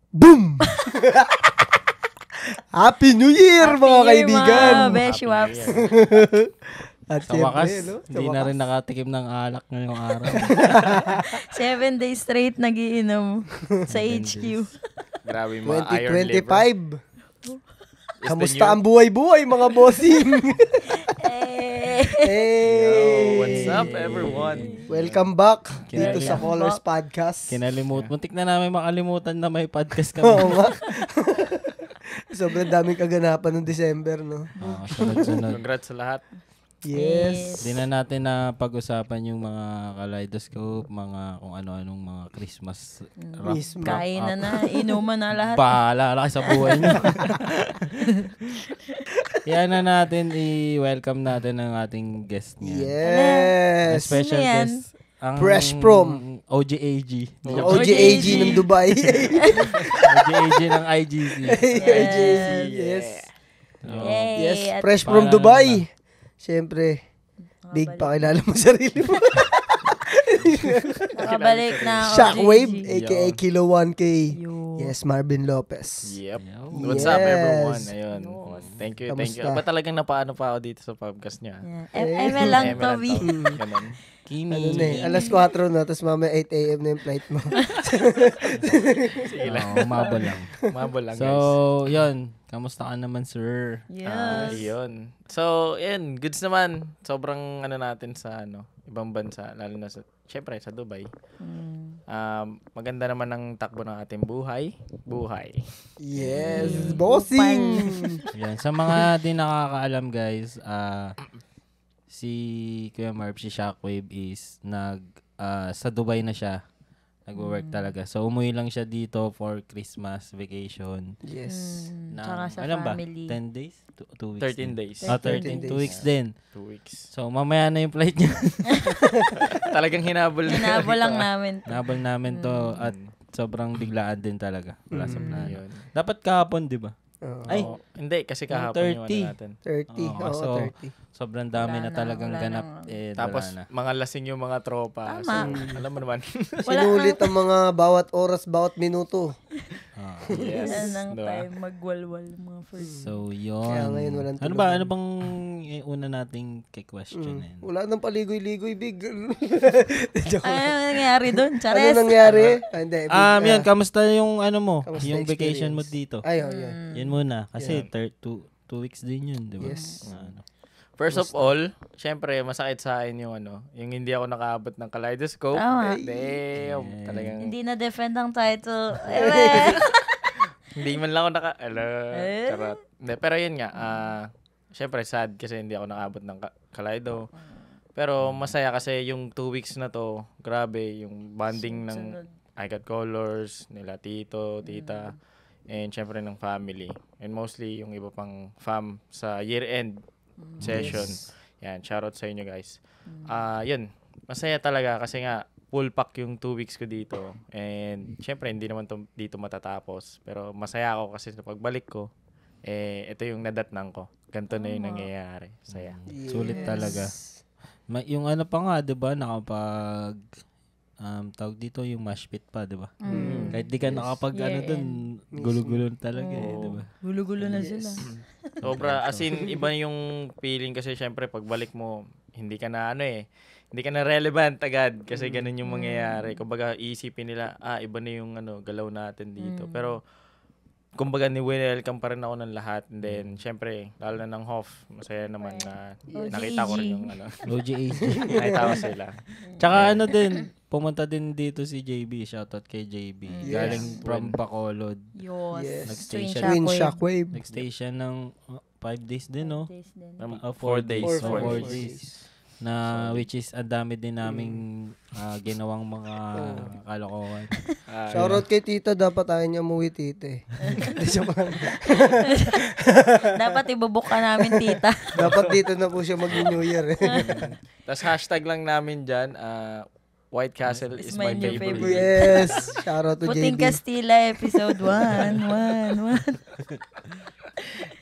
Boom! Happy New Year, mga kaibigan! Mga Beshi Waps. At Sa wakas, no? hindi na rin nakatikim ng alak ngayong araw. 7 days straight nagiinom sa HQ. Grabe mga iron liver. 2025. Kamusta ang buhay-buhay, mga bossing? Yo, what's up everyone? Welcome back dito sa Welcome Colors Podcast. Muntik na namin makalimutan na may podcast kami. Oo nga. Sobrang daming kaganapan ng December, no? Sunod-sunod. Congrats sa lahat. Yes. Hindi na natin na pag-usapan yung mga kaleidoscope, mga kung ano-anong mga Christmas wrap. Kain na, inuman na lahat. Bahala ka sa buhay nyo. Yan na natin, i-welcome natin ang ating guest niya. Yes. Special Sino yan? guest. Ang Fresh from OGAG. OGAG ng Dubai. OGAG ng IGC. Yes. Yay! Yes, At fresh from Paalala Dubai. Siyempre, big pakilala mo sarili mo. nakabalik na Shockwave, OGG. aka Kilo 1K. Yo. Yes, Marvin Lopez. Yep. Yo. What's up everyone? Yes. Ayun. Thank you. Kamusta? Ba talagang napaano pa ako dito sa podcast niya? Yeah. ML lang to, V. Ganun. Kimi. Ano na eh, alas 4 na, tapos mamaya 8 a.m. na yung flight mo. Sige lang. Mabol lang. Mabol lang So, guys. yun. Kamusta ka naman, sir? Yes. Ayun. So, yan. Goods naman. Sobrang natin sa ibang bansa. Lalo na sa, syempre, sa Dubai. Maganda naman ang takbo ng ating buhay. Yes, bossing! Yan. Sa mga di nakakaalam, guys, si Kuya Marv, si Shockwave is sa Dubai na siya. Nag-work talaga. So, umuwi lang siya dito for Christmas vacation. Yes. Tsaka sa alam family. ba? 10 days? 2 weeks? 13 days. 13. 2 weeks din. 2 weeks. So, mamaya na yung flight niya. Talagang hinabol na. Hinabo lang namin. Nabal namin to at sobrang biglaan din talaga. Wala sa plano. Yun. Dapat kahapon, di ba? Ay, Oo. Hindi, kasi kahapon yung 30. natin. 30. Oo, Oo, so, 30. sobrang dami Wala na na, talagang wala ganap. na. Tapos, Wala na. mga lasing yung mga tropa. Tama. So, alam mo naman. Sinulit ang mga bawat oras, bawat minuto. Yes. Yan ang Diba? time magwalwal mga first. So, yun. Kaya ngayon walang Ano tulog. ba? Ano bang una nating question? Wala nang paligoy-ligoy, big. Joke. Ano nangyari doon? Ano Chares? nangyari? Hindi, big. Yan. Kamusta yung mo? Kamusta Yung vacation mo experience? dito? Ay, oh, yan. Yan muna. Kasi 2 weeks din yun, di ba? Yes. First of all, syempre, masakit sa akin yung yung hindi ako nakaabot ng kaleidoscope. Tama. Damn. Talagang, Hindi na defend ang title. hindi man lang ako charot. Hindi, pero yun nga, syempre sad kasi hindi ako nakaabot ng kaleido. Pero masaya kasi yung 2 weeks na to, grabe, yung bonding ng I Got Colors, nila tito, tita, and syempre ng family. And mostly yung iba pang fam sa year-end session. Yan, shoutout sa inyo guys. Yun, masaya talaga kasi nga full pack yung 2 weeks ko dito. And syempre hindi naman dito matatapos. Pero masaya ako kasi sa pagbalik ko, ito yung nadatnang ko. Ganito na yung nangyayari. Saya. Sulit talaga. Yung pa nga, di ba, nakapag tawag dito yung mosh pit pa, di ba? Kahit di ka nakapag dun, gulo-gulo talaga, di ba? Gulo-gulo na sila. Sobra, as in, iba yung feeling kasi syempre pagbalik mo, hindi ka na hindi ka na relevant agad kasi ganun yung mangyayari. Kumbaga, iisipin nila, iba na yung galaw natin dito. Pero, kumbaga, ni-welcome pa rin ako ng lahat. And then, syempre, lalo na ng Hoff, masaya naman na nakita ko rin yung OGAG. nakita ko sila. Tsaka din, pumunta din dito si JB. Shoutout kay JB. Yes. Galing from Bacolod. Yos. Yes. Nag-station. Twin Shockwave. Nag-station ng 5 days din, no? 4 days. 4 days. Na which is ang dami din naming ginawang mga kalokohan. Shoutout kay tita, dapat ayaw niya umuwi, tite. Dapat ibubuk ka namin, tita. Dapat dito na po siya mag-New Year. Tapos hashtag lang namin dyan, White Castle is my new favorite. favorite. Yes. Shoutout to Puting JB. Castilla, episode 1.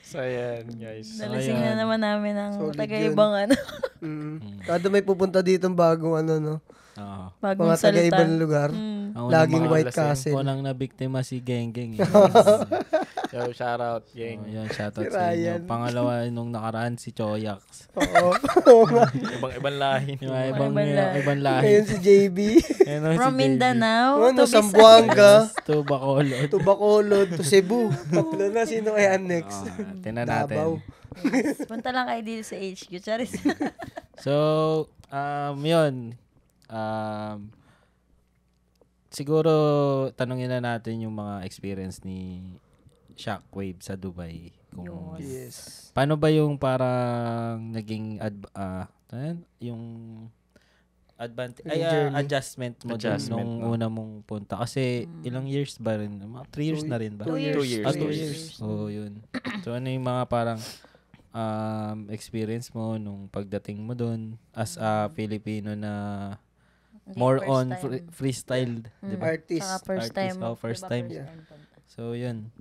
So, ayan, guys. Nalasing na naman namin ang Solid taga-ibang Kada may pupunta dito bagong Oo. Bagong Mga taga-ibang salita. lugar. Ang Laging mga White lasing. Castle. unang nabiktima si Genggeng. So, shoutout, gang. Yun, shoutout Si sa inyo. Ryan. Pangalawa, nung nakaraan, si Choyax. Oo. Ibang lahi. Yung mga ibang, Ibang lahi. ibang lahi. Ngayon si JB. Ayun, no, From si JB. Mindanao Ano, to Visayas. Sambuanga. To Bacolod. To Bacolod. To Cebu. Tatlo na. Sino kaya next? Tinan Davao. natin. Punta lang kayo dito sa HQ. Charis. So, yun. Siguro, tanungin na natin yung mga experience ni Shockwave sa Dubai. Kung Yes. paano ba yung parang naging yung Journey. adjustment mo dun Adjustment nung mo. una mong punta? Kasi ilang years ba rin? Mga 3 years na rin ba? 2 years. 2 years. 2 2 years. Oo, yun. So, ano yung mga parang experience mo nung pagdating mo dun as a Filipino na more First on time. freestyle, di ba? Artist. Saka first Artist, time. first diba, time. punta? So, yun.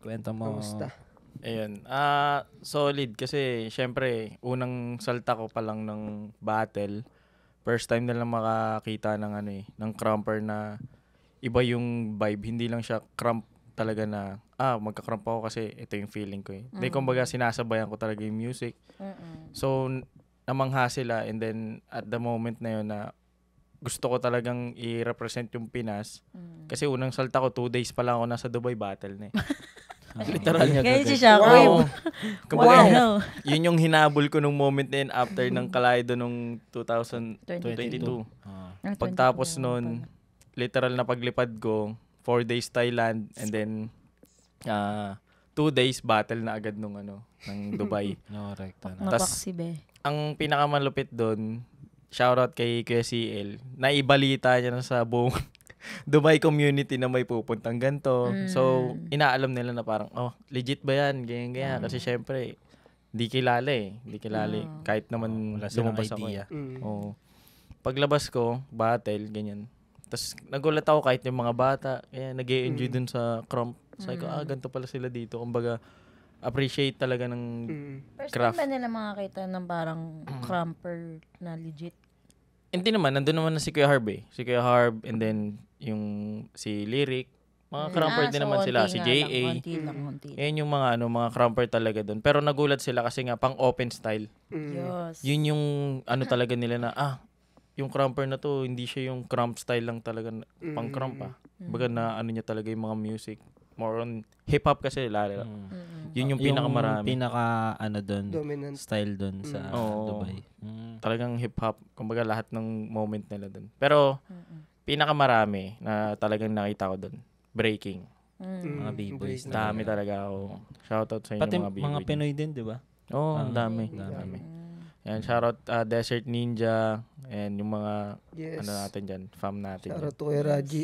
Kwenta mo. Kamusta? Ayun. Solid kasi syempre unang salta ko pa lang ng battle. First time na lang makakita ng ng crumper na iba yung vibe. Hindi lang siya crump talaga na magka-crump ako kasi ito yung feeling ko eh. Hindi kumbaga sinasabayan ko talaga yung music. So namangha sila and then at the moment na yun na gusto ko talagang i-represent yung Pinas. Kasi unang salta ko 2 days pa lang ako nasa Dubai battle na eh. Literal. Ngayon si Shockwave. Kumbaga, Wow. yun yung hinabol ko nung moment na yun after ng Kalaydo nung 2022. Pagtapos nun, literal na paglipad ko, 4 days Thailand and then 2 days battle na agad nung ng Dubai. No, rekta na. Napaksibe. Ang pinakamalupit doon, shoutout kay Kuya CL, naibalita niya na sa buong Dubai community na may pupuntang ganito. So, inaalam nila na parang, legit ba yan? Ganyan. Kasi syempre, di kilala eh. Di kilala eh. Kahit naman Wala silang lumabas ako idea. eh. Oo. Paglabas ko, battle, ganyan. Tapos, nagulat ako kahit yung mga bata. Kaya nag-e-enjoy dun sa crump. Sabi ko, ganito pala sila dito. Kumbaga, appreciate talaga ng First craft. time ba nila makakita ng parang crumper na legit? Hindi naman, nandun naman na si Kuya Harb eh. Si Kuya Harb and then yung si Lyric. Mga crumper din naman sila. Si J.A. Konti. Yan yung mga crumper talaga doon. Pero nagulat sila kasi nga pang open style. Yes. Yun yung talaga nila na yung crumper na to, hindi siya yung crump style lang talaga pang crump Baga na niya talaga yung mga music. More on hip-hop kasi lalo. Yun yung pinakamarami. Pinaka doon, Dominant. style doon sa Oo. Dubai. Talagang hip-hop. Kumbaga lahat ng moment nila doon. Pero pinakamarami na talagang nakita ko doon, breaking. Mga b-boys. Dami talaga ako. Shoutout sa inyo Pati mga mga b-boy. Pinoy din, di ba? Oo, ang dami. Yan, shoutout Desert Ninja and yung mga Yes. natin dyan, fam natin. Shoutout to Kuya Raji.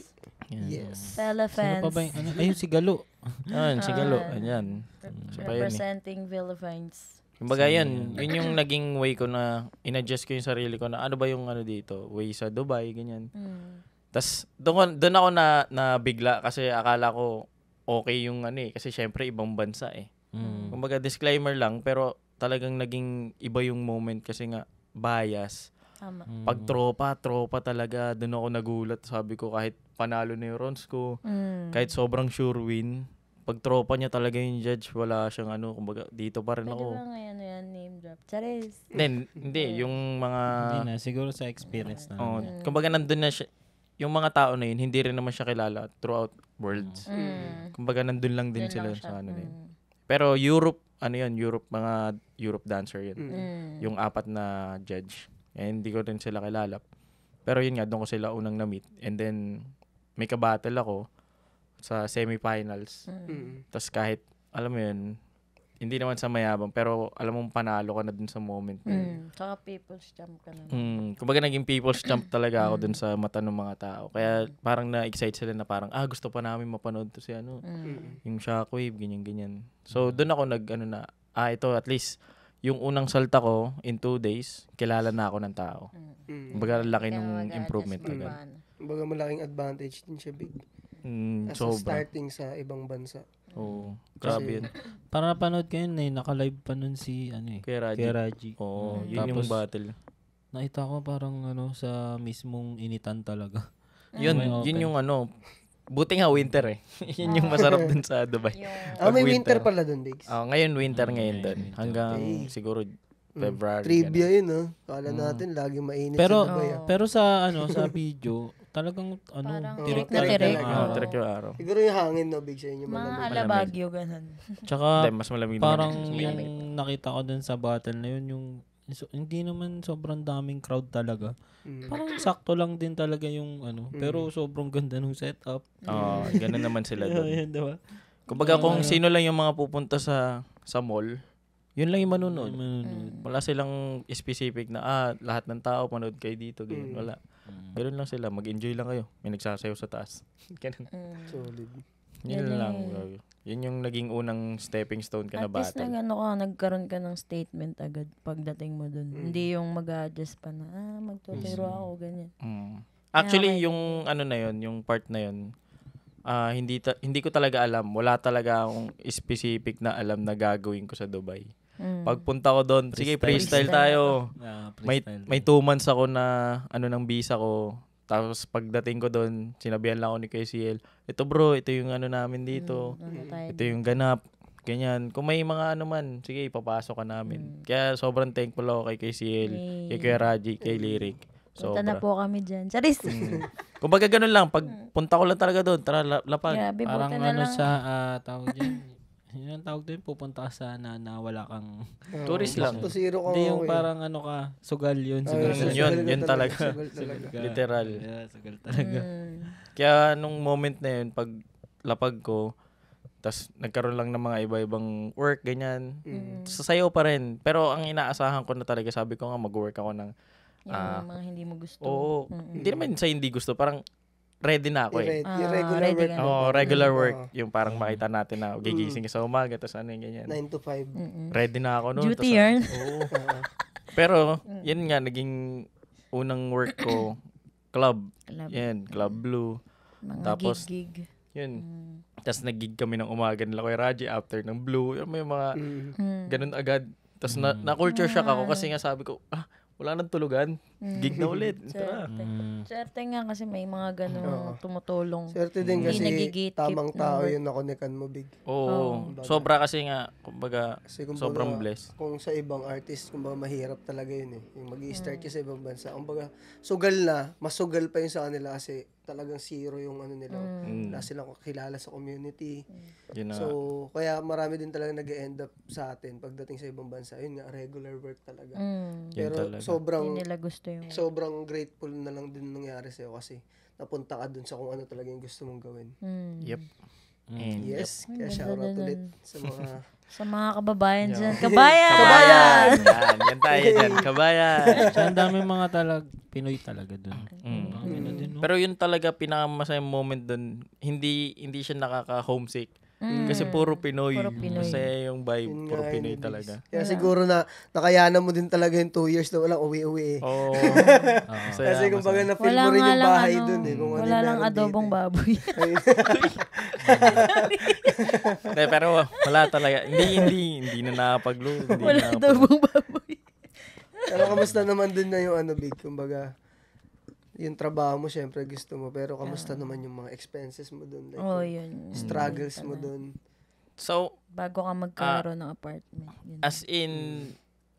Yan. Yes. Sino Elephants. pa ba yung ayun, si Galo. Yan, si Galo. Ayan. Siya pa yun eh. Representing Philippines. Kumbaga yun yung naging way ko na in-adjust ko yung sarili ko na ano ba yung dito, way sa Dubai, ganyan. Tas doon ako na bigla kasi akala ko okay yung kasi syempre ibang bansa eh. Kumbaga disclaimer lang pero talagang naging iba yung moment kasi nga bias. Tama. Pag tropa talaga, doon ako nagulat. Sabi ko kahit panalo na yung rounds ko, kahit sobrang sure win, pag tropa niya talaga yung judge, wala siyang kumbaga dito pa rin Pwede ako. ba ngayon name drop? Charis. Hindi, yung mga Hindi na, siguro sa experience na. kumbaga nandun na siya, yung mga tao na yun, hindi rin naman siya kilala throughout worlds. Kumbaga nandun lang din Doon sila lang sa siya. na yun. Pero Europe, mga Europe dancer yun. Yung 4 na judge. Hindi ko rin sila kilala. Pero yun nga, doon ko sila unang na-meet. And then, may kabattle ako sa semifinals. Tapos kahit, alam mo yun, hindi naman sa mayabang, pero alam mong panalo ka na dun sa moment na yun. Tsaka people's champ ka na. Kumbaga naging people's champ talaga ako dun sa mata ng mga tao. Kaya parang na-excite sila na parang, gusto pa namin mapanood to si yung Shockwave, ganyan-ganyan. So, dun ako ito at least, yung unang salta ko in 2 days, kilala na ako ng tao. Kumbaga laki nung improvement agad. Kumbaga malaking advantage din siya, Big. As Sobra. starting sa ibang bansa. Oo. Grabe yun. Para napanood ko yun naka-live pa nun si Kuya Raji. Kuya Raji. Oo. Yun yung Tapos, battle. nakita ko parang sa mismong initan talaga. Yun, May yun open. yung buti nga winter eh. Yun yung masarap dun sa Dubai. Yung, may Pag winter winter. pala dun, Bigs. Ngayon winter ngayon Ngayon dun. winter. Hanggang Okay. siguro February. Trivia ganun. yun, no? Kala natin laging mainit Pero sa Dubai. pero sa sa video, talagang Parang tirik tirik na talaga tirik. yung Oo. araw. Direct yung araw. Siguro yung hangin, no, Bigs, yun yung mga malamig. alabagyo, ganun. Tsaka Hindi, mas malamig naman. parang Mas yung malamig. nakita ko dun sa battle na yun, yung hindi naman sobrang daming crowd talaga. Parang sakto lang din talaga yung pero sobrang ganda ng setup. Ganun naman sila dun. Yun, diba? Kumbaga kung sino lang yung mga pupunta sa mall, yun lang yung manonood. Manonood. Wala silang specific na lahat ng tao manood kayo dito, ganyan. Wala. Ganun lang sila, mag-enjoy lang kayo. May nagsasayaw sa taas. Ganun. Solid. Yun Galing. lang. Yun yung naging unang stepping stone ka na At least battle. nagkaroon ka ng statement agad pagdating mo dun. Hindi yung mag-adjust pa na, magtuturo ako, ganyan. Actually, okay. yung na yun, yung part na yun, hindi ko talaga alam. Wala talaga akong specific na alam na gagawin ko sa Dubai. Pagpunta ko doon, sige, freestyle tayo. May 2 months ako na ng visa ko. Tapos pagdating ko doon, sinabihan lang ako ni KCL, ito bro, ito yung namin dito. Ito yung ganap. Ganyan. Kung may mga man, sige, ipapasok ka namin. Kaya sobrang thankful ako kay KCL, kay Kuya Raji, kay Lyric. Punta na po kami dyan. Charis! Kumbaga ganun lang, pag punta ko lang talaga doon, tara lapag. Grabe, Parang buti na lang. sa tawag dyan. Yun ang tawag doon, pupunta ka sa na wala kang Tourist lang. To zero ka. hindi yung okay. parang ka, sugal yun. Ayun, Sugal yun, sugal ka yun talaga. Sugal talaga. ka. Literal. Yeah, sugal talaga. Kaya nung moment na yun, pag lapag ko, tas nagkaroon lang ng mga iba-ibang work, ganyan. Sasayaw pa rin. Pero ang inaasahan ko na talaga, sabi ko nga, mag-work ako ng, Yung mga hindi mo gusto. hindi naman sa hindi gusto, parang ready na ako eh. Yung regular ready work. ka. Regular work. Yung parang makita natin na gigising ka sa umaga, tas yung ganyan. 9 to 5. Ready na ako noon. Duty yarn. Oo. Pero, yun nga, naging unang work ko, club. Club. Yan, Club Blue. Mga Tapos, gig-gig. Yun. Tapos nag-gig kami ng umaga nila kay Raji after ng Blue. May mga ganun agad. Tapos na-culture shock ako kasi nga sabi ko, wala nang tulugan. Gig na ulit. Tara. Swerte nga kasi may mga ganun tumutulong. Swerte din Hindi kasi nagigate-keep tamang ng tao work. yung nakonekan mo, Big. Oo. Sobra kasi nga, kumbaga, Kasi kumbaga, sobrang blessed. Kung sa ibang artist, kumbaga mahirap talaga yun eh. Yung mag-i-start ka sa ibang bansa. Kumbaga, sugal na, mas sugal pa yun sa kanila kasi talagang zero yung nila. Wala silang kilala sa community. Yun na. So, kaya marami din talaga nag-end up sa atin pagdating sa ibang bansa. Yun nga, regular work talaga. Pero talaga. Hindi nila gusto yung... sobrang grateful na lang din nangyari sa'yo kasi napunta ka dun sa kung ano talaga yung gusto mong gawin. Yep. And Yes, kaya shoutout ulit sa mga... Sa mga kababayan dyan. Kabayan! Kabayan! Yan tayo dyan. Kabayan! So, ang dami mga Pinoy talaga dun. Mga Pinoy din, no? Pero yun talaga pinakamasayang moment dun. Hindi siya nakaka-homesick. Kasi puro Pinoy. Puro Pinoy. Masaya yung vibe. Yun Puro nga, Pinoy yun, talaga. Kaya siguro na nakayanan mo din talaga yung 2 years na walang uwi-uwi eh. Oo. Kasi kumbaga na-feel Wala mo rin nga yung lang bahay dun eh. Kung ano wala yung lang meron adobong dito. baboy. Hindi, pero wala talaga. Hindi na nakapag-load. Wala adobong baboy. Pero kamusta naman dun na yung Big? Kumbaga, yung trabaho mo, syempre gusto mo. Pero kamusta naman yung mga expenses mo dun? Like, Yun. struggles mo dun? So, Bago ka magkaroon ng apartment. Yun. as in,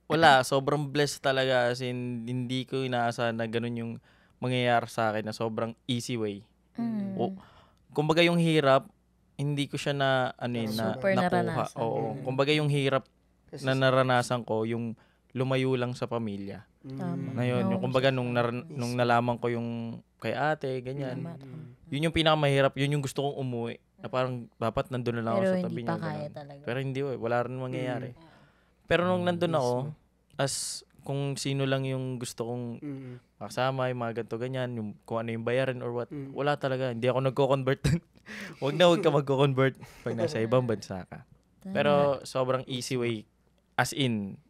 wala. Sobrang blessed talaga. As in, hindi ko inaasahan na ganun yung mangyayari sa akin na sobrang easy way. O, kumbaga yung hirap, hindi ko siya na, Super nakuha. naranasan. Oo. Kumbaga yung hirap Kasi na naranasan ko, yung lumayo lang sa pamilya. Tama. Ngayon, yung kumbaga nung nalaman ko yung kay ate, ganyan. Yun yung pinakamahirap, yun yung gusto kong umuwi. Na parang dapat nandun na lang ako Pero sa hindi tabi pa niya. kaya ganun. talaga. Pero hindi, wala rin mangyayari. Pero nung nandun ako, as kung sino lang yung gusto kong makasama, yung mga ganito, ganyan, yung, kung ano yung bayarin or what, wala talaga. Hindi ako nagko-convert. Huwag ka magko-convert pag nasa ibang bansa ka. Pero sobrang easy way, as in,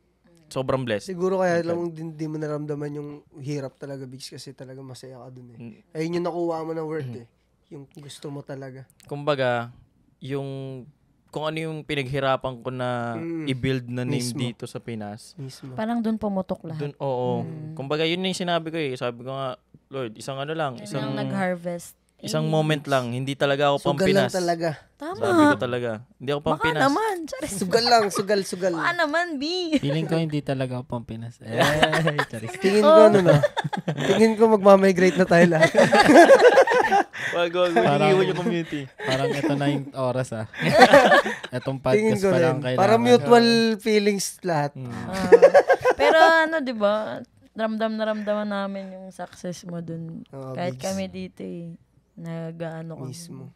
sobrang blessed. Siguro kaya lang di mo naramdaman yung hirap talaga, Bigs, kasi talaga masaya ka dun eh. Ayun yung nakuha mo ng work eh. Yung gusto mo talaga. Kumbaga, yung kung ano yung pinaghirapan ko na i-build na name Mismo. dito sa Pinas. Mismo. Parang doon pumutok lahat. Dun, oo. Kumbaga, yun na yung sinabi ko eh. Sabi ko nga, Lord, isang ano lang, Isang nag-harvest. isang moment lang. Hindi talaga ako pang Sugal lang Pinas. talaga. Tama. Sabi ko talaga. Hindi ako pang Baka Pinas. naman. Charis. Sugal lang, sugal. Baka naman, B. Feeling ko hindi talaga ako pang Pinas. Charis. Tingin ko ano na. Tingin ko magmamigrate na tayo lahat. Wag, Parang- iiwan yung community. Parang ito na yung oras Itong Tingin podcast ko pa rin. lang kailangan. Para mutual feelings lahat. Ah. Pero ano, di ba? Ramdam na ramdaman namin yung success mo dun. Oo, Kahit Bigs. kami dito eh. Nag-ano kami. Mismo.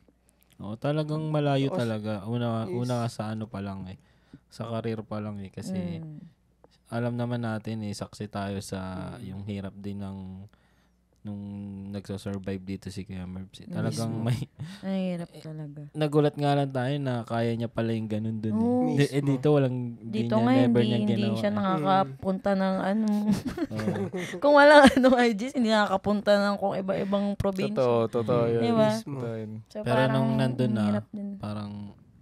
Oo, talagang malayo talaga. Una nga sa ano pa lang sa career pa lang kasi alam naman natin saksi tayo sa yung hirap din nung nagso-survive dito si Kuya Mervs. Talagang may Ay, hirap talaga. nagulat nga lang tayo na kaya niya pala yung ganun dun. Oo. Dito walang Dito niya, nga, never hindi, niya hindi ginawa. siya nakakapunta ng ano. Oo. Kung walang ano, IGs, hindi nakakapunta ng kung iba-ibang probinsya. Totoo yun. Diba? Totoo yun. So, Pero parang nung nandun na, hirap din. parang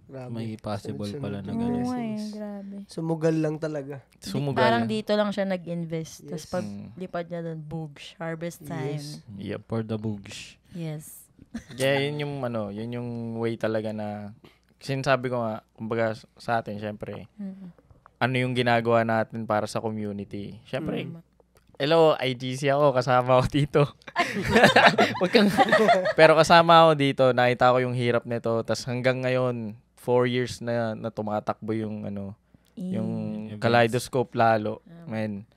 Grabe. may possible Sunod-sunod pala na yung ganun. Oo, blessings. grabe. Sumugal lang talaga. Sumugal. Parang dito lang siya nag-invest. Tapos Yes. pag lipad niya doon, boogs, harvest time. Yes. Yep. For the boogs. Yes. Yeah, yun yung yun yung way talaga na sinasabi ko nga, kumbaga sa atin, syempre, ano yung ginagawa natin para sa community. Syempre, hello, IGC ako, kasama ako dito. Wag kang, pero kasama ako dito, nakita ko yung hirap nito, tas hanggang ngayon, 4 years na tumatakbo yung yung Events. kaleidoscope lalo. Man,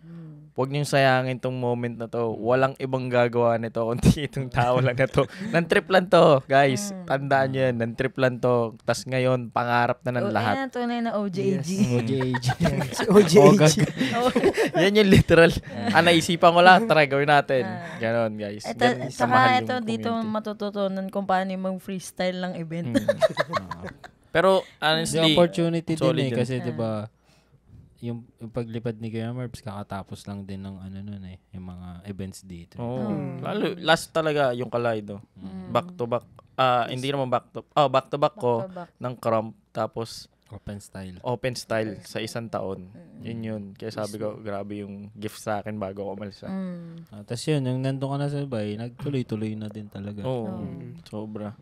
huwag niyong sayangin tong moment na to. Walang ibang gagawa nito kundi itong tao lang na to. Nan-trip lang to, guys. Tandaan niyo yan, nan-trip lang to. Tas ngayon, pangarap na ng lahat. Ayan, tunay na OJG. OJH. Si OJH. Yan yung literal. Naisipan ko lang, try gawin natin. Ganon, guys. Ito, Ganun saka kamahal yung ito dito community. matututunan kung paano mag-freestyle ng event. Pero The honestly, opportunity din solid yun. kasi 'di ba yung paglipad ni Kuya Mervs kakatapos lang din ng ano yung mga events dito. lalo, last talaga yung Kaleido. Back to back. Hindi naman back to back ko Back-to-back. ng Crump. Tapos Open style. open style sa isang taon. Yun. Kaya sabi ko, grabe yung gift sa akin bago ako umalis. Tapos yun, yung nandun ka na sa Dubai, nagtuloy-tuloy na din talaga. Oo, sobra.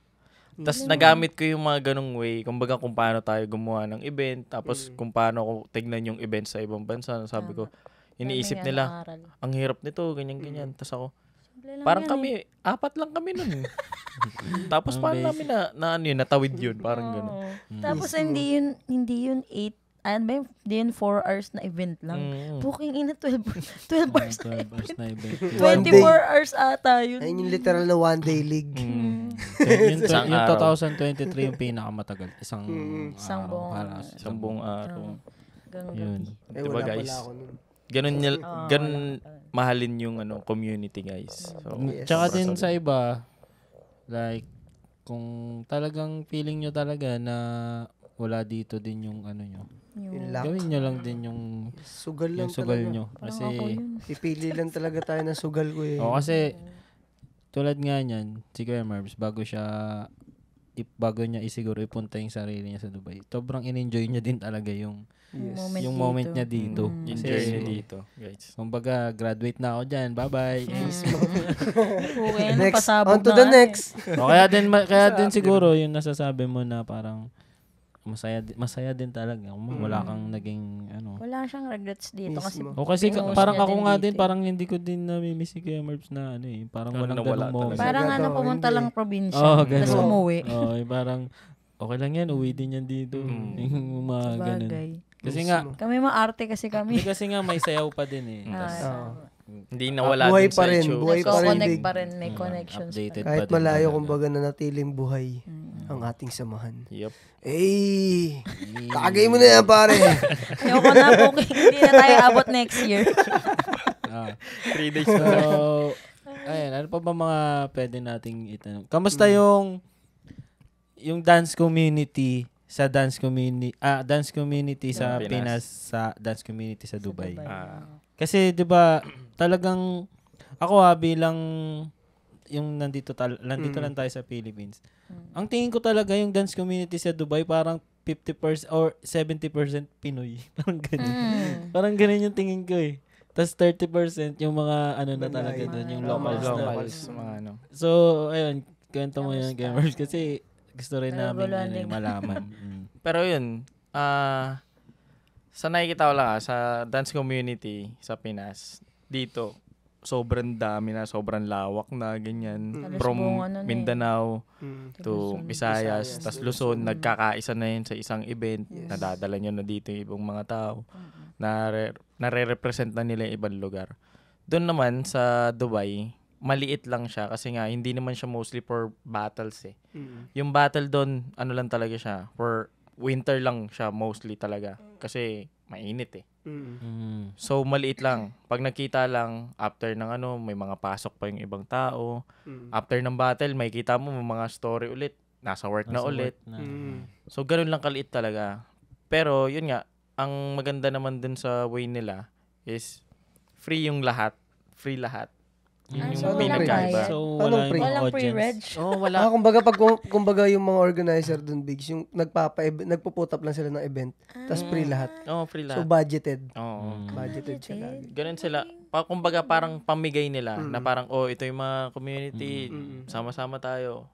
Tapos nagamit ko yung mga ganong way, kumbaga kung paano tayo gumawa ng event, tapos kung paano ko tignan yung event sa ibang bansa. Sabi ko, iniisip May nila, aral. ang hirap nito, ganyan-ganyan. Tapos ako, Simple lang parang yan kami, 4 lang kami nun. Tapos paano namin natawid yun, parang gano'n. Oo. Tapos hindi yun 8, ano ba yun? Hindi yun 4 hours na event lang. Booking ina 12 hours na 12 hours na event. 24 hours ata yun. Ayun yung literal na one-day league. Yung Isang yung araw. 2023 yung pinakamatagal. Isang Isang araw. buong para araw. sa Isang buong araw. Ganun Yun. Eh, Diba, wala guys? pala ako nun. Ganun mahalin yung community, guys. So, Yes. Tsaka sobra din solid. sa iba, like, kung talagang feeling nyo talaga na wala dito din yung ano nyo, Yung luck. gawin nyo lang din yung Sugal lang sugal talaga. nyo. Parang Kasi, ako yun. Pipili lang talaga tayo ng sugal ko eh. kasi, tulad nga niyan, si Kuya Mervs, bago niya isiguro ipunta yung sarili niya sa Dubai, sobrang in-enjoy niya din talaga yung moment niya dito. yung Kasi, journey dito, guys. kumbaga, graduate na ako dyan. Bye-bye. Okay, Next. napasabog On to na the nga eh. next. O, kaya din siguro yung nasasabi mo na parang masaya din talaga. Wala kang naging ano. Wala siyang regrets dito kasi Mismo. O kasi pinush parang niya ako din nga dito din eh. parang hindi ko din namimiss si Kuya Mervs na ano eh. Parang Parang walang nawala ganung moment. talaga. Parang Sagad ano, ako, pumunta hindi. lang probinsya. Oo, Tapos ganun. umuwi. Oo, parang okay lang yan, uwi din yan dito. Yung mga ganun. Bagay. Kasi nga, Kami maarte kasi kami. kasi nga may sayaw pa din eh. Hindi nawala Buhay dun pa sa rin, issue. buhay pa rin. Nagko-connect Big. pa rin. May connections pa Updated rin. Kahit pa din malayo, talaga. kumbaga nanatiling buhay ang ating samahan. Yep. Eh, tagay mo na yan, pare. Ayoko na booking. Hindi na tayo abot next year. 3 days So, ayun, ano pa ba mga pwede nating itanong? Kamusta yung dance community sa dance community sa Pinas. Pinas, sa dance community sa Dubai? Kasi, Kasi 'di ba, talagang ako bilang yung nandito lang tayo sa Philippines. Ang tingin ko talaga yung dance community sa Dubai parang 50% or 70% Pinoy. Parang ganun. Parang ganun yung tingin ko eh. Tapos 30% yung mga ano na talaga doon, yung locals na. Locals, mga ano. So, ayun, kwento mo yun, gamers, kasi gusto rin namin Naguguluhan ano, din. malaman. Pero yun, sa nakikita ko lang sa dance community sa Pinas, dito, sobrang dami na, sobrang lawak na, ganyan. Halos From buong ano na eh. Mindanao to Luzon. Visayas, Visayas, tas Luzon. Luzon, nagkakaisa na yun sa isang event. Nadadala nyo na dito yung ibang mga tao. Nare-represent na nila yung ibang lugar. Doon naman sa Dubai, maliit lang siya kasi nga hindi naman siya mostly for battles eh. Yung battle doon, ano lang talaga siya, for winter lang siya mostly talaga kasi mainit eh. So maliit lang. Pag nakita lang after ng ano, may mga pasok pa yung ibang tao. After ng battle, may kita mo may mga story ulit. Nasa work na ulit. So ganun lang kaliit talaga. Pero yun nga, ang maganda naman dun sa way nila is free yung lahat. Free lahat. Yun so yung walang pinagkaiba. bayad? So, Anong wala yung pre? mga Walang audience. pre-reg. Oh, wala. Kumbaga yung mga organizer dun, Bigs, yung nagpuput up lang sila ng event, tapos free lahat. Oh, free So, lahat. budgeted. Oo. Budgeted siya lagi. Ganun sila. Kumbaga parang pamigay nila na parang, oh, ito yung mga community. Sama-sama tayo.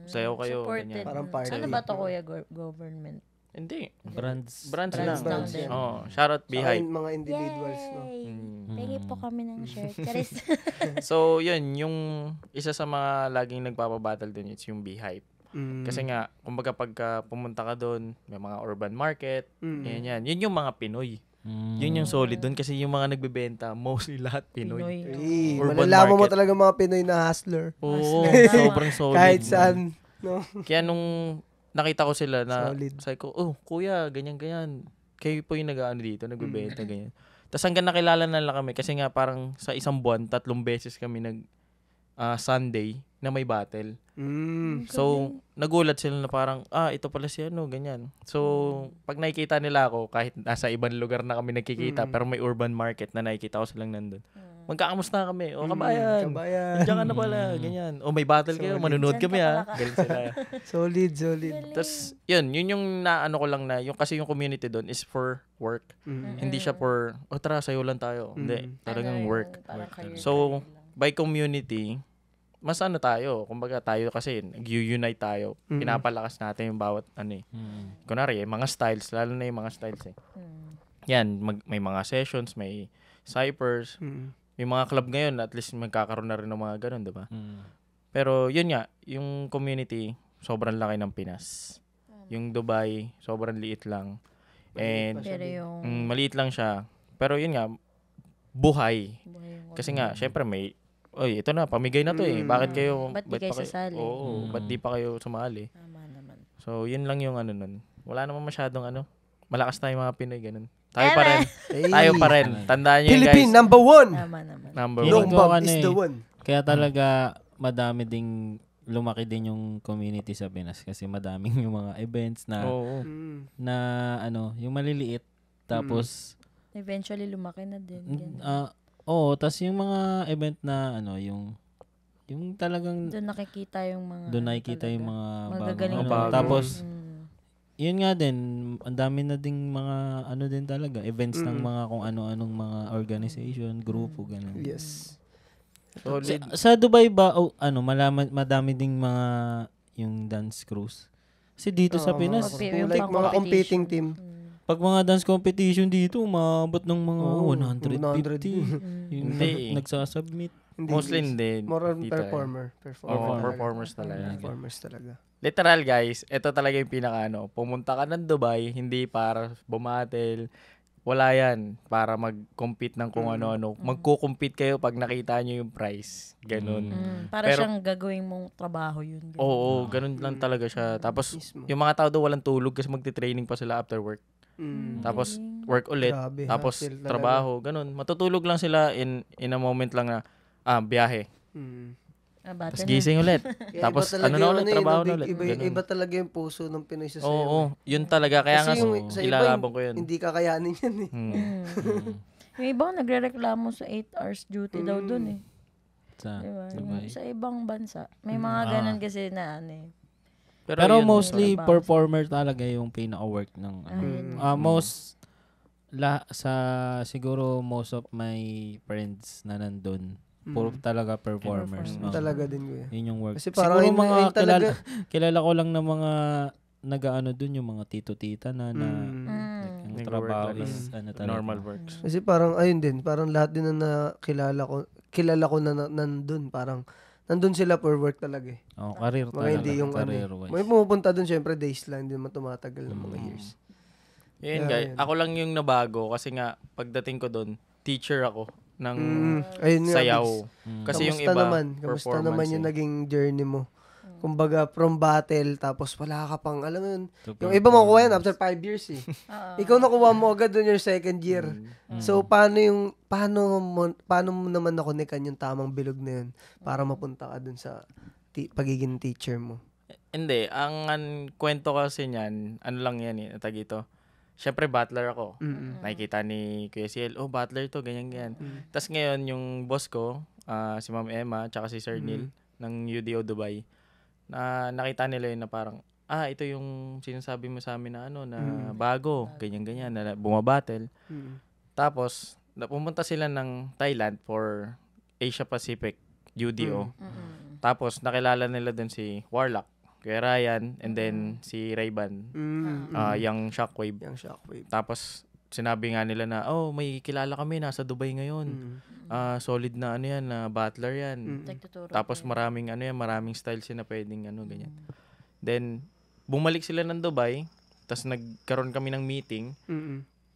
Sayo kayo. Supported. Ganyan. Parang party. Ano ba to, kuya? Government? Hindi. Brands. Brands Brands lang. lang din. Oh, shoutout Beehive. Mga individuals, no? Tingin po kami ng shirt. Charis. So, yun, yung isa sa mga laging nagpapabattle dun, it's yung Beehive. Kasi nga, kumbaga pagka pumunta ka doon, may mga urban market, yan. Yun yung mga Pinoy. Yun yung solid doon kasi yung mga nagbebenta, mostly lahat Pinoy. Urban Malalaman mo market. talaga mga Pinoy na hustler. Oo, Hustler. sobrang solid. Kahit saan, no? Kaya nung nakita ko sila na, Solid. sabi ko, oh, kuya, ganyan-ganyan. Kayo po yung nag-ano dito, nagbebenta, ganyan. Tapos hanggang nakilala na lang kami kasi nga parang sa isang buwan, 3 beses kami Sunday na may battle. So, nagulat sila na parang, ito pala si ano, ganyan. So, pag nakikita nila ako, kahit nasa ibang lugar na kami nagkikita, pero may urban market na nakikita ko silang nandun. Magkakamusta kami. O, kabayan. Kabayan. Diyan ka na pala, ganyan. O, may battle kayo, manunood Diyan kami ka ha. pala ka. Galing sila. Solid, solid. Tapos, yun yung naano ko lang na, kasi yung community doon is for work. Hindi siya for, tara, sayo lang tayo. Hindi, talagang work. So, by community, mas ano tayo, kumbaga tayo kasi nag-unite tayo. Pinapalakas natin yung bawat ano eh. Kunwari, mga styles, lalo na yung mga styles eh. Yan, may mga sessions, may cyphers, may mga club ngayon, at least magkakaroon na rin ng mga ganun, diba? Pero yun nga, yung community, sobrang laki ng Pinas. Yung Dubai, sobrang liit lang. And Pero yung maliit lang siya. Pero yun nga, buhay. Kasi nga, syempre may, ito na, pamigay na to eh. Bakit kayo, Ba't di kayo sasali? Oo, ba't di pa kayo sumali? Tama naman. So, yun lang yung ano nun. Wala naman masyadong ano. Malakas tayo mga Pinoy, ganun. Tayo pa rin. Tayo pa rin. Tandaan nyo yun, guys. Philippine, number one. Tama naman. Number Feeling one. ko Bob ano is eh. the one. Kaya talaga madami ding lumaki din yung community sa Pinas kasi madaming yung mga events na Oo. na ano, yung maliliit tapos Eventually, lumaki na din. Ganun. tas yung mga event na ano, yung talagang Doon nakikita yung mga doon nakikita yung mga magagaling bagong na ano. bago. Tapos yun nga din, ang dami na ding mga ano din talaga, events ng mga kung ano-anong mga organization, grupo, ganun. Yes. Solid. Sa Dubai ba, madami ding mga yung dance crews? Kasi dito sa Pinas, Yung Like mga pang-competition. competing team. pag mga dance competition dito, umabot ng mga 150. 100. Yung Hindi. nagsasubmit. Mostly hindi. More on Dito eh. performer. Performers talaga. Performers talaga. Literal guys, ito talaga yung pinaka pumunta ka ng Dubai, hindi para bumatel. Wala yan para mag-compete ng kung ano-ano. Magko-compete kayo pag nakita nyo yung price. Ganun. Para Pero- siyang gagawin mong trabaho yun. Ganun. Oo, ganun lang talaga siya. Tapos, yung mga tao daw walang tulog kasi magti-training pa sila after work. Tapos, work ulit. Grabe, Tapos, hustle talaga. trabaho. Ganun. Matutulog lang sila in a moment lang na, biyahe. Bata Tapos na. gising ulit. Kaya Tapos, iba talaga ano na yung ulit, eh, trabaho no, na Big? ulit. Ganun. Iba talaga yung puso ng Pinoy sa sayo. Oo, yun talaga. Kaya nga, Kasi yung sa iba, ilalabang ko yun. hindi kakayanin yan eh. Yung iba nagre-reklamo sa 8 hours duty daw dun eh. Sa Diba? Dubai. Yung sa ibang bansa. May mga ganun kasi na ano eh. Pero yun, mostly Trabaho. performer talaga yung pinaka-work ng ano. Most siguro most of my friends na nandun, puro talaga performers. Performers. Talaga din ko Yun yung work. Kasi parang Siguro mga ayun talaga. kilala ko lang ng mga nag-ano dun, yung mga tito-tita na ang Nag-work trabaho lang. is ano talaga. Normal works. Kasi parang ayun din, parang lahat din na kilala ko na nandun, parang nandun sila for work talaga eh. Oh, career Mga talaga. hindi yung career ano. wise. May pumupunta dun syempre days lang, hindi naman tumatagal ng mga years. Yun Yeah, guys, yun. ako lang yung nabago kasi nga pagdating ko doon, teacher ako ng Ayun nga, sayaw. Bigs. Kasi yung Kamusta iba, Kamusta naman yung performance naging journey mo? Kumbaga, from battle, tapos wala ka pang, alam mo yun, To yung iba makukuha yan after 5 years eh. Ikaw nakuha mo agad dun your second year. So, paano mo naman nakonikan yung tamang bilog na yun para mapunta ka dun sa pagiging teacher mo? Hindi, ang kwento kasi niyan, ano lang yan eh, tag ito. Syempre, butler ako. Nakikita ni Kuya Ciel, oh, butler to, ganyan. Tapos ngayon, yung boss ko, si Ma'am Emma, tsaka si Sir Neil, ng UDO Dubai, na nakita nila yun na parang, ito yung sinasabi mo sa amin na ano, na bago, ganyan, na bumabattle. Tapos, pumunta sila ng Thailand for Asia Pacific, UDO. Tapos, nakilala nila dun si Warlock, Kuya Ryan, and then si Ray-Ban, yung Shockwave. Yung Shockwave. Tapos, sinabi nga nila na, oh, may kilala kami, nasa Dubai ngayon. Solid na ano yan, na butler yan. Tapos maraming styles na pwedeng ano, ganyan. Then, bumalik sila ng Dubai, tapos nagkaroon kami ng meeting.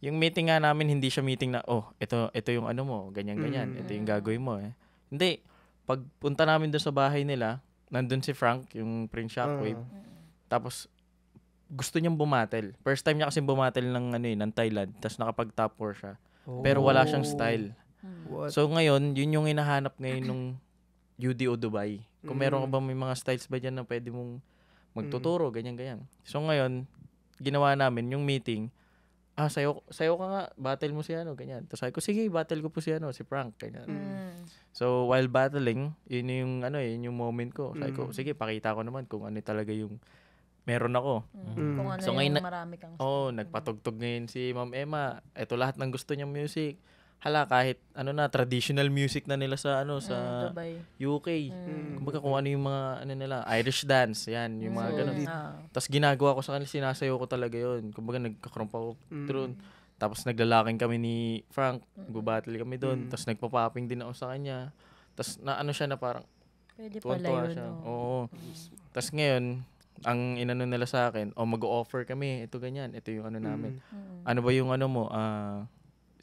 Yung meeting nga namin, hindi siya meeting na, oh, ito yung ano mo, ganyan. Ito yung gagawin mo eh. Hindi. Pagpunta namin doon sa bahay nila, nandun si Frank, yung Prince Shockwave. Tapos, gusto niyang bumatel. First time niya kasi bumatel ng Thailand, tapos nakapag-top 4 siya. Pero wala siyang style. What? So ngayon, yun yung hinahanap ngayon nung UDO Dubai. Kung meron ka ba may mga styles ba dyan na pwede mong magtuturo, ganyan. So ngayon, ginawa namin yung meeting, sayo ka nga, battle mo si ano, ganyan. Tapos sabi ko, sige, battle ko po si Frank, ganyan. So while battling, yun yung moment ko. Sabi ko, sige, pakita ko naman kung ano talaga yung meron ako. Kung ano So, yung ngayon marami kang nagpatugtog ngayon si Ma'am Emma. Ito lahat ng gusto niyang music. Hala, kahit traditional music na nila sa sa Dubai. UK. Kumbaga kung ano yung mga nila, Irish dance, yan, yung mga ganun. Ah. Tapos ginagawa ko sa kanila, sinasayaw ko talaga yun. Kumbaga nagkakaroon pa ako doon. Tapos naglalaking kami ni Frank, nagbabattle kami doon. Tapos nagpa-popping din ako sa kanya. Tapos na siya na parang Pwede pala tuwan-tuwa yun. siya. No? Oo. Tapos ngayon, ang inano nila sa akin, mag-o-offer kami, ito ganyan, ito yung ano namin. Ano ba yung ano mo,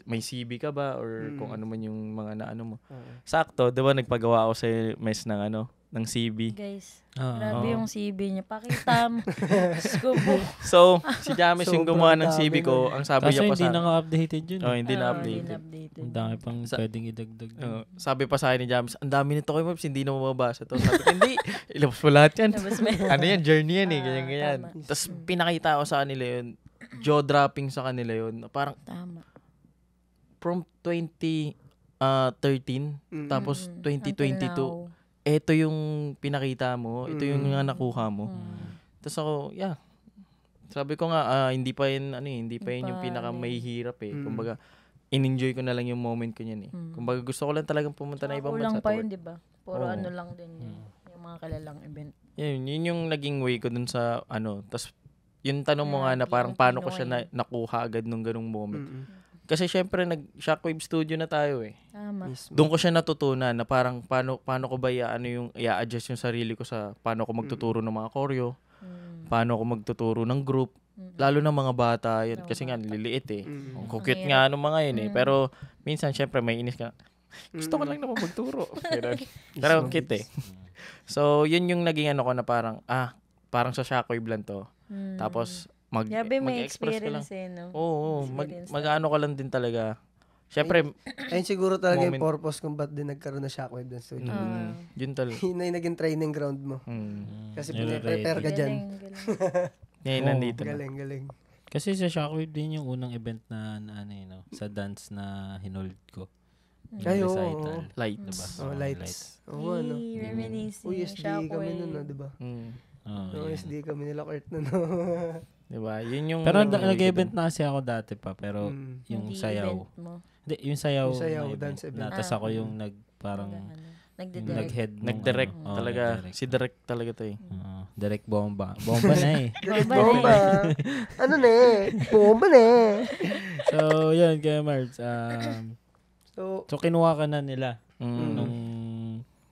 may CB ka ba or kung ano man yung mga naano mo. Sakto, 'di ba nagpagawa ako sa mes ng CB. Guys, grabe yung CB niya. Pakita mo. Scoop. So, si James yung Sobrang gumawa ng dami CB ko, ang sabi Kaso niya pa hindi sa na nga updated yun. Oh, hindi na Hindi updated. updated. Ang dami pang pwedeng idagdag. Sabi pa sa akin ni James, ang dami nito kay Mabs, hindi na mababasa to. Sabi ko, hindi, ilabas mo lahat yan. Labas mo yan. Ano yan, journey yan eh, ganyan. tama. Tapos pinakita ko sa kanila yun, jaw-dropping sa kanila yun. Parang Tama. from 2013, tapos 2022, Until now. ito yung pinakita mo, ito yung nakuha mo. Tapos ako, sabi ko nga, hindi pa yun yung pinaka mahihirap eh. Kumbaga, in-enjoy ko na lang yung moment ko niyan eh. Kumbaga, gusto ko lang talagang pumunta na ibang bansa. Kulang pa yun, di ba? Puro Oo. ano lang din yun. Yung mga kilalang event. Yun yung naging way ko dun sa Tapos, yung tanong mo nga na Yung parang paano ko siya Pinoy. nakuha agad nung ganung moment. Kasi syempre, nag-Shockwave Studio na tayo eh. Tama. Doon ko siya natutunan na parang paano ko ba i-adjust yung sarili ko sa paano ko magtuturo ng mga choreo, paano ko magtuturo ng group, lalo na mga bata yun. Kasi nga, nililiit eh. Ang kukit nga ng mga yun eh. Pero minsan, syempre, may inis ka. Gusto ko lang naman magturo. Pero cute eh. So, yun yung naging ko na parang sa Shockwave lang to. Tapos, Grabe may mag-express ka lang. experience eh, no? Oo, Experience mag-ano ka lang din talaga. Syempre, Ayun siguro talaga yung Moment. purpose kung ba't din nagkaroon na Shockwave dun studio. yun talaga. Yun na yung naging training ground mo. Kasi pinaprepare ka dyan. Galing. Ngayon, nandito na. Galing. Kasi sa Shockwave din yung unang event na sa dance na hinold ko. Yung Ay, oo, recital. oo. Lights. Diba? Oh, lights. Oo, ano. Reminiscing. USD kami nun, di ba? SD kami nila Kurt na Diba? Yun yung... Pero nag-event na kasi ako dati pa, pero yung Hindi sayaw. event mo. Hindi, yung sayaw. Yung sayaw, na dance event. Tapos ako yung parang Nagde-direct. nag-head. Nag-direct Oo, talaga. nag-direct. Si Direct talaga to eh. Direct bomba. Bomba na eh. Bomba. Ano na Bomba na So, yun, kaya Marbs. So, Kinuha ka na nila.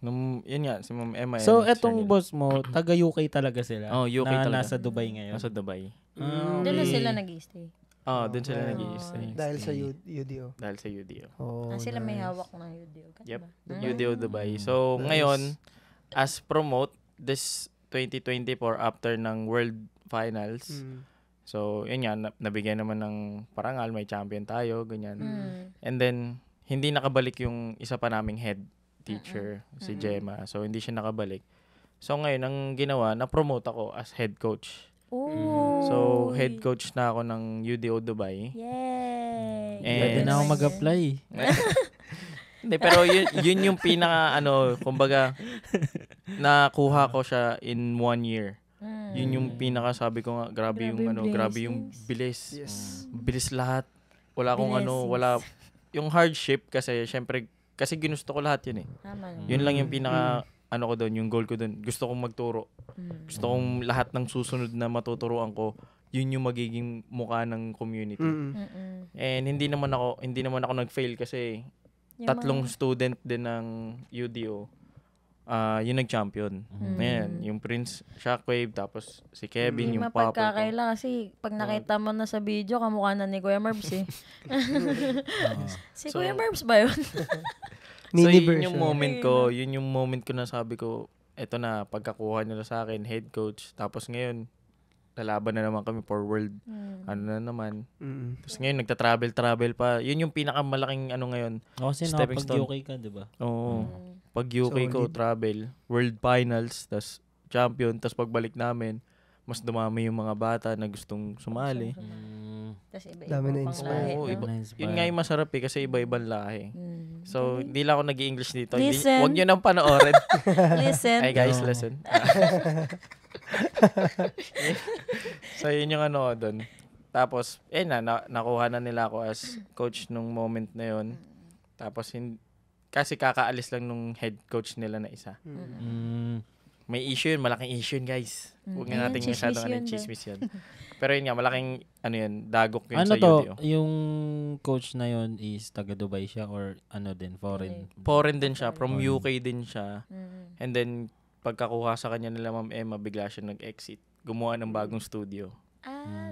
Yun nga, si Ma'am Emma. So, etong boss mo, taga-UK talaga sila. Oh, UK na talaga. nasa Dubai ngayon. Nasa Dubai. Doon na sila nag-stay. Doon sila nag-i-stay. dahil sa UDO. Dahil sa UDO. Sila may hawak ng UDO. Yep, UDO Dubai. So, ngayon, as promote, this 2024 after ng World Finals, so, yun nga, nabigyan naman ng parangal, may champion tayo, ganyan. And then, hindi nakabalik yung isa pa naming head teacher, si Gemma. So, hindi siya nakabalik. So, ngayon, ang ginawa, na-promote ako as head coach. Oh. So, head coach na ako ng UDO Dubai. Yay! Pwede na ako mag-apply. Hindi, pero yun yung pinaka, kumbaga, nakuha ko siya in 1 year. Yun yung pinaka, sabi ko nga, grabe yung bilis. Yes. Bilis lahat. Wala akong wala, yung hardship kasi, syempre, kasi ginusto ko lahat yun eh. Yun lang yung pinaka, ko doon, yung goal ko doon. Gusto kong magturo. Gusto kong lahat ng susunod na matuturuan ko, yun yung magiging mukha ng community. And hindi naman ako nag-fail kasi tatlong student din ng UDO, yung nag-champion. Ayan, yung Prince Shockwave, tapos si Kevin, yung Papa. Mapagkakaila kasi pag nakita mo na sa video, kamukha na ni Kuya Marbs eh. Si Kuya Marbs ba yun? So, yun yung moment ko na sabi ko, eto na, pagkakuha nila sa akin, head coach. Tapos ngayon, lalaban na naman kami for world. Ano na naman. Tapos ngayon, nagta-travel pa. Yun yung pinakamalaking ngayon. Kasi nakapag-UK ka, di ba? Oo. Pag UK ko, travel, world finals, tas champion, tas pagbalik namin, mas dumami yung mga bata na gustong sumali. Tas Dami na iba-iba pang inspire. lahi. Oo, no? yun nga yung masarap eh, kasi iba-ibang lahi. So, hindi lang ako nag-i-English dito. Listen. Huwag nyo nang panoorin. Listen. Ay guys, listen. So, yun yung doon. Tapos, nakuha na nila ako as coach nung moment na yun. Tapos, kasi kakaalis lang nung head coach nila na isa. May issue yun, malaking issue yun, guys. Huwag nga natin masyadong chismis yun. Pero yun nga, malaking, dagok yun sa UDO. Yung coach na yun is taga Dubai siya or din, foreign? Foreign din siya, from UK din siya. And then, pagkakuha sa kanya nila Ma'am Emma, bigla siya nag-exit. Gumawa ng bagong studio.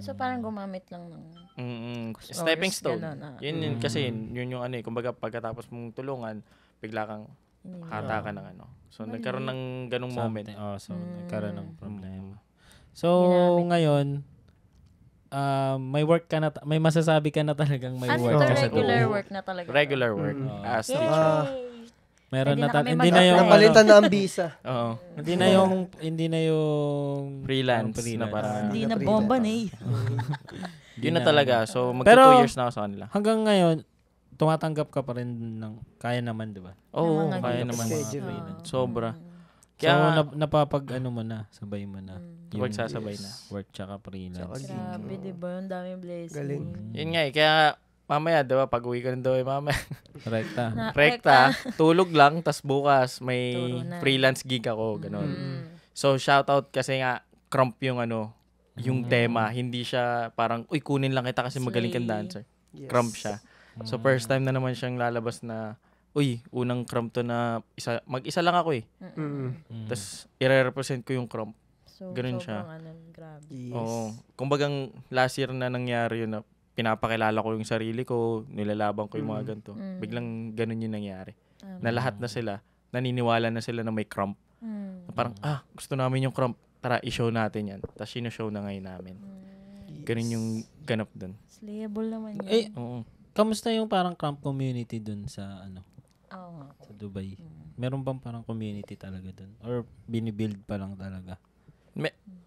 So parang gumamit lang ng stepping stone. Ganun, Kasi yun yung kumbaga pagkatapos mong tulungan, bigla kang hata ka ng So, nagkaroon ng ganung moment. So, nagkaroon ng problema. So, ngayon, may work ka na, may masasabi ka na talagang may work ka sa regular Dubai. work na talaga. Regular work. As teacher. Yay! Meron na Hindi hindi na yung Napalitan na ang visa. Oo. hindi na yung Freelance na parang Hindi na bomba na eh. yun na talaga. So, Pero, 2 years na ako sa kanila. Hanggang ngayon, tumatanggap ka pa rin ng kaya naman, di ba? Oo, mga kaya gigs. naman. Schedule. Sobra. So, Kaya, napapag mo na, sabay mo na. Yung magsasabay na. work tsaka freelance. Grabe, di ba? Ang daming blessing. Galing. Yun nga Kaya, mamaya, diba, pag uwi ko ng Dubai, mamaya, Rekta. rekta, tulog lang, tas bukas, may Turo na. freelance gig ako, ganun. So, shoutout kasi nga, Crump yung yung tema. Hindi siya parang, uy, kunin lang kita kasi magaling kang dancer. Yes. Crump siya. So, first time na naman siyang lalabas na, uy, unang Crump to na, mag-isa lang ako eh. Tapos, i-represent ko yung Crump. So, Ganun siya. Grabe. Yes. Oo. Kumbagang, last year na nangyari yun na, pinapakilala ko yung sarili ko, nilalaban ko yung mga ganito. Biglang ganun yung nangyari. Na lahat na sila, naniniwala na sila na may Crump. Na parang, gusto namin yung Crump. Tara, i-show natin yan. Tapos, sino-show na ngayon namin. Ganun yung ganap dun. Slayable naman Eh, yun. Oo. kamusta yung parang camp community dun sa Oo nga. sa Dubai? Meron bang parang community talaga dun? Or binibuild pa lang talaga?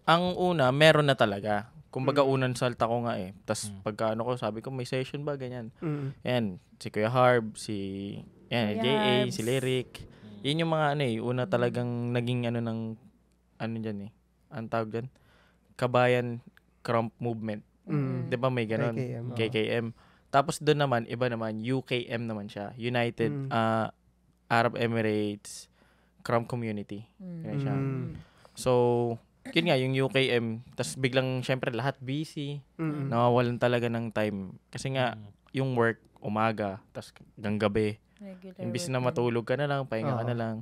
Ang una, meron na talaga. Kumbaga, unang salta ko nga eh. Tapos, pagka ko, sabi ko, may session ba? Ganyan. Yan, si Kuya Harb, Kuya J.A., Harbs. si Lyric. Yun yung mga una talagang naging ng, dyan eh. ang tawag dyan? Kabayan Crump Movement. Di ba may ganun? KKM. Tapos doon naman, iba naman, UKM naman siya. United Arab Emirates Crump Community. Ganun siya. So, yun nga, yung UKM, tas biglang, syempre, lahat busy. Nawawalan talaga ng time. Kasi nga, yung work, umaga, tas hanggang gabi. Imbis na matulog ka na lang, pahinga ka na lang.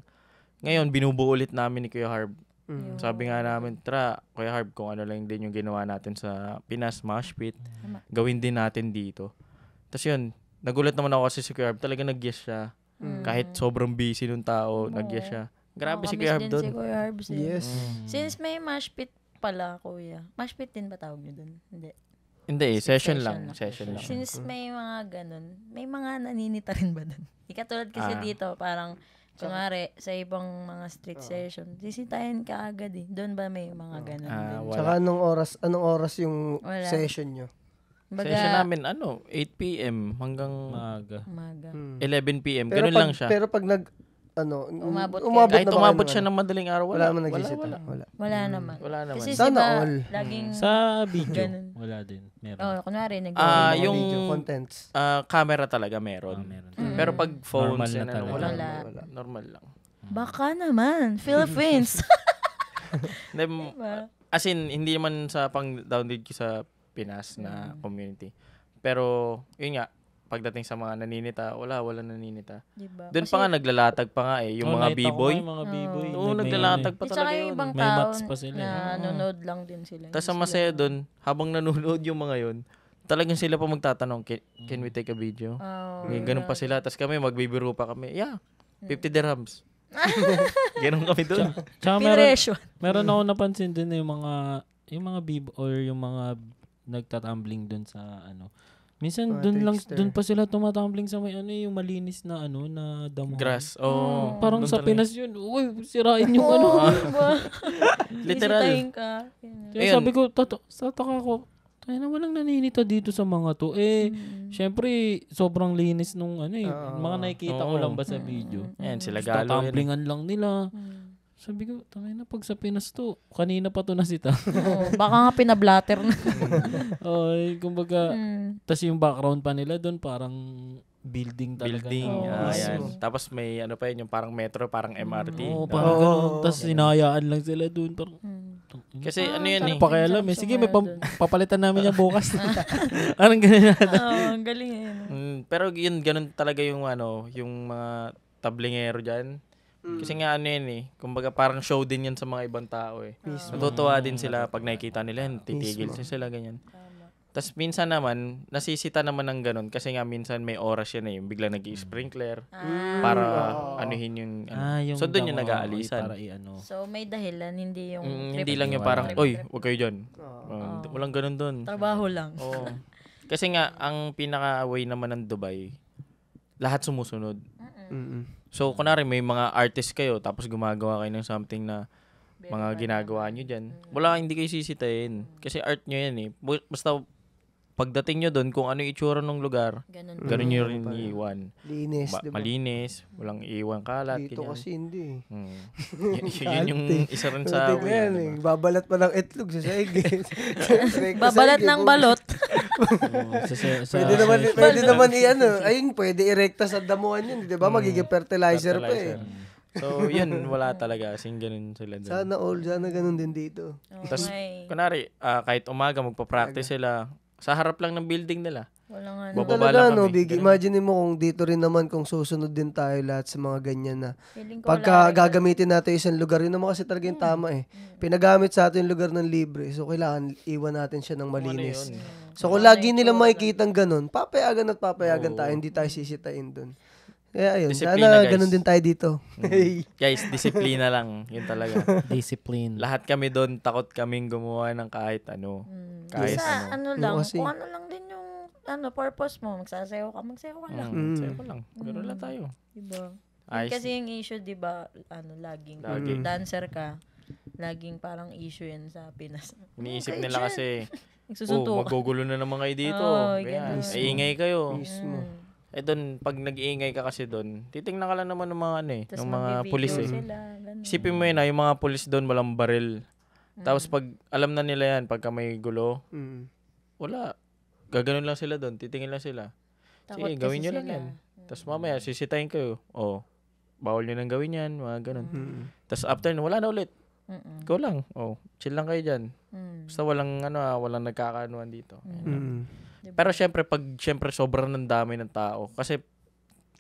Ngayon, binubuo ulit namin ni Kuya Harb. Sabi nga namin, tara, Kuya Harb, kung ano lang din yung ginawa natin sa Pinas, Mosh Pit, gawin din natin dito. Tapos yun, nagulat naman ako kasi si Kuya Harb, talaga nag-yes siya. Kahit sobrang busy nung tao, nag-yes siya. Grabe si Kuya Harb doon. Si Kuya Harb. Yes. Since may Mosh Pit pala, Kuya. Mosh Pit din ba tawag nyo doon? Hindi, Session lang. Since may mga ganun, may mga naninita rin ba doon? Katulad kasi dito, parang, kunwari, sa ibang mga street session, sisitahin ka agad eh. Doon ba may mga ganun din? Tsaka anong oras yung session nyo? Session namin, 8 p.m. hanggang Umaga. 11 p.m. Ganun lang siya. Pero pag umabot kahit na ba umabot kayo siya ng ng madaling araw, wala naman nagsisita. Wala naman. Wala naman. Kasi Sana diba, all. laging, Sa video, ganun. wala din. Meron. Kunwari, yung video contents. camera talaga meron. Meron. Pero pag phones, Normal na talaga. wala. Wala. Normal lang. Baka naman. Philippines. Diba? As in, hindi naman sa pang-download ko sa Pinas na community. Pero, yun nga, pagdating sa mga naninita, wala naninita. Diba? Doon pa nga, naglalatag pa nga eh. Yung mga B-boy. Mga B-boy. Oo, naglalatag pa At talaga saka yung yun. ibang May tao mats pa sila. na nanonood lang din sila. Tapos ang masaya doon, habang nanonood yung mga yun, talagang sila pa magtatanong, can we take a video? Ganun pa sila. Tapos kami, magbibiro pa kami. Yeah, 50 dirhams. Ganun kami doon. Tsaka Pinresyo. meron ako napansin din yung mga b or yung mga nagtatumbling doon sa Minsan doon pa sila tumatumbling sa may yung malinis na na damo. Grass. Oh. Parang sa Pinas yun. Uy, sirain yung Literal. Isitahin ka. Kaya sabi ko, tataka ko, tayo na walang naninita dito sa mga to. Syempre, sobrang linis nung mga nakikita ko lang ba sa video. Yan, sila galo. Tatumblingan lang nila. Sabi ko, tangay na pag sa Pinas to, kanina pa to nasita. Baka nga pinablatter na. Kumbaga, tas yung background pa nila doon parang building talaga. Ayan. Tapos may pa yun, yung parang metro, parang MRT. Parang ganun. Tas sinayaan lang sila doon. Kasi yan pakialam eh. Sige, may papalitan namin yan bukas. Parang ganun natin. Ang galing eh. Pero yun, ganun talaga yung yung mga tablingero dyan. Kasi nga kumbaga parang show din yan sa mga ibang tao eh. Natutuwa din sila pag nakikita nila yan, titigil sila ganyan. Tapos minsan naman, nasisita naman ng ganun kasi nga minsan may oras yan yung biglang nag-i-sprinkler para anuhin yung yung so doon yung nag-aalisan. So may dahilan, hindi yung hindi lang yung parang, oy, huwag kayo dyan. Walang ganun doon. Trabaho lang. Oo. Kasi nga, ang pinaka-way naman ng Dubai, lahat sumusunod. So, kunwari may mga artist kayo tapos gumagawa kayo ng something na mga ginagawa nyo dyan. Wala, hindi kayo sisitayin. Kasi art nyo yan eh. Basta pagdating nyo doon, kung ano yung itsura ng lugar, ganun nyo rin iiwan. Linis, diba? Malinis, walang iiwan kalat. Dito ganyan. kasi hindi. Yun yung isa rin sa way. Babalat pa ng itlog sa saig. Babalat ng balot. Pwede naman ayun, pwede irekta sa damuhan yun. Diba? Magiging fertilizer pa eh. So, yun, wala talaga. Kasing ganun sila doon. Sana ganun din dito. Tapos, kunwari, kahit umaga, magpa-practice sila. Sa harap lang ng building nila. Walang Bababa lang kami. Big, imagine mo kung dito rin naman kung susunod din tayo lahat sa mga ganyan na pagka gagamitin natin isang lugar, yun naman kasi talaga yung tama eh. Pinagamit sa atin yung lugar ng libre. So, kailangan iwan natin siya ng malinis. So, kung lagi nilang makikitang ganun, papayagan tayo. Hindi tayo sisitain dun. Kaya ayun, sana ganun din tayo dito. Guys, disiplina lang. Yun talaga. Discipline. Lahat kami doon, takot kaming gumawa ng kahit ano. Kahit sa lang, kung ano lang din yung purpose mo. Magsasayaw ka lang. Sayo ko lang. Gano'n lang tayo. Diba? Kasi yung issue, diba, laging dancer ka, laging parang issue yan sa Pinas. Iniisip nila kasi, nagsusuntukan. magugulo na ng mga dito. Iingay kayo. Mismo. Doon, pag nag-iingay ka kasi doon, titingnan ka lang naman ng mga ng mga pulis eh. Isipin mo yun yung mga pulis doon walang baril. Tapos pag alam na nila yan, pagka may gulo, Mm. wala. Gaganon lang sila doon, titingin lang sila. Takot Sige, gawin kasi nyo lang sila. yan. Tapos mamaya, sisitahin kayo. Oh, bawal nyo nang gawin yan, mga ganun. Mm. Tapos after, wala na ulit. Mm-mm. Ikaw lang. Oh, chill lang kayo dyan. Mm. Basta walang, walang nagkakaanuan dito. Mm. Diba? Pero syempre, pag sobrang ng dami ng tao, kasi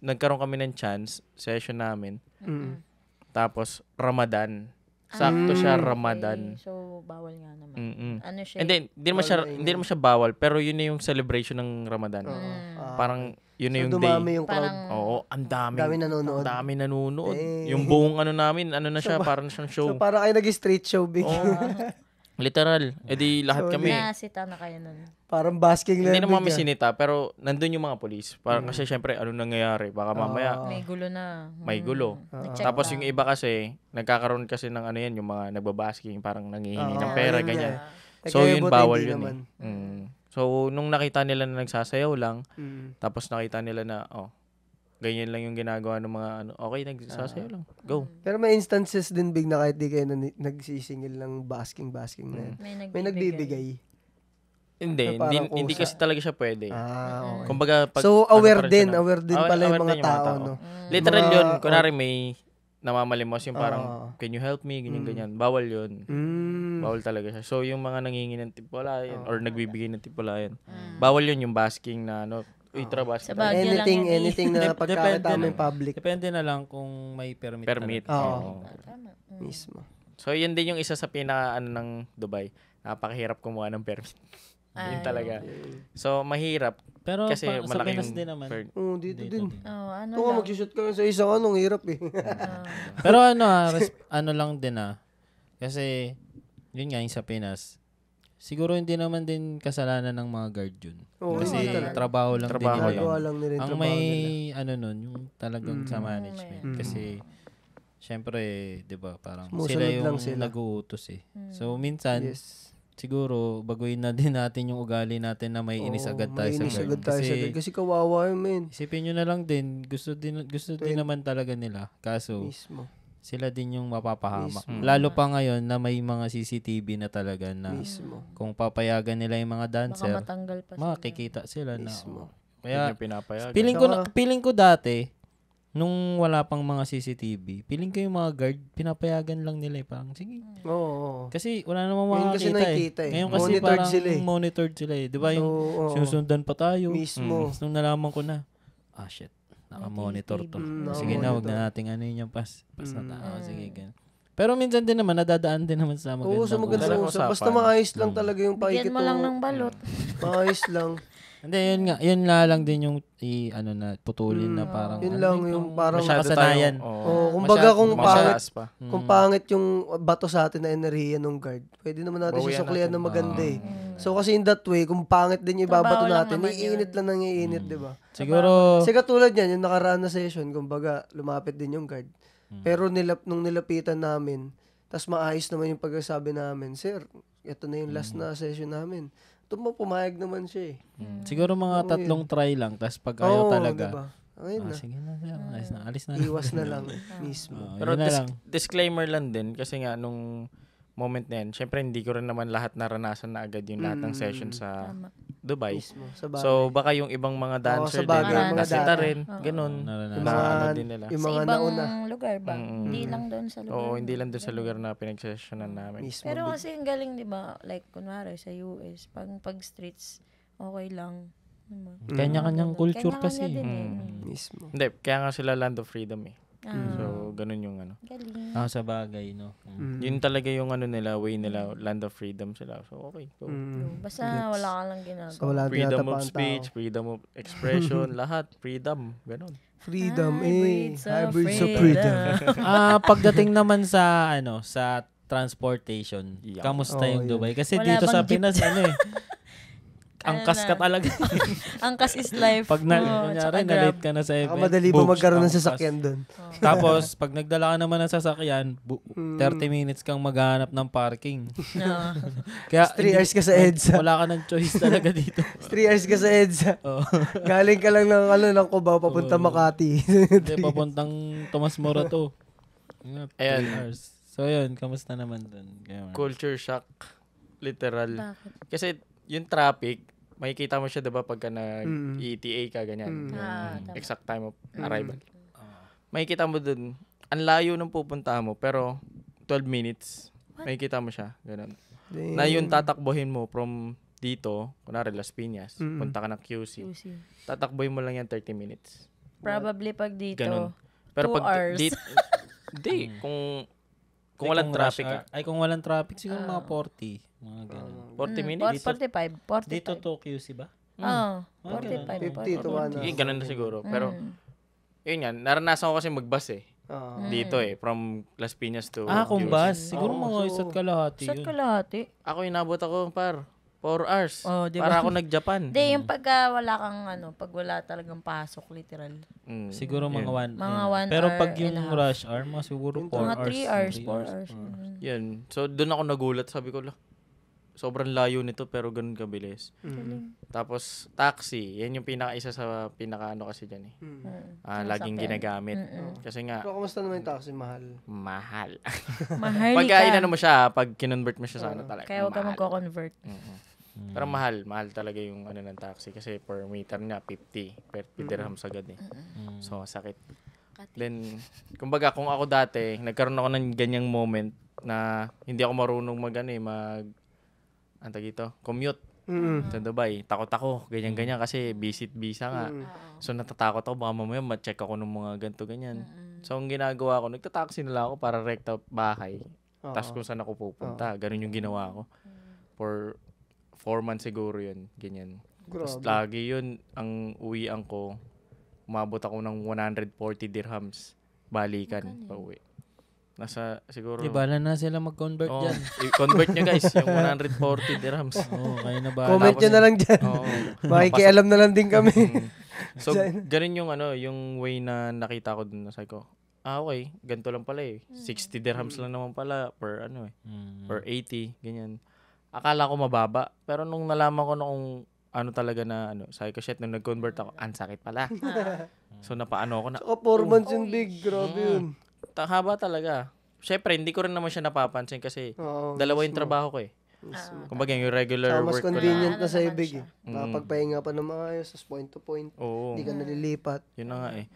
nagkaroon kami ng chance, session namin, Mm. tapos Ramadan. Sakto siya Mm. Ramadan. Okay, so, bawal nga naman. Mm-mm. Ano siya? And then, hindi naman siya bawal, pero yun na yung celebration ng Ramadan. Parang, yun na So, yung dumami day. yung crowd. Parang, Oo, ang dami. Dami nanonood. Ang dami nanonood. Dang. Yung buong namin, na siya, parang siyang show. So, parang kayo nag-street show, Big. Oo. Literal. E di lahat So, kami. nasita na kayo nun. Parang basking lang. Hindi naman kami Big, ah. sinita, pero nandun yung mga polis. Parang kasi syempre, ano nangyayari? Baka mamaya, May gulo na. may gulo. Nag-check Tapos ba? yung iba kasi, nagkakaroon kasi ng yung mga nagbabasking, parang nangihingi ng Oo, pera, yun ganyan. nga. So, Kaya yun buti bawal hindi yun naman. So, nung nakita nila na nagsasayaw lang, Mm. tapos nakita nila na, ganyan lang yung ginagawa ng mga okay, nagsasayaw lang. Go. Pero may instances din, Big, na kahit di kayo nagsisingil ng basking na yan. May nagbibigay. Hindi, Na parang hindi kusa. kasi talaga siya pwede. Okay. Kumbaga, pag, So, pa aware rin din. sila. Aware din pala Aware yung mga din tao, no? Literal Mga- yun. Kunwari may namamalimos yung parang, Oo. can you help me? Ganyan. Bawal yun. Mm. Bawal talaga siya. So, yung mga nangingi ng tip, wala yan. Or nagbibigay ng tip, wala yan. Bawal yun yung basking na, uy, tara basking. Sa Baguio lang Anything, yan eh. anything na pagkakita mo yung public. Depende na lang kung may permit. Permit. talaga. Oo. Tama. Mismo. So, yun din yung isa sa pinaka ng Dubai. Napakahirap kumuha ng permit. Yun talaga. So, mahirap. Pero Kasi sa malaki Pinas yung din naman. Oo, dito din. Oh, ano Ito nga, lang. mag-shoot ka sa isang anong hirap eh. Pero ano lang din kasi yun nga yung sa Pinas. Siguro hindi naman din kasalanan ng mga guard yun. Oo, Kasi hindi talaga. trabaho lang Trabaho din nila Ginagawa yun. lang nila yung Ang trabaho may nila. yung talagang sa management. Kasi syempre, 'di ba, parang Sumusunod sila yung lang sila. nag-uutos eh. So minsan Yes. siguro baguhin na din natin yung ugali natin na may inis agad tayo sa Mainis guard. agad tayo sa guard. Kasi kawawa yun, men. Isipin nyo na lang din, gusto din naman talaga nila. Kaso, Mismo. sila din yung mapapahamak. Mismo. Lalo pa ngayon na may mga CCTV na talaga na Mismo. kung papayagan nila yung mga Baka dancer, matanggal pa sila. makikita sila na. Mismo. Kaya, Yun yung pinapayagan. feeling ko dati, nung wala pang mga CCTV, feeling ko yung mga guard, pinapayagan lang nila eh. Parang, sige. Oo. Kasi wala namang Ngayon kasi makakita nakikita eh. Ngayon kasi Monitored parang sila eh. monitored sila eh. Di ba yung oo. sinusundan pa tayo? Mismo. Tapos nung nalaman ko na, shit, naka-monitor to. Sige na, wag na nating ano yun yung pass na tao. Sige, ganun. Pero minsan din naman, nadadaan din naman sa magandang Oo, sa magandang Talagang usap. Basta usapan. maayos lang talaga yung Bigyan paikot. mo lang ng balot. Maayos lang. Hindi, yun nga lang din yung putulin na parang, Yun lang yung parang Masyado nakasanayan. Oo, kumbaga kung pangit, Mataas pa. kung pangit yung bato sa atin na enerhiya ng guard, pwede naman natin Bawian susuklian natin. ng maganda eh. So kasi in that way, kung pangit din yung ibabato Trabaho lang natin, naman iinit lang ng iinit, di ba? siguro, Kasi katulad yan, yung nakaraan na session, kumbaga lumapit din yung guard. Pero nung nilapitan namin, tas maayos naman yung pagkasabi namin, sir, ito na yung last na session namin. Ito mo, pumayag naman siya eh. siguro mga 3 try lang, tapos pag ayaw Oo, talaga, diba? Ayun na. sige na, sir, alis na. Iwas na lang mismo. Pero Yun na lang. disclaimer lang din kasi nga nung moment na yan, syempre hindi ko rin naman lahat naranasan na agad yung lahat ng session sa Dubai. Mismo, sa bagay. So baka yung ibang mga dancer sa bagay, din, mga nasita dati. rin, ganun. yung Na mga, ano din nila. yung Sa mga ibang nauna. lugar ba? Hindi lang doon sa lugar. Oo, hindi lang doon sa lugar na pinag-sessionan namin. Mismo. Pero kasi ang galing, di ba? Like, kunwari, sa US, pag streets, okay lang. Diba? Kanya-kanyang culture Kanya-kanya kasi. din eh. Mismo. Hindi, kaya nga sila Land of Freedom eh. Ah, So, ganun yung ano. galing. Sa bagay, no? Yun talaga yung ano nila, way nila, Land of Freedom sila. So, okay. Go. Basta wala ka lang ginagawa. So, wala Freedom tinatapa of ang speech, tao. freedom of expression, lahat. Freedom. Ganun. Freedom Hybrids of Hybrids of freedom. freedom. Pagdating naman sa sa transportation, Yeah. kamusta yung yun. Dubai? Kasi Wala dito sa bang jeep Pinas, angkas ka talaga. Angkas is life. Pag kunyari, na-late ka na sa event, Madali ba books, magkaroon ng angkas. sasakyan doon? Tapos, pag nagdala ka naman ng sasakyan, 30 minutes kang maghanap ng parking. No. Kaya 3 hours ka sa EDSA. wala ka ng choice talaga dito. 3 hours ka sa EDSA. Oo. Galing ka lang ng Cubao papunta Makati. Hindi, papuntang Tomas Morato. 3 Ayan. hours. So, yun. Kamusta naman dun? Culture shock. Literal. Bakit? Kasi yung traffic, makikita mo siya 'di ba pagka nag-ETA ka ganyan. Tama. Exact time of arrival. Makikita mo dun, ang layo ng pupuntahan mo pero 12 minutes. Makikita mo siya, ganun. Na yung tatakbohin mo from dito, kunwari Las Piñas, punta ka ng QC. Tatakbohin mo lang yan 30 minutes. Probably pag dito, Ganun. Pero 2 pag hours. Hindi, kung walang traffic ka. Ay, kung walang traffic, siguro mga 40. Mga ganun. 40 minutes? 45. Dito to QC ba? Oo, 50 to 1 Yung ganun na siguro. Pero, yun yan, naranasan ko kasi mag-bus eh. Dito from Las Piñas to Kung QC. bus. Siguro mga isa't kalahati Saan yun. kalahati? Ako inabot ako 4 hours. Diba? Para ako nag-Japan. Hindi, yung pagka wala kang pag wala talagang pasok, literal. Siguro mga 1. Mga 1 Pero hour pag and yung a half. rush hour, mga siguro 4 Mga hours. 3 hours, 3 4 hours. Yun. So, doon ako nagulat. Sabi ko, sobrang layo nito pero ganun kabilis. Tapos, taxi. Yan yung isa sa pinaka-ano kasi dyan eh. Laging ginagamit. Kasi nga, Pero kamusta naman yung taxi? Mahal. mahal. Mahal Pag ka. mo siya, pag kinonvert mo siya sa talaga. Kaya huwag ka mahal. magko-convert. Pero mahal talaga yung ng taxi kasi per meter niya 50 dirhams agad eh. So sakit. Then kumbaga kung ako dati nagkaroon ako ng ganyang moment na hindi ako marunong commute sa Dubai. Takot ako, ganyan kasi visa nga. So natatakot ako baka mamaya ma-check ako ng mga ganito ganyan. So ang ginagawa ko, nagta-taxi na lang ako para rekta bahay. Tapos kung saan ako pupunta, ganun yung ginawa ko. For 4 months siguro yun, ganyan. Tapos lagi yun, ang uwian ko, umabot ako ng 140 dirhams balikan pa uwi. Nasa siguro... Bala na sila mag-convert dyan. I-convert nyo guys, yung 140 dirhams. Kayo na ba? Comment nyo na lang dyan. Makikialam na lang din kami. So, ganun yung yung way na nakita ko dun. Sabi ko, okay, ganito lang pala eh. 60 dirhams lang naman pala per per 80, ganyan. Akala ko mababa, pero nung nalaman ko nung talaga na sabi ko, shit, nung nag-convert ako, ang sakit pala. So napaano ako na. Saka 4 months yung big, grabe yun. Haba talaga. Syempre, hindi ko rin naman siya napapansin kasi dalawa yung trabaho ko eh. Kumbaga yung regular Saka mas work ko. convenient na sa big eh. Pagpahinga pa na maayos, tas point to point. Hindi ka nalilipat. Yun na nga eh.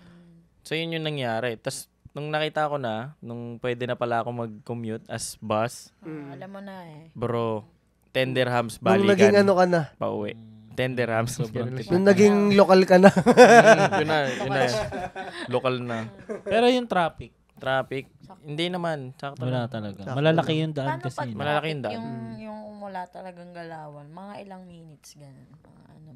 So yun yung nangyari. Tapos nung nakita ko na, nung pwede na pala ako mag-commute as bus, Alam mo na eh. bro, 10 dirhams Nung balikan. naging ka na. Pauwi. 10 dirhams. Nung naging lokal ka na. Yun na. Local na. Pero yung traffic, hindi naman. Sakto wala talaga. Malalaki yung daan Paano kasi. pag Malalaki yung daan. yung wala talagang galawan, mga ilang minutes ganun.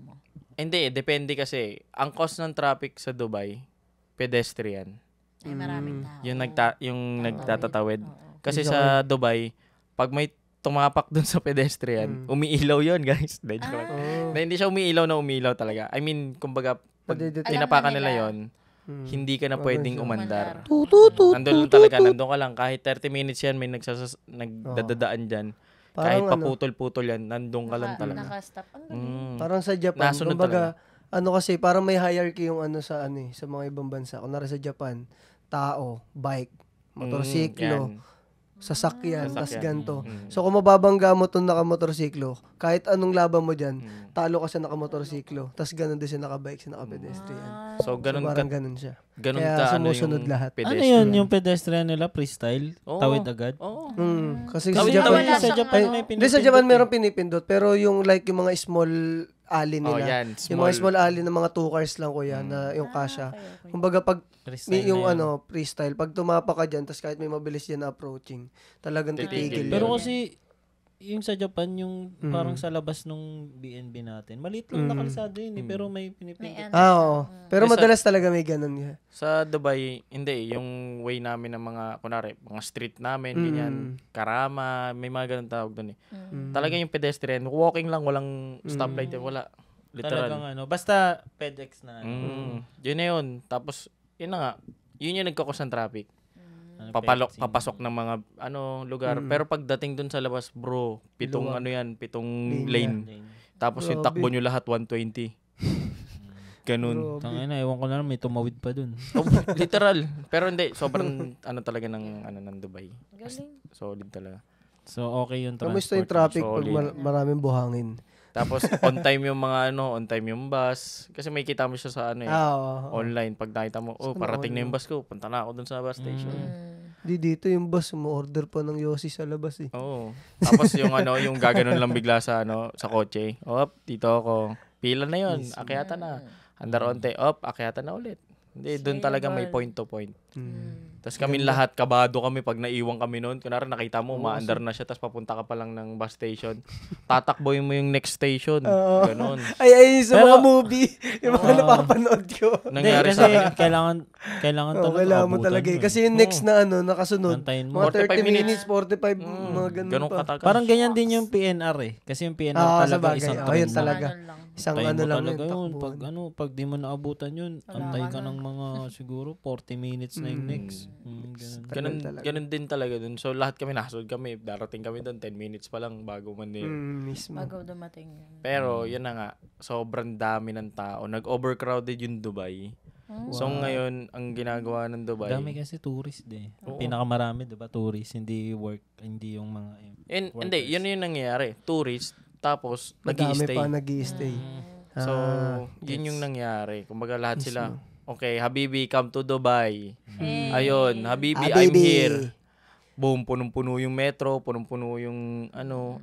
Mo. Hindi, depende kasi. Ang cost ng traffic sa Dubai, pedestrian. Ay maraming tao. Yung nagtatatawid. Kasi sa Dubai, pag may tumapak dun sa pedestrian, umiilaw yun, guys. Hindi siya umiilaw talaga. I mean, kumbaga, pag tinapakan nila yon, hindi ka na pwedeng umandar. Nandun ka lang. Kahit 30 minutes yan, may nagdadadaan dyan. Kahit paputol-putol yan, nandun ka lang talaga. Nakastop. Parang sa Japan, Nasunod kumbaga, kasi, parang may hierarchy yung sa sa mga ibang bansa. Kunwari sa Japan, tao, bike, motorsiklo, sasakyan, tas ganito. So kung mababangga mo itong nakamotorsiklo, kahit anong laban mo dyan, talo ka sa nakamotorsiklo. Tas ganun din sa nakabike, sa nakapedestrian. So ganun siya. Ganun Kaya sumusunod yung lahat. Ano yun? Yung pedestrian nila, freestyle? Tawid agad? Oo. Kasi Tawid sa Japan, sa Japan may hindi sa Japan meron pinipindot, pero yung yung mga small alley nila. Yan, yung mga small alley ng mga 2 cars lang kuya na yung kasha. Kumbaga pag yung freestyle, pag tumapa ka dyan, tas kahit may mabilis yan na approaching, talagang titigil. Pero kasi yung sa Japan, yung parang sa labas nung BNB natin, maliit lang na kalsada yun pero may pinipindot. Oo. Pero madalas talaga may ganun. Sa Dubai, hindi. Yung way namin ng mga, kunwari, mga street namin, ganyan, karama, may mga ganun tawag doon eh. Talaga yung pedestrian, walking lang, walang stoplight, wala. Literal. Talagang basta FedEx na. Yun na yun. Tapos, yun na nga, yun yung nagkakos ng traffic. Papasok ng mga lugar. Pero pagdating dun sa labas, bro, pitong lane. Tapos yung takbo nyo lahat 120. Ganun. Tangina, ewan ko na lang, may tumawid pa dun. Oh, literal. Pero hindi, sobrang talaga ng Dubai. Galing. Solid talaga. So, okay yung Kamusta transport. yung traffic pag solid. maraming buhangin? Tapos on time yung mga on time yung bus. Kasi may kita mo siya sa Oo. online. Pag nakita mo, parating na yung bus ko, punta na ako dun sa bus station. Di dito yung bus, mo-order pa ng Yossi sa labas eh. Oo. Tapos yung yung gaganon lang bigla sa sa kotse. Dito ako. Pila na yun, akyata na. Andar onte, akyata na ulit. Hindi, doon talaga may point to point. Tapos kami lahat, kabado kami pag naiwan kami noon. Kunwari nakita mo, maandar na siya, tapos papunta ka pa lang ng bus station. Tatakboyin mo yung next station. Ganon. Ay, sa mga movie, yung mga napapanood ko. Hindi, Nangyari kasi sa akin. kailangan talaga Kailangan mo abutan talaga eh. mo Kasi yung next na nakasunod, Antayin mo. mga 45 30 minutes, 45, mga ganun Ganun pa. katagal. Parang ganyan din yung PNR eh. Kasi yung PNR talaga sabagay. isang Yun trend talaga. Ano lang. Isang Antayin mo lang talaga yun, yun. takbuhan. Pag di mo naabutan yun, antay ka ng mga siguro 40 minutes na yung next. Ganun. Ganun din talaga dun. So lahat kami nakasunod kami. Darating kami doon 10 minutes pa lang bago man din. Mismo. Bago dumating yun. Pero yun na nga, sobrang dami ng tao. Nag-overcrowded yung Dubai. So ngayon, ang ginagawa ng Dubai. Dami kasi tourist eh. Pinakamarami, diba? Tourist, hindi work, hindi yung mga Hindi, yun yung nangyayari. Tourist, tapos Madami nag-i-stay. pa nag-i-stay. So, yun yung nangyari. Kumbaga lahat sila, okay, Habibi, come to Dubai. Ayun, Habibi, I'm here. Boom, punong-puno yung metro, punong-puno yung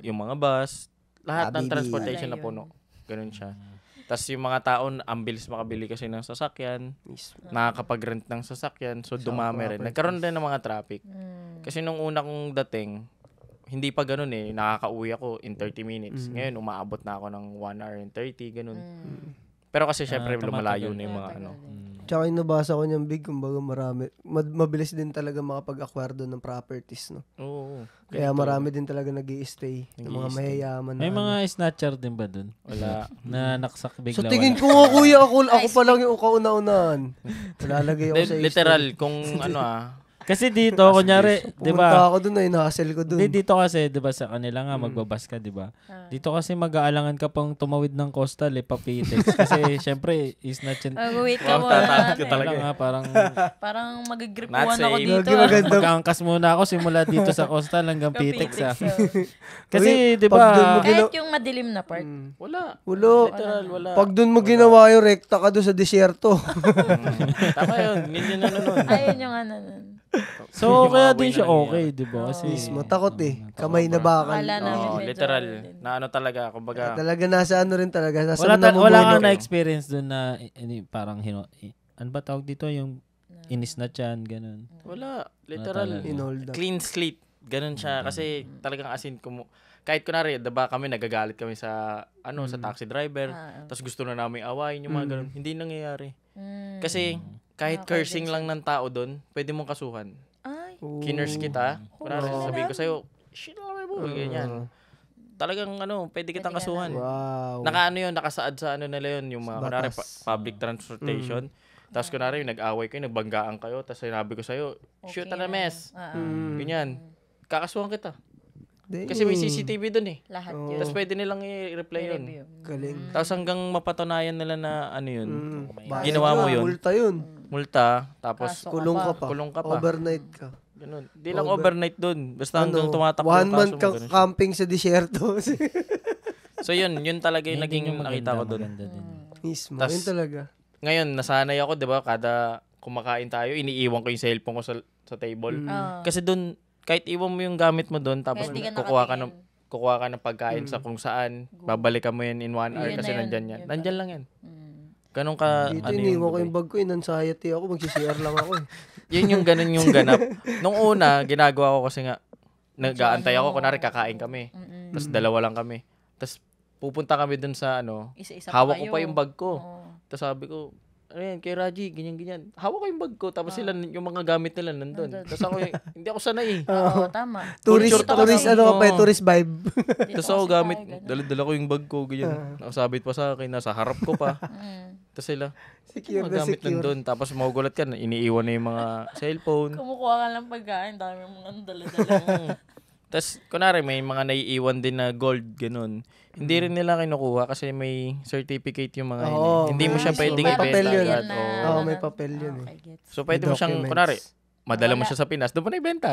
yung mga bus. Lahat ng Habibi. transportation na puno. Ganun siya. Tapos yung mga tao, ang bilis makabili kasi ng sasakyan. Nakakapag-rent ng sasakyan. So, dumami rin. Nagkaroon din ng mga traffic. Kasi nung una kong dating, hindi pa ganun eh. Nakakauwi ako in 30 minutes. Ngayon, umaabot na ako ng 1 hour and 30, ganun. Pero kasi syempre, lumalayo na yung mga Tsaka yung nabasa ko niyang big, kumbaga marami. Mabilis din talaga makapag-acquire doon ng properties, no? Oo. Kaya marami din talaga nag-i-stay ng mga mayayaman. May mga snatcher din ba dun? Wala. Na naksak bigla. So tingin ko nga kuya, ako pa lang yung kauna-unahan. Nalalagay ako sa Literal, kung Kasi dito, kunyari, di Pumunta ba? ako doon ay nakassel ko doon. Dito kasi, di ba, sa kanila nga, magbabas ka, di ba? Dito kasi mag-aalangan ka pang tumawid ng coastal, papitex. Kasi, syempre, is not yun. Wait ka muna. Tatakot ka talaga. Parang Not magagripuan ako safe. dito. Mag-angkas muna ako simula dito sa coastal hanggang Pitex. Kasi, di ba? Kahit yung madilim na part. Wala. Literal, wala. Pag doon mo ginawa yung rekta ka doon sa disyerto. Tama yun. Yun nun. Ayun yung ano nun. So, Yung kaya mga din way siya na okay, di ba? Kasi, Mismo, takot eh. Kamay na bakal. Akala namin medyo Literal. din. Na talaga, kumbaga. Talaga nasa rin talaga. Nasa wala kang na-experience doon na parang, ano ba tawag dito? Yung inisnat yan, ganun. Wala. Literal. Inolda. Clean slate. Ganun siya. Kasi talagang asin kahit kunwari, diba kami nagagalit kami sa sa taxi driver. Tapos gusto na namin awayin yung mga ganun. Hindi nangyayari. Kasi kahit cursing lang ng tao doon, pwede mong kasuhan. Ay. Kinurse kita. Kunwari, sabihin ko sa'yo, shit lang mo. Ganyan. Talagang pwede kitang kasuhan. Wow. Nakasaad sa nila yun. Yung mga kunwari, public transportation. Tapos kunwari, nag-away kayo, nagbanggaan kayo. Tapos sinabi ko sa'yo, shoot na mess. Ganyan. Kakasuhan kita. Kasi may CCTV dun eh. Lahat yun. Tapos pwede nilang i-reply yun. Galing. Tapos hanggang mapatunayan nila na yun. Ginawa mo yun. Multa yun. Multa. Tapos Kulong ka pa. Kulong ka pa. Overnight ka. Ganun. Di lang overnight dun. Basta hanggang tumatakbo yung 1 month kaso mo. kang ganun siya. camping sa disyerto. So yun talaga yung naging nakita ko dun. Mismo. Tas, Yun talaga. Ngayon, nasanay ako, di ba, kada kumakain tayo, iniiwan ko yung cellphone ko sa table. Kasi dun, kahit iwan mo yung gamit mo dun, tapos Kahit di ka kukuha ka ng pagkain sa kung saan, babalikan mo yan in 1 hour Yun kasi na yun. nandyan yan. Yun Nandyan lang yan. Ganun ka, Dito yung iniwan ko Dubai. yung bag ko. In-anxiety ako. Mag-CR lang ako. Yun yung ganun yung ganap. Nung una, ginagawa ko kasi nga, nag-aantay ako, kunwari kakain kami. Tapos dalawa lang kami. Tapos pupunta kami dun sa Isa-isa hawak ko kayo. pa yung bag ko. Oo. Tapos sabi ko, ayan, kay Raji, ganyan. Hawak ko yung bag ko. Tapos sila, yung mga gamit nila nandun. Tapos ako, hindi ako sanay eh. Oo, tama. Tourist, Dito kasi- tourist vibe. dito Tapos ako kasi gamit, tayo, ganun. dala ko yung bag ko, ganyan. Nakasabit pa sa akin, nasa harap ko pa. Tapos sila, Secure mga na gamit secure. nandun. Tapos magugulat ka, iniiwan na yung mga cellphone. Kumukuha ka lang pagkain, dami mong ano, dala-dala. Tas, kunwari, may mga naiiwan din na gold, ganun. Hindi rin nila kinukuha kasi may certificate yung mga yun. Oo, Hindi mo siya may pwedeng papel ibenta yun. agad. Oo, may papel yun eh. Okay, gets. So, pwede mo siyang, Documents. kunwari, madala mo siya sa Pinas, doon mo na ibenta.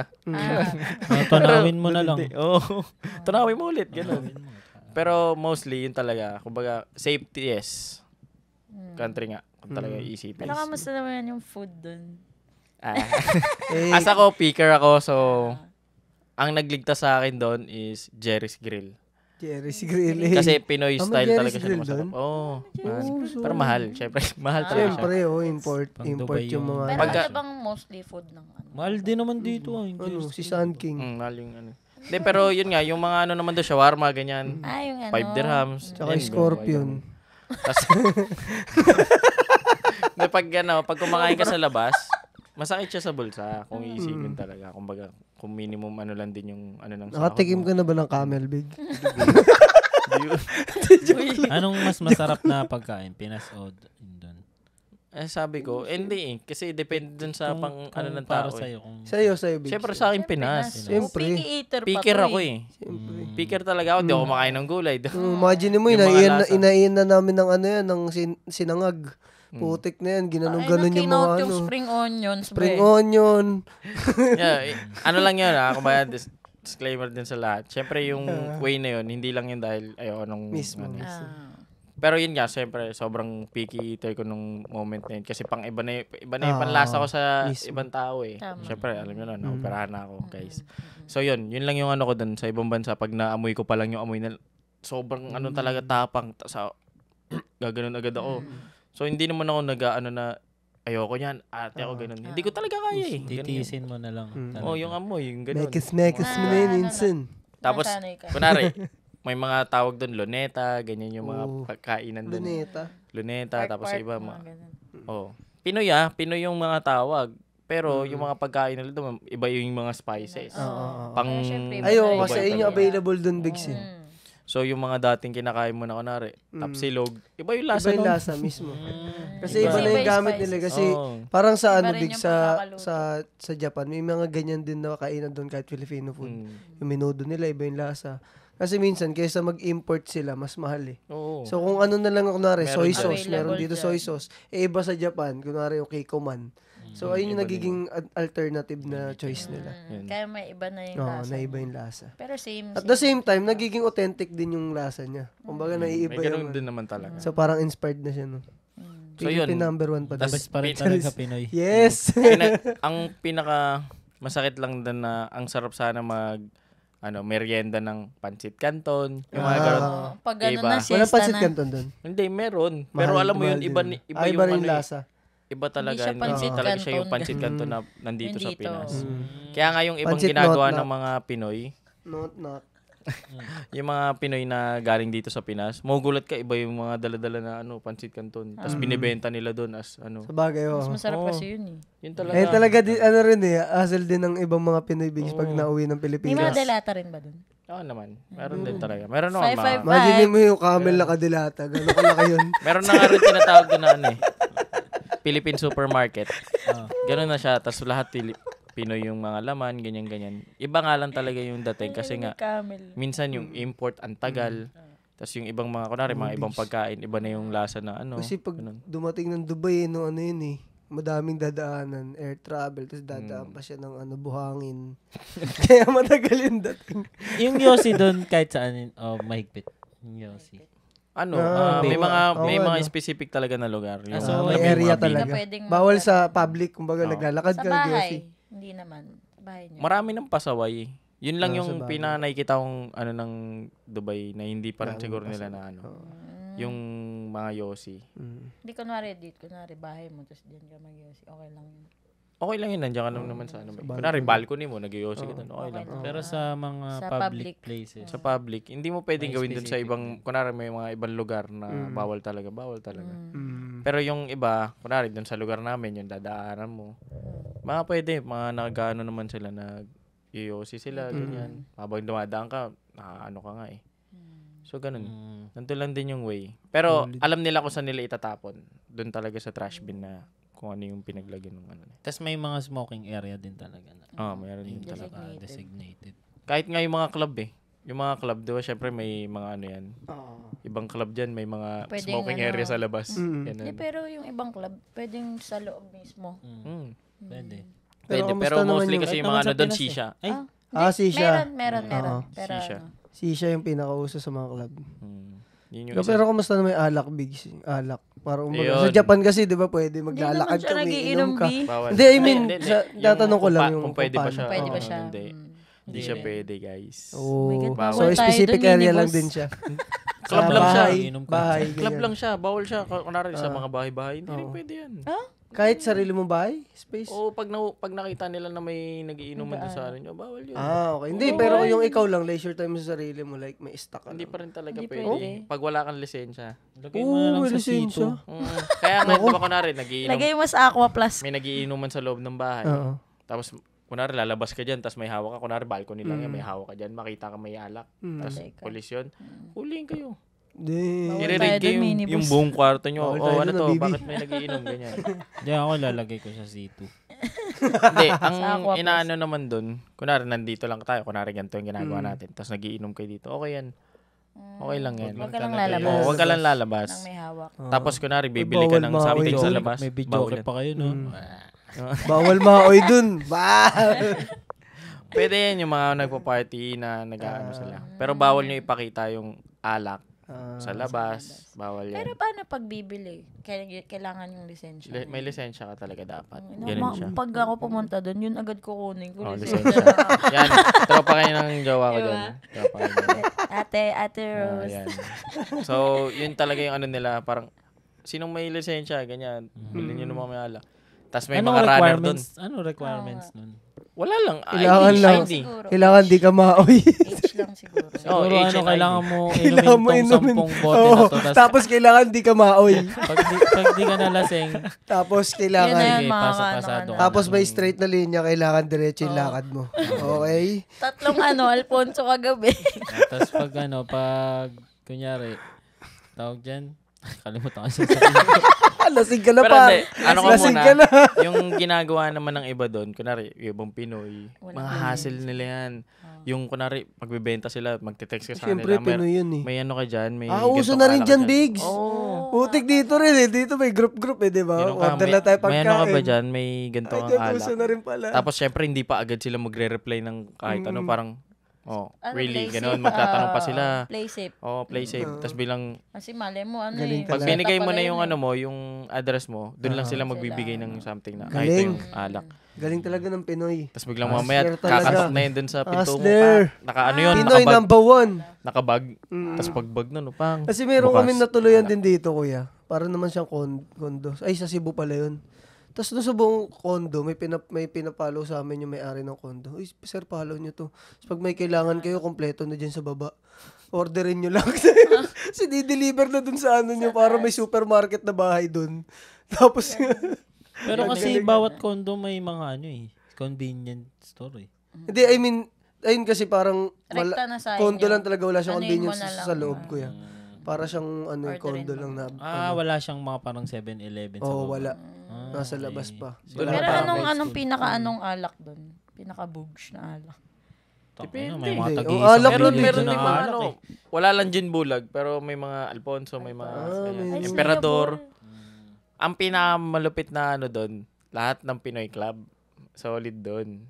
Tunawin mo na lang. Oo. Tunawin mo ulit, ganun. Pero mostly, yun talaga. Kumbaga, safety, yes. Country nga. Kung talaga iisipin. Pero kamusta naman yung food dun? As ako, picker ako. So, ang nagligtas sa akin doon is Jerry's Grill. Jerry's Grill. Kasi Pinoy Ah, may style Jerry's talaga siya Grill masarap. doon? Oo. Pero mahal. Siyempre, mahal talaga siya. Siyempre, import Pang import Dubai yung yung- mga... Pero Pagka- ano bang mostly food ng ano? Mahal din naman dito. Ano, si Sun King. Mahal yung ano. Hindi, pero yun nga, yung mga ano naman doon, shawarma, ganyan. Yung ano? 5 dirhams. Tsaka Yan, Scorpion. Tas, Hindi, pag kumakain ka sa labas, masakit siya sa bulsa kung iisipin talaga. Kumbaga, kung minimum ano lang din yung ano ng Nakatikim ka na ba ng Camel Big? Anong mas masarap na pagkain? Pinas o doon? Sabi ko, hindi eh. Kasi depende dun sa pang ano ng para tao. sa'yo. Kung Sa'yo, Big. Siyempre sa akin Pinas. Siyempre. Picky eater pa Picker to ako eh. eh. Siyempre. Picker talaga ako. Di ako makain ng gulay. Imagine mo, Yung mga lasa. inaiin na namin ng ano yan, ng sinangag. Putik na yan, ginanong-ganon yung mga yung ano. spring onions. Spring onion. Yeah, ano lang yun kumbaga disclaimer din sa lahat. Siyempre yung way na yun, hindi lang yun dahil ayoko nung Mismo. ano. Pero yun nga, siyempre, sobrang picky eater ko nung moment na yun. Kasi pang iba na yung panlasa ko sa mismo. ibang tao eh. Tama. Siyempre, alam nyo na, naoperahan na ako, guys. So yun lang yung ano ko dun sa ibang bansa. Pag naamoy ko pa lang yung amoy na, sobrang ano talaga tapang. Gaganon agad ako. So hindi naman ako na, ayoko yan, ate ako ganun. Hindi ko talaga kaya eh. Ganun yun. titiisin mo na lang. Oh, yung amoy, yung ganun. Mekis mo na yun, minsan. Tapos, Nasanay ka. kunwari, may mga tawag doon, luneta, ganyan yung mga pagkainan doon. Luneta. Luneta, tapos sa iba, ganun. Pinoy Pinoy yung mga tawag. Pero yung mga pagkain nila doon, iba yung mga spices. Pang Syempre, Ayo, Iba kasi talaga. ayun yung available dun, Bigs eh. So yung mga dating kinakain mo na kunwari, tapsilog, iba yung lasa Iba yung nun. lasa mismo. Kasi iba na Iba yung yung gamit spices. nila. Kasi Oo. parang sa Iba ano, rin Big, yung sa pagkakaluto. Japan, may mga ganyan din na kainan doon kahit Filipino food. Mm. Yung menudo nila, iba yung lasa. Kasi minsan, kaysa mag-import sila, mas mahal eh. Oo. So kung ano na lang, kunwari, Meron soy dyan. sauce, meron Available dito dyan. soy sauce. Iba sa Japan, kunwari yung Keikoman. So ayun yung Iba nagiging alternative na choice nila. Kaya may iba na yung Oo, lasa. na iba yung lasa. Pero same. At the same time, nagiging authentic din yung lasa niya. Kumbaga, May naiiba ganun yung... din naman talaga. So parang inspired na siya, no? So, yun. Philippine number 1 pa Tas- din. Best pa rin talaga Pinoy. Yes! Ang pinaka masakit lang din na ang sarap sana merienda ng pancit canton, yung mga ganun. Pag ganun Iba. na Walang siesta pansit na. canton doon. Hindi, meron. Pero alam mo yun, iba iba rin yung lasa. iba talaga. siya pancit Talaga siya yung canton. pancit canton na nandito sa Nandito. Pinas. Kaya nga yung ibang Pancit ginagawa not. ng mga Pinoy, Not. yung mga Pinoy na galing dito sa Pinas, magugulat ka, iba yung mga dala-dala na pancit canton. Tapos binibenta nila doon as Sa bagay, Mas oh. masarap Oo. kasi yun eh. Yun talaga. Eh talaga, ano rin eh, hassle din ng ibang mga Pinoy bigs pag nauwi ng May mga Pilipinas. delata rin ba dun? Oo naman. Meron din talaga. Meron naman 555. Imagine mo yung camel na kadilata. Gano'n kalaki yun. Meron na nga rin tinatawag doon na Philippine supermarket. Ganun na siya. Tapos lahat Pinoy yung mga laman, ganyan-ganyan. Iba nga lang talaga yung dating kasi nga Camel. minsan yung import ang tagal. Tapos yung ibang mga, kunwari, mga ibang pagkain, iba na yung lasa na Kasi pag ganun. dumating ng Dubai, no, ano yun eh. Madaming dadaanan, air travel, tapos dadaan pa siya ng buhangin. Kaya matagal yung dating. Yung Yossi doon kahit saan, mahigpit. Yung Yossi. May mga ano. specific talaga na lugar. Yung, so, may may area mga talaga. na pwedeng Bawal sa public, kumbaga Oo. naglalakad Sa ka. bahay. Yossi. Hindi naman. Sa bahay niyo. marami ng pasaway. Yun lang Sa yung bagay. pinanakikita kong ng Dubai na hindi pa rin siguro nila na yung mga Yossi. Hindi kunwari bahay mo, tapos diyan ka mag-yosi. Okay lang yun. Okay lang yun, nandiyan ka naman sa kunwari, balcony mo, nag-Yossi ka doon, okay lang. Pero sa mga Sa public public. places. Sa public, hindi mo pwedeng May gawin doon sa specific ibang, kunwari may mga ibang lugar na bawal talaga. Mm. Pero yung iba, kunwari doon sa lugar namin, yung dadaanan mo, mga pwede, mga nagano naman sila, nag-Yossi sila, ganyan. Habang dumadaan ka, ano ka nga eh. So, ganun. Nandun lang din yung way. Pero, alam nila kung saan nila itatapon. Doon talaga sa trash bin na kung ano yung pinaglagyan ng ano. Tapos may mga smoking area din talaga na Mayroon din talaga. designated. Kahit nga yung mga club eh. Yung mga club, di ba, syempre may mga ano yan. Ibang club dyan, may mga Pwedeng smoking ano, area sa labas. Hindi, pero yung ibang club, pwedeng sa loob mismo. Pwede. Pwede, kamusta pero naman mostly yung- kasi Kahit yung mga naman ano sa doon, Pinas eh. shisha. Ay, Sisha. Meron. Oo. Pero Shisha. Sisha yung pinakauso sa mga club. Yun yung No, isa. pero kumusta naman yung alak, Bigs? Alak. Parang Ayun. sa Japan kasi, di ba, pwede hindi naman maglalakad siya ka, nagiinom, umiinom ka. B. Bawal. Hindi, I mean, Hindi. tatanong ko lang yung kung pwede ba paano. siya. Pwede ba Oo, siya? Hindi. Hindi siya pwede, guys. Oh, my God, bawal so tayo specific dun, area minibus. lang din siya. Club Sa lang siya. bahay, Inom ka. bahay, Club ganyan. lang siya. Bawal siya. Kunwari sa mga bahay-bahay, hindi rin Oo. pwede yan. Kahit sarili mong bahay, space. Oo, pag nakita nila na may nagiinuman doon sa ano nyo, bawal yun. Okay. Hindi, pero yung ikaw lang, leisure time sa sarili mo, like may stock ka Hindi lang. pa rin talaga Hindi pwede. pwede. Pag wala kang lisensya. Lagay mo na lang may sa lisensya. sito. Kaya nga, di ba kunwari, nagiinom, Lagay mo sa Aqua Plus. may nagiinuman sa loob ng bahay. Oo. Tapos, kunwari, lalabas ka dyan, tapos may hawak ka. Kunwari, balcony lang yan, may hawak ka dyan, makita ka may alak. Tapos, Patay ka. pulis yun. Huliin kayo. Hindi. Bawal I-read tayo kayo dun, minibus. yung buong kwarto nyo. Bawal tayo Ano dun, to, Bibi. bakit may nagiinom, ganyan. Hindi ako lalagay ko sa C2. Hindi, ang Sa Aqua Plus. inaano naman dun, kunwari, nandito lang tayo, kunwari, ganito yung ginagawa natin, tapos nagiinom kayo dito, okay yan. Okay lang yan. Huwag ka lang lalabas. Oo, huwag ka lang lalabas. Nang may hawak. Tapos, kunwari, bibili ka Bawal ng something maoy. sa labas. May video Bawal yan. pa kayo, no? Bawal maoy dun. Pwede yan yung mga nagpa-party na nag-ano sila. Pero bawal nyo ipakita yung alak sa labas. Bawal yan. Pero paano pag bibili? Kailangan yung lisensya. May lisensya ka talaga dapat. No, Ganun siya. Pag ako pumunta doon, yun agad kukunin ko. Oh, lisensya. lisensya. Yan. Tropa kayo ng jowa ko Diba? dyan. Tropa kayo dyan. Ate Rose. Yan. So, yun talaga yung ano nila. Parang, sinong may lisensya, ganyan. Bilhin nyo naman may alak. Tapos may mga runner dun. Ano requirements nun? Wala lang. Kailangan lang. ID. Siguro. Kailangan di ka maoy. Age lang siguro. Oh, Siguro age ano, and kailangan ID. mo Kailangan mo inumin tong inumin. 10 bote Oo. na to. Tapos kailangan di ka maoy. Pag di ka nalasing, Tapos Yun na kailangan. yun, sige, mga pasado ka. Tapos may straight na linya, kailangan diretso yung lakad mo. Okay? Tatlong Alfonso kagabi. Tapos pag kunyari, tawag dyan, kalimutan ko siya sabihin. Lasing ka na Pero pa. hindi, ano ka Lasing muna, ka na. yung ginagawa naman ng iba doon, kunwari, yung ibang Pinoy, mga hassle nila yan. Yung kunwari, magbebenta sila, magte-text ka sa Siyempre, kanila. Pinoy yun eh. May ano ka dyan, may Uso ganitong na rin alak dyan, ka Bigs. Oo. Putik dito rin eh. Dito may group eh, di ba? Ganun ka, Order na tayo may ano ka ba pagkain. dyan, may ganito Ay, kang dyan, alak. uso na rin pala. Tapos syempre, hindi pa agad sila magre-reply ng kahit ano, parang, really, play ganun, safe? magtatanong pa sila. Play safe. Play safe. Tapos bilang, Kasi mali mo, ano Galing eh. pag talaga. binigay mo Pala na yun yung eh. ano mo, yung address mo, doon lang sila magbibigay ng something na, ito Galing. yung alak. Galing talaga ng Pinoy. Tapos biglang mamaya, Hustler talaga. kakatok na yun dun sa pinto mo Hustler. pa. Naka ano yun, Pinoy nakabag. number one. Nakabag. Tapos pagbag na, no, pang. Kasi meron bukas. kami natuluyan din dito, kuya. Para naman siyang condo. Ay, sa Cebu pala yun. Tapos doon sa buong condo, may pinapalo sa amin yung may-ari ng condo. Uy, sir, follow nyo to. Tapos pag may kailangan kayo, kompleto na dyan sa baba. Orderin nyo lang. Kasi di-deliver na dun sa ano nyo para may supermarket na bahay dun. Tapos, Pero kasi bawat condo may mga ano eh, convenient store eh. hindi, I mean, ayun kasi parang Rekta na sa condo inyo. lang talaga, wala siyang Anuhin mo convenience na lang. sa loob, kuya. Para siyang condo lang na. Wala siyang mga parang 7-Eleven sa Oo, baba. wala. Nasa labas pa. Pero anong pinaka-anong alak doon? Pinaka-bugs na alak. Depende. May mga Hindi. tag-iisang Oh, alak Meron, yun, meron na din mga alak ano, eh. wala lang gin bulag, pero may mga Alfonso, may mga may- Emperador. Ang pinakamalupit na ano doon, lahat ng Pinoy Club, solid doon.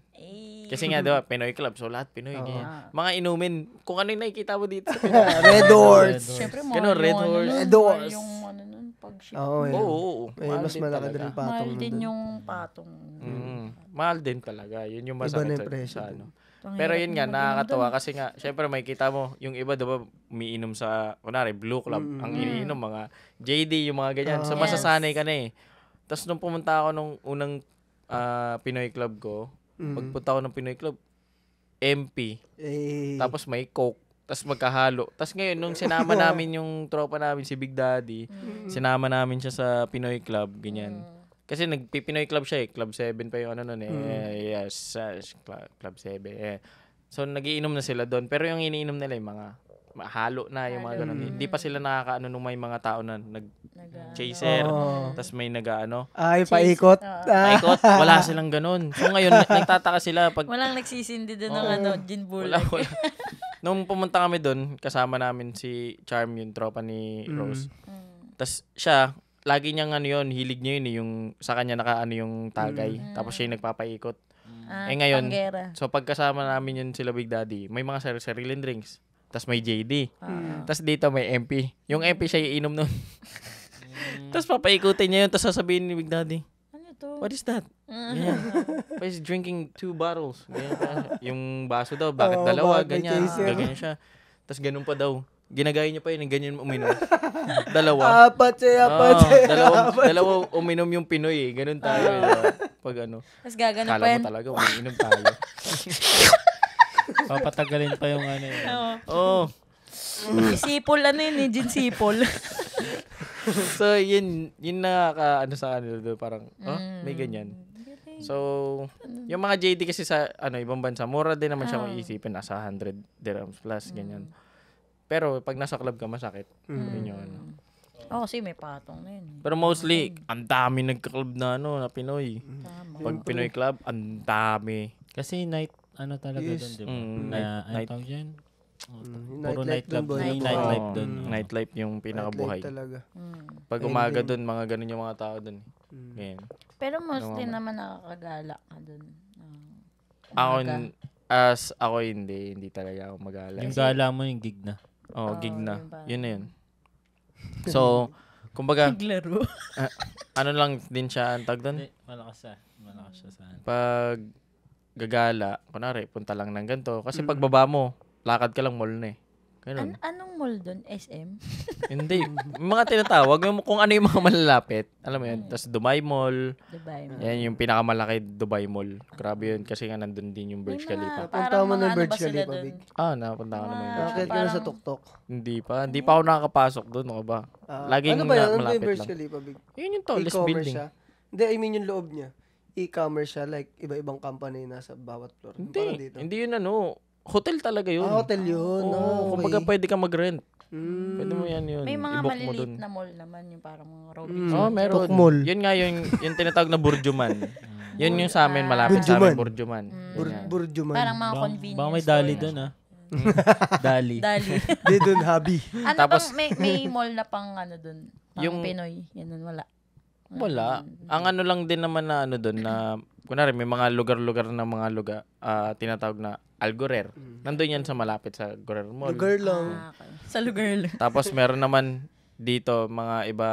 Kasi nga, diba, Pinoy Club, so lahat Pinoy. Ganyan. Mga inumin, kung ano yung nakikita mo dito sa Pinoy. Red Doors. Siyempre, Ganun, Red Horse. Red Doors. Yung ano nun, pag-ship. Oo, yun. Oo. Eh, mas din malaki talaga. din yung patong Mahal din nandun. yung patong. Mahal din talaga. Yun yung Iba masakit na yung presyo sa dun. ano. Ang Pero hirap yun nga, naman nakakatawa kasi nga, syempre may kita mo, yung iba diba, umiinom sa, kunwari, Blue Club, ang iniinom, mga JD, yung mga ganyan. So, Yes. masasanay ka na eh. Tapos nung pumunta ako nung unang Pinoy Club ko, pagpunta ako ng Pinoy Club, MP, Eh, tapos may Coke, tapos magkahalo. Tapos ngayon, nung sinama namin yung tropa namin, si Big Daddy, sinama namin siya sa Pinoy Club, ganyan. Kasi nagpi-Pinoy Club siya eh. Club 7 pa yung ano nun eh. Yes, Club 7. Eh. So, nagiinom na sila doon. Pero yung iniinom nila yung mga halo na yung mga ganun. Hindi pa sila nakakaano nung may mga tao na nag-chaser. Oo. Tas may nag-ano. Ay, paikot. Paikot. Wala silang ganun. So ngayon, nagtataka sila pag... Walang nagsisindi doon ng gin Wala, bulak. wala. Nung pumunta kami doon, kasama namin si Charm, yung tropa ni Rose. Tas siya, lagi niyang ano yun, hilig niya yun, yung sa kanya nakaano yung tagay. Tapos siya yung nagpapaikot. Ngayon, Panggera. so pagkasama namin yun sila Big Daddy, may mga sariling drinks. Tas may JD. Tas dito may MP. Yung MP siya iinom nun. Tas papaikutin niya yun, tas sasabihin ni Big Daddy, Ano to? what is that? Yeah. Why is drinking 2 bottles? Ganyan. Yung baso daw, bakit dalawa? bakit may Ganyan. chaser? Ganyan siya. Tas ganun pa daw. Ginagaya niya pa yun, ganyan uminom. Dalawa. Apat siya, apat siya. Dalawa uminom yung Pinoy eh. Ganun tayo. Pag ano. Tapos gagano Kala pa mo yan. talaga, umiinom tayo. Papatagalin pa yung ano yun. Oo. Sipol, ano yun eh, gin sipol. So, yun nakaka-ano sa kanila doon. Parang, may ganyan. So, yung mga JD kasi sa ibang bansa, mura din naman siya kung isipin. Nasa 100 dirhams plus, ganyan. Pero, pag nasa club ka, masakit. Yun yung ano. Oo, kasi may patong na yun. Pero mostly, ang dami nagka-club na na Pinoy. Pag Pinoy club, ang dami. Kasi night, ano talaga Yes. doon, di ba? Night- Ano tawag dyan? Puro Nightlife nightclub. dun, boy. Yung nightlife doon. Nightlife yung pinakabuhay. Nightlife talaga. Pag umaga doon, mga ganun yung mga tao doon. Ganyan. Pero mostly naman nakakagala ka dun. Ako hindi talaga ako mag-alala. Yung gala mo yung gig na. Gig na. yun ba? Yun na yun. So, kumbaga, Naglaro. ano lang din siya ang tag doon. Hindi, malakas siya sa ano. Pag gagala, kunwari, punta lang ng ganito. Kasi pag baba mo, lakad ka lang mall na eh. Ganun. Anong mall dun? SM? Hindi. Mga tinatawag, kung ano yung mga malalapit. Alam mo yun. Tapos Dubai Mall. Dubai Mall. Yan yung pinakamalaki Dubai Mall. Grabe yun kasi nga nandun din yung Burj Khalifa. Punta mo na ano Burj ba sila Khalifa, dun? Big. Napunta ko naman yung Burj Bakit Khalifa. ka na sa tuktok? Hindi pa ako nakakapasok doon. Ano ba? Laging ano ba yun? Ano ba yung malapit Burj lang. Khalifa, Big? Yun yung tallest E-commerce building. siya? Hindi, I mean yung loob niya. E-commerce siya, like iba-ibang company nasa bawat floor. Parang dito. Hindi yun hotel talaga yun. Hotel yun. Kumbaga pwede ka mag-rent. Mm. Pwede mo yan yun. May mga I-book mo maliliit dun. na mall naman, yung parang mga Robinson. Meron. Tok Mall. Yun nga yung tinatawag na Burjuman. Yun yung sa amin, malapit sa amin, Burjuman. Burjuman. Parang mga convenience Baka may store dali na doon siya. Dali. Dali. Di dun, hobby. Ano Tapos- bang, may mall na pang ano dun? Pang Yung- Pinoy. Yan dun, wala. Wala. Ang ano lang din naman na doon na, kunwari may mga lugar-lugar na mga lugar, tinatawag na Algorer. Nandun yan sa malapit sa Gorer Mall. Lugar lang. Okay. Sa lugar lang. Tapos meron naman dito mga iba,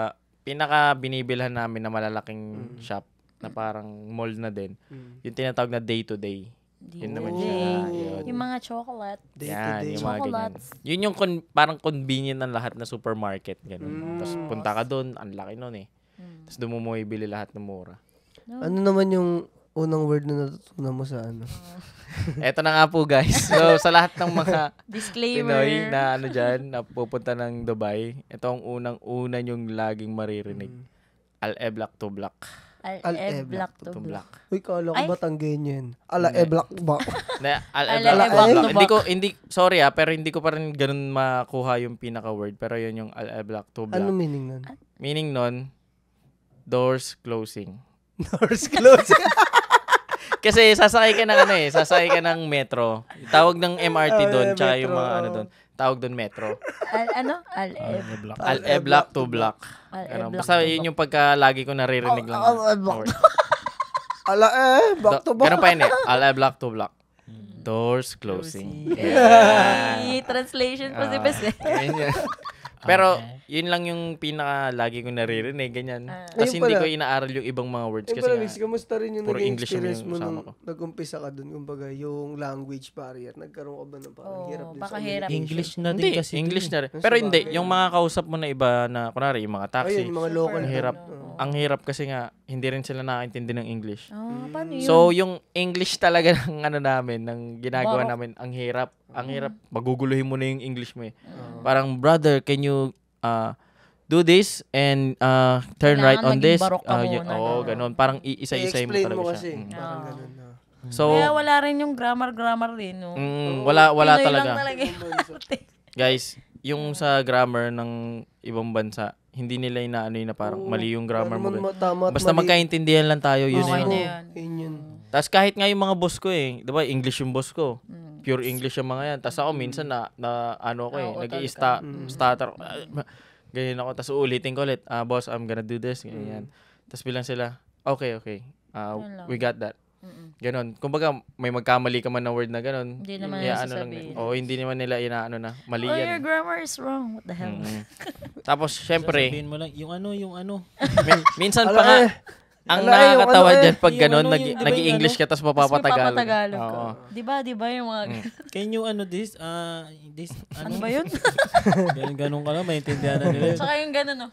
pinaka binibilhan namin na malalaking shop na parang mall na din. Yung tinatawag na day to day. Yun naman siya. Yun. Yung mga chocolate. Day to Yan, day. yung mga ganyan. Chocolates. Yun yung parang convenient ng lahat na supermarket. Ganun. Tapos punta ka doon, ang laki nun eh. Tapos doon mo ibili lahat ng mura. Ano naman yung unang word na natutunan mo sa ano? Eto na nga po guys. So sa lahat ng mga Disclaimer. Pinoy na ano dyan, na pupunta ng Dubai, ito ang unang-una yung laging maririnig. Al-Eblak to Black. Al-E Black to Black. Uy, kala ko Ay. ba Tanggenyo yun? Ala, black ba? Al-Eblak to Sorry pero hindi ko pa rin ganun makuha yung pinaka-word. Pero yun yung Al-Eblak to Black. Ano meaning nun? Meaning nun, doors closing. Doors closed. Kasi sasakay ka ng sasakay ka ng metro. Tawag ng MRT doon, tsaka yung metro, mga ano doon. Tawag doon metro. Al-E Al-Eblak to Black. Ano, basta yun yung pagka lagi ko naririnig lang. word. Ala, back to back. Ganun pa yun eh. Al-Eblak to Black. Doors closing. Translation po si Bes eh. Ganyan. Pero, yun lang yung pinaka lagi ko naririnig, ganyan. Kasi Ayun hindi pala. ko inaaral yung ibang mga words. Eh, Kasi pala, nga, Mix, kamusta rin yung puro naging English naman experience yung mo kasama nung ko. nag-umpisa ka dun? Kumbaga, yung language barrier. Nagkaroon ka ba ng parang hirap din baka sa hirap. English na din hindi, kasi. English dun na rin. Pero hindi, yung mga kausap mo na iba na, kunwari, yung mga taxi, Ayun, yung mga local. ang hirap. Oo. Ang hirap kasi nga, hindi rin sila nakakaintindi ng English. Paano yun? So, yung English talaga ng ano namin, ng ginagawa Barok. namin, ang hirap. Ang hirap. Maguguluhin mo na yung English mo eh. Parang, brother, can you do this and turn Kailangan right on maging this? barok ka muna, Oo, ganun. Parang iisa-isay mo I-explain talaga mo siya. kasi. Mm. Parang ganun. So, Kaya wala rin yung grammar din, no? wala Pinoy talaga. lang talaga yung Guys, yung sa grammar ng ibang bansa, hindi nila inaano yun na parang mali yung grammar mo. Basta magkaintindihan lang tayo, yun Okay yun. na yun. Tapos kahit nga yung mga boss ko di ba, English yung boss ko. Pure English yung mga yan. Tapos ako minsan nag-i-stutter. Ganyan ako. Tapos uulitin ko ulit, boss, I'm gonna do this. Ganyan. Tapos bilang sila, okay. We got that. Ganon. Kumbaga, may magkamali ka man na word na ganon. Hindi naman nila sasabihin. Hindi naman nila inaano na. Mali Oh, yan. your grammar is wrong. What the hell? Tapos, syempre, Sabihin mo lang, yung ano. minsan pa nga, ang nakakatawa dyan pag ganon, nag-i-English ka tapos Tapos mapapatagalog. mapapatagalog ka. Oo. Di ba yung mga... Can you this, Ano ba yun? ganun ka lang, maintindihan na nila. Saka yung gano'n, no?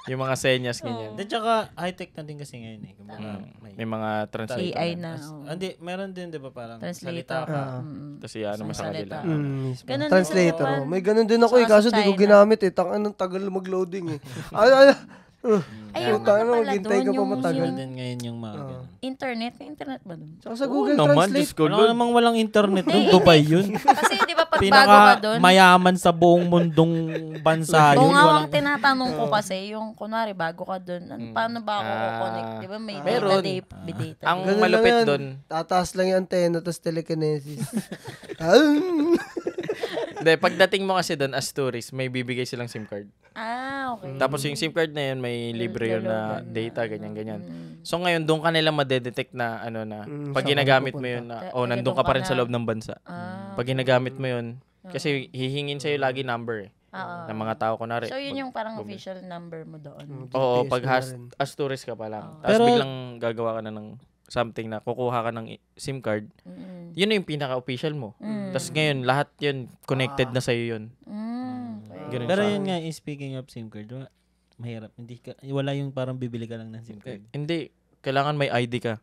Yung mga senyas, ganyan. At saka, high-tech na din kasi ngayon eh. Kumbaga, May mga translator. AI na. Hindi, meron din, di ba, parang Translator. salita ka. Tapos ano mo sa Salita. kanila. Ganun din Translator. sa Japan. May ganun din ako eh. Saka sa Kaso di ko China. ginamit eh. Anong tagal mag-loading eh. Ay, yung Tayo ano pala maghintay ka doon, pa yung matagal. Meron din ngayon yung mga ganun. internet. May internet ba doon? Tsaka sa Google naman, Translate. Diyos ko, Wala Lord. namang walang internet doon. Dubai yun. Kasi di ba pag bago ka doon, Mayaman sa buong mundong bansa yun. kung nga Walang ang tinatanong ko kasi, yung kunwari bago ka doon, paano ba ako connect? Di ba may Meron. data? Ang Ganun malupit lang yan. doon, Tataas lang yung antena tapos telekinesis. pagdating mo kasi doon as tourist, may bibigay silang SIM card. Okay. Tapos yung SIM card na yun, may libre yun na data, ganyan. So ngayon, doon ka nila madedetect na, pag saan ginagamit ka mo yun, pupunta? nandun ka pa rin na. sa loob ng bansa. Pag ginagamit mo yun, kasi hihingin sa'yo lagi number ng mga tao, kunwari. So, yun yung parang official number mo doon. Oo, GPS pag mo na rin. as tourist ka pa lang. Tapos Pero- biglang gagawa ka na ng something na kukuha ka ng SIM card, yun na yung pinaka-official mo. Tapos ngayon, lahat yun, connected na sa'yo yun. Ganun Pero siya. yun nga, speaking of SIM card, mahirap. Wala yung parang bibili ka lang ng SIM card. Hindi. Kailangan may ID ka.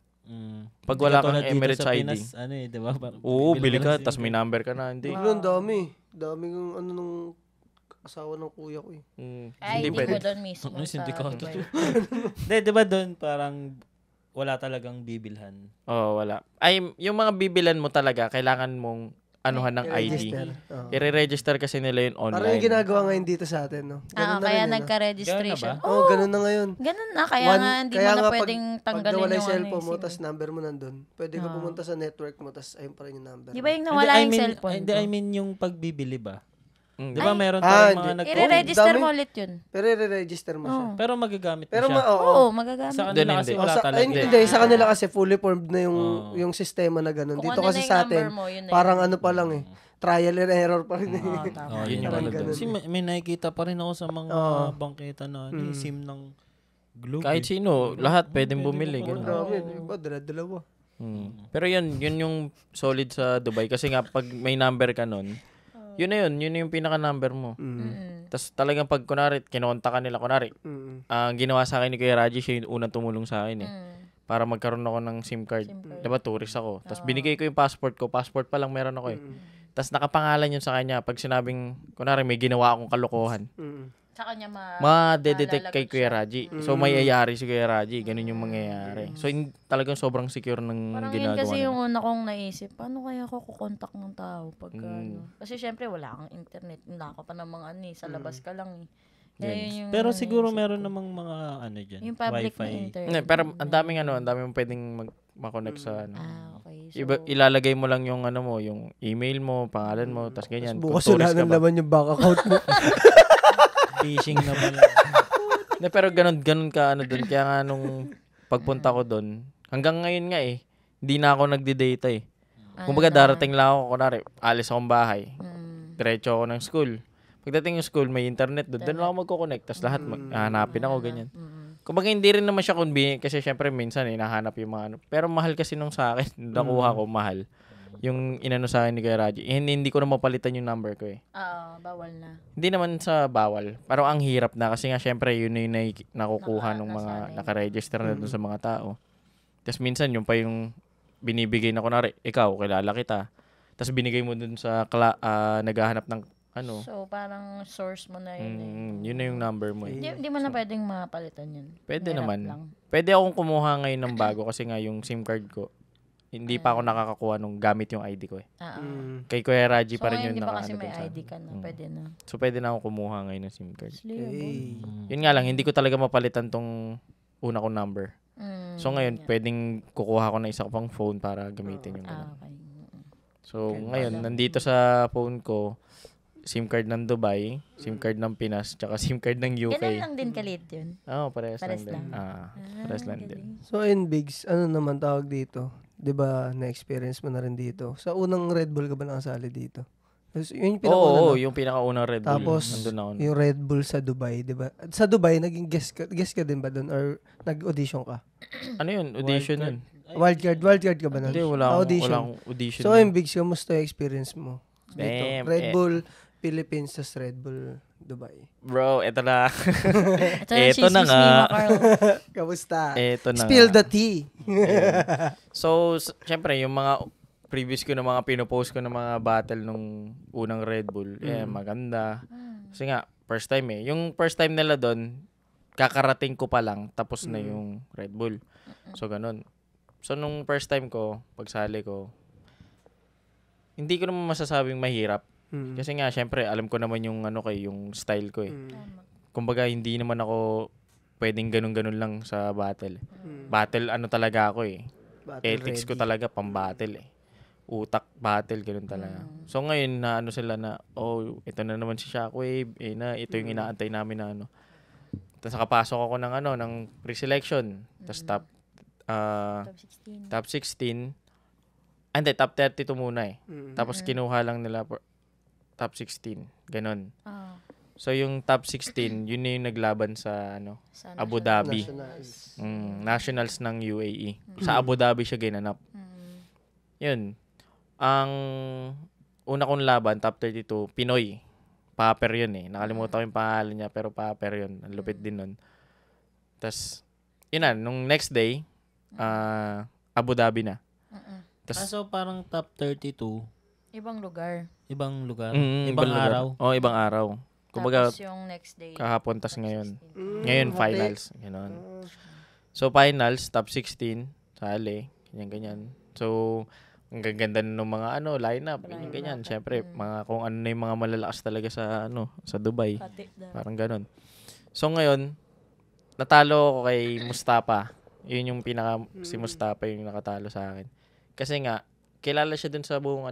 Pag Hindi wala katulad kang dito Emirates sa ID. Pinas, di ba? Parang Oo, bili ka, ng SIM tapos may card. number ka na. Hindi. Ang dami. Dami yung nung asawa ng kuya ko eh. Ay, hindi pwede. ko doon mismo Ano yung sa sindikato? Dubai. Hindi, di ba doon parang wala talagang bibilhan? Oo, wala. Ay, yung mga bibilan mo talaga, kailangan mong anuhan ng ID. Register. Oo. I-register kasi nila yun Parang online. yung ginagawa ngayon dito sa atin, no? Ganun na Kaya rin, no? nagka-registration. Ganun Oo, ganun na ngayon. Ganun na, kaya nga hindi mo na pwedeng tanggalin pag nawala yung yung cellphone mo, SIM. tas number mo nandun, pwede ka pumunta sa network mo, tas ayun pa rin yung number. Di ba yung Hindi, nawala I yung mean- cellphone Hindi, ko? I mean yung pagbibili ba? Mm. Di ba meron Ah, tayong hindi. mga I-re-register dami. mo ulit yun. Pero i-register mo siya. Pero magagamit mo Pero siya. oo. Oo, magagamit. Sa Hindi, kanila kasi hindi. wala Ay, talaga. hindi, sa kanila kasi fully formed na yung sistema na ganun. Kung Dito ano kasi na yung sa number atin, mo, yun na parang yun. ano pa lang eh. Trial and error pa rin eh. Oo, tama. Oh, Yun yung Parang ano doon. ganun. Kasi may nakikita pa rin ako sa mga bangketa na yung SIM ng Globe. Kahit sino, lahat pwedeng bumili. Ang Ganun. dami, di ba? Dala-dalawa. Pero yun yung solid sa Dubai. Kasi nga, pag may number ka nun, yun na yun yung pinaka-number mo. Tapos talagang pag kunwari, kinonta ka nila, kunwari, ang ginawa sa akin ni Kuya Raji, siya yung unang tumulong sa akin eh. Para magkaroon ako ng SIM card. Diba, tourist ako. Tapos binigay ko yung passport ko. Passport pa lang meron ako eh. Tapos nakapangalan yun sa kanya. Pag sinabing, kunwari may ginawa akong kalokohan, Sa kanya ma-detect kay Kuya Raji. So may ayari si Kuya Raji. Ganun yung mangyayari. So talagang sobrang secure ng Parang yun ginagawa kasi nila. yung una kong naisip, paano kaya ako kukontak ng tao pagka ano? Kasi syempre wala kang internet, wala ka pa namang ano eh, sa labas ka lang eh. Kaya yun yung Pero ano, siguro naisip meron ko. namang mga ano dyan. Yung public na Wi-Fi. internet. Hindi, pero ang daming pwedeng ma-connect sa ano. Okay. So, Ilalagay mo lang yung ano mo, yung email mo, pangalan mo, tas ganyan. Kung Bukas wala tourist ka nang ba. laman yung bank account mo. Phishing na pala. Hindi, pero ganun ka ano doon. Kaya nga nung pagpunta ko doon, hanggang ngayon nga eh, hindi na ako nagdi-data eh. Kumbaga darating lang ako, kunwari, alis akong bahay. Diretso ako ng school. Pagdating yung school, may internet doon. Doon lang ako magko-connect. Tapos lahat, hanapin ako, ganyan. Kumbaga hindi rin naman siya convenient kasi syempre minsan hinahanap yung mga ano. Pero mahal kasi nung sa akin, nakuha ko, mahal. Yung inano sa akin ni Kuya Raji. Hindi ko na mapalitan yung number ko eh. bawal na. Hindi naman sa bawal. Pero ang hirap na kasi nga syempre yun na yung nakukuha ng mga nakaregister na dun sa mga tao. Tapos minsan yung pa yung binibigay na kunwari, ikaw, kilala kita. Tapos binigay mo dun sa naghahanap ng ano. So, parang source mo na yun eh. Yun na yung number mo eh. Hindi mo na pwedeng mapalitan yun. Pwede Hirap naman. lang. Pwede akong kumuha ngayon ng bago kasi nga yung SIM card ko. hindi pa ako nakakakuha nung gamit yung ID ko eh. Mm. Kay Kuya Raji So pa rin ngayon, yung di ba kasi naka-ano may dun sa ID ka na, pwede na. So, pwede na akong kumuha ngayon ng SIM card. Hey. Yun nga lang, hindi ko talaga mapalitan tong una kong number. So, ngayon, pwedeng kukuha ko na isa pang phone para gamitin yung ganun. Okay. So, ngayon, nandito sa phone ko, SIM card ng Dubai, SIM card ng Pinas, tsaka SIM card ng UK. Ganun lang din kalit yun. Oo, parehas Parehas lang din. lang. Parehas lang din. So, in Bigs, ano naman tawag dito? 'Di ba na-experience mo na rin dito? Sa unang Red Bull ka ba nakasali dito? Yun yung pinakauna, Oo, no? yung pinakaunang Red Bull. Tapos, nandun ako. yung Red Bull sa Dubai, 'di ba? Sa Dubai, naging guest ka din ba doon or nag-audition ka? Ano yun? Audition yun. Wildcard ka ba nun? Hindi, wala akong audition. So, in Bigs, kamusta yung experience mo? Dito? Damn, Red Bull Philippines sa Red Bull Dubai. Bro, eto na. Ito na nga. Carl. Kamusta? Eto na Spill nga. the tea. So, syempre, yung mga previous ko na mga pinopost ko na mga battle nung unang Red Bull, maganda. Kasi nga, first time eh. Yung first time nila doon, kakarating ko pa lang, tapos na yung Red Bull. So, ganun. So, nung first time ko, pagsali ko, hindi ko naman masasabing mahirap. Kasi nga, syempre, alam ko naman yung yung style ko eh. Kumbaga, hindi naman ako pwedeng ganun-ganun lang sa battle. Battle, talaga ako eh. Battle Ethics ko ready. talaga pang-battle eh. Utak, battle, ganun talaga. So, ngayon, na sila na, ito na naman si Shockwave, ito yung inaantay namin na Tapos, nakapasok ako ng pre-selection. Tapos, top 16. Hindi, top 32 muna eh. Tapos, kinuha lang nila top 16. Ganon. So, yung top 16, yun na yung naglaban sa Abu Dhabi. Nationals. Nationals ng UAE. Sa Abu Dhabi siya ginanap. Yun. Ang una kong laban, top 32, Pinoy. Paper yun eh. Nakalimutan ko yung pangalan niya, pero Paper yun. Ang lupit din nun. Tapos, yun na, nung next day, Abu Dhabi na. So parang top 32, Ibang lugar. ibang lugar, Ibang lugar. araw. Oo, ibang araw. Kumbaga, Tapos yung next day. kahapon tas top ngayon. 16. Ngayon, finals. Ganon. So, finals, top 16. Sali. Ganyan-ganyan. So, ang gaganda ng mga lineup. Ganyan-ganyan. Siyempre, kung ano na yung mga malalakas talaga sa Dubai. Pati na. Parang ganon. So, ngayon, natalo ako kay Mustafa. Yun yung si Mustafa yung nakatalo sa akin. Kasi nga, kilala siya dun sa buong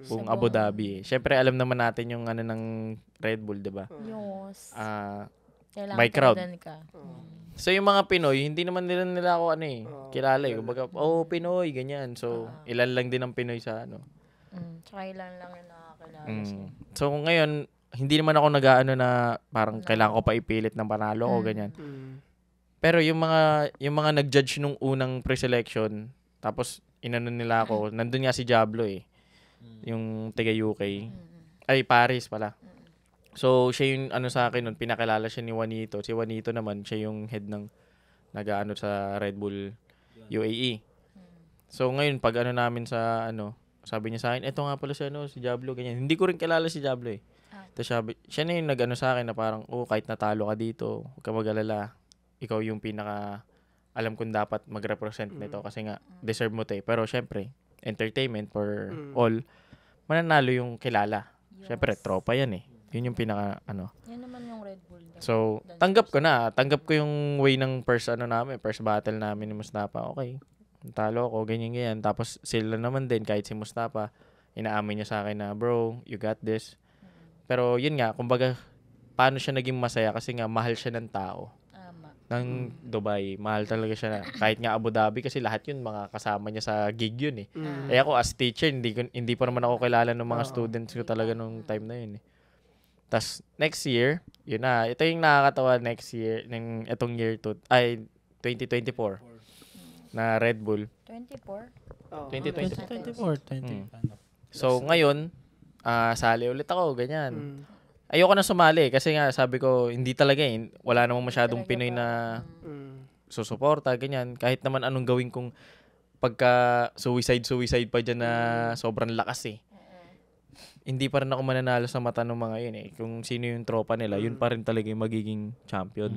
buong Abu Dhabi. Siyempre, alam naman natin yung ng Red Bull, di ba? Yes. Kailangan by crowd. tandaan ka. So, yung mga Pinoy, hindi naman nila ako kilala eh. Kumbaga, Pinoy, ganyan. So, ilan lang din ang Pinoy sa Tsaka ilan lang yung nakakilala siya. So, ngayon, hindi naman ako na parang kailangan ko pa ipilit ng panalo ko, ganyan. Pero yung mga nag-judge nung unang pre-selection, tapos inano nila ako, nandun nga si Diablo eh. Yung taga UK. Ay, Paris pala. So, siya yung sa akin nun, pinakilala siya ni Juanito. Si Juanito naman, siya yung head ng sa Red Bull UAE. So, ngayon, pag namin sa sabi niya sa akin, eto nga pala si Diablo, ganyan. Hindi ko rin kilala si Diablo eh. Tapos siya na yung sa akin na parang, kahit natalo ka dito, huwag ka mag-alala. Ikaw yung pinaka alam kong dapat mag-represent nito kasi nga deserve mo 'to eh. Pero syempre, entertainment for all, mananalo yung kilala. Syempre, tropa yan eh. Yun yung pinaka Yan naman yung Red Bull. So, tanggap ko yung way ng first battle namin ni Mustafa. Okay, talo ako, ganyan. Tapos sila naman din, kahit si Mustafa, inaamin niya sa akin na, bro, you got this. Pero yun nga, kumbaga, paano siya naging masaya kasi nga mahal siya ng tao. Ng Dubai. Mahal talaga siya. Kahit nga Abu Dhabi kasi lahat yun, mga kasama niya sa gig yun eh. Eh ako as teacher, hindi pa naman ako kilala ng mga students ko talaga nung time na yun eh. Tas next year, yun na. Ito yung nakakatawa next year, itong year 2024 na Red Bull. 24? 2024. So ngayon, sali ulit ako, ganyan. Ayoko na sumali kasi nga sabi ko hindi talaga wala namang masyadong Pinoy na susuporta, ganyan. Kahit naman anong gawin kong pagka suicide pa dyan na sobrang lakas eh. Hindi pa rin ako mananalo sa mata ng mga yun eh. Kung sino yung tropa nila, yun pa rin talaga yung magiging champion.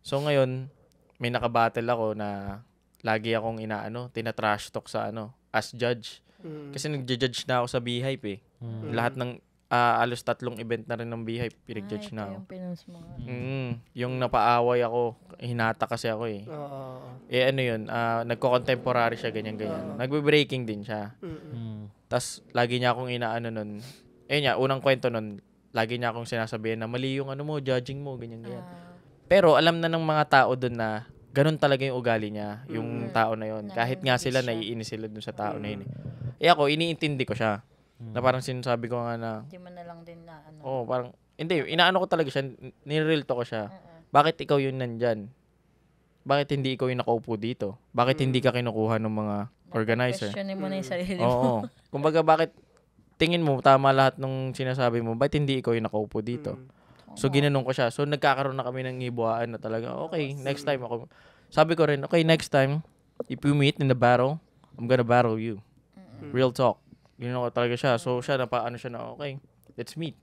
So ngayon, may nakabattle ako na lagi akong tinatrash talk sa as judge. Kasi nagja-judge na ako sa Beehive eh. Lahat ng alos 3 event na rin ng Beehive, pinag-judge na ako. Yung pinost mo. Yung napaaway ako, hinata kasi ako eh. Ano yun, nagko-contemporary siya, ganyan-ganyan. Nagbe-breaking din siya. Tas lagi niya akong inaano nun. Unang kwento nun, lagi niya akong sinasabihan na mali yung judging mo, ganyan-ganyan. Pero alam na ng mga tao dun na ganun talaga yung ugali niya, yung tao na yun. Kahit nga sila, naiinis sila dun sa tao na yun. Ako, iniintindi ko siya. Na parang sinasabi ko nga na... Hindi mo na lang din na parang... Hindi, inaano ko talaga siya, nire-real talk ko siya. Bakit ikaw yun nandyan? Bakit hindi ikaw yung nakaupo dito? Bakit hindi ka kinukuha ng mga organizer? Questionin mo na yung sarili mo. Oo. Kumbaga, bakit tingin mo, tama lahat ng sinasabi mo, bakit hindi ikaw yung nakaupo dito? So, ginanong ko siya. So, nagkakaroon na kami ng hibuhaan na talaga, okay, next time ako. Sabi ko rin, okay, next time, if you meet in the battle, I'm gonna battle you. Real talk. Ginanong ko talaga siya. So, siya, napaano siya na, okay, let's meet.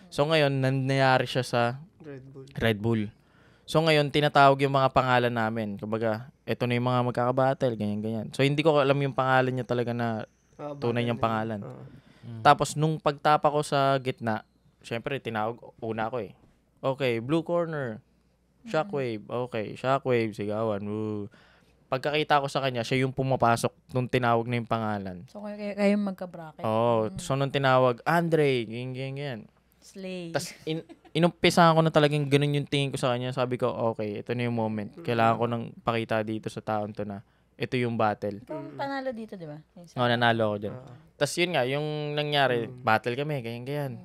So, ngayon, nangyayari siya sa Red Bull. So, ngayon, tinatawag yung mga pangalan namin. Kumbaga, eto na yung mga magkakabattle, ganyan-ganyan. So, hindi ko alam yung pangalan niya talaga na tunay niyang pangalan. Tapos, nung pagtapa ko sa gitna, syempre, tinawag, una ko eh. Okay, blue corner. Shockwave. Okay, Shockwave, sigawan. Woo. Pagkakita ko sa kanya, siya yung pumapasok nung tinawag na yung pangalan. So, kayo magka-bracket. So nung tinawag, Andre, ganyan. Slay. Tapos, inumpisahan ko na talagang ganun yung tingin ko sa kanya. Sabi ko, okay, ito na yung moment. Kailangan ko nang pakita dito sa taon to na ito yung battle. Panalo dito, di ba? Nanalo ako dyan. Tapos yun nga, yung nangyari, battle kami, ganyan.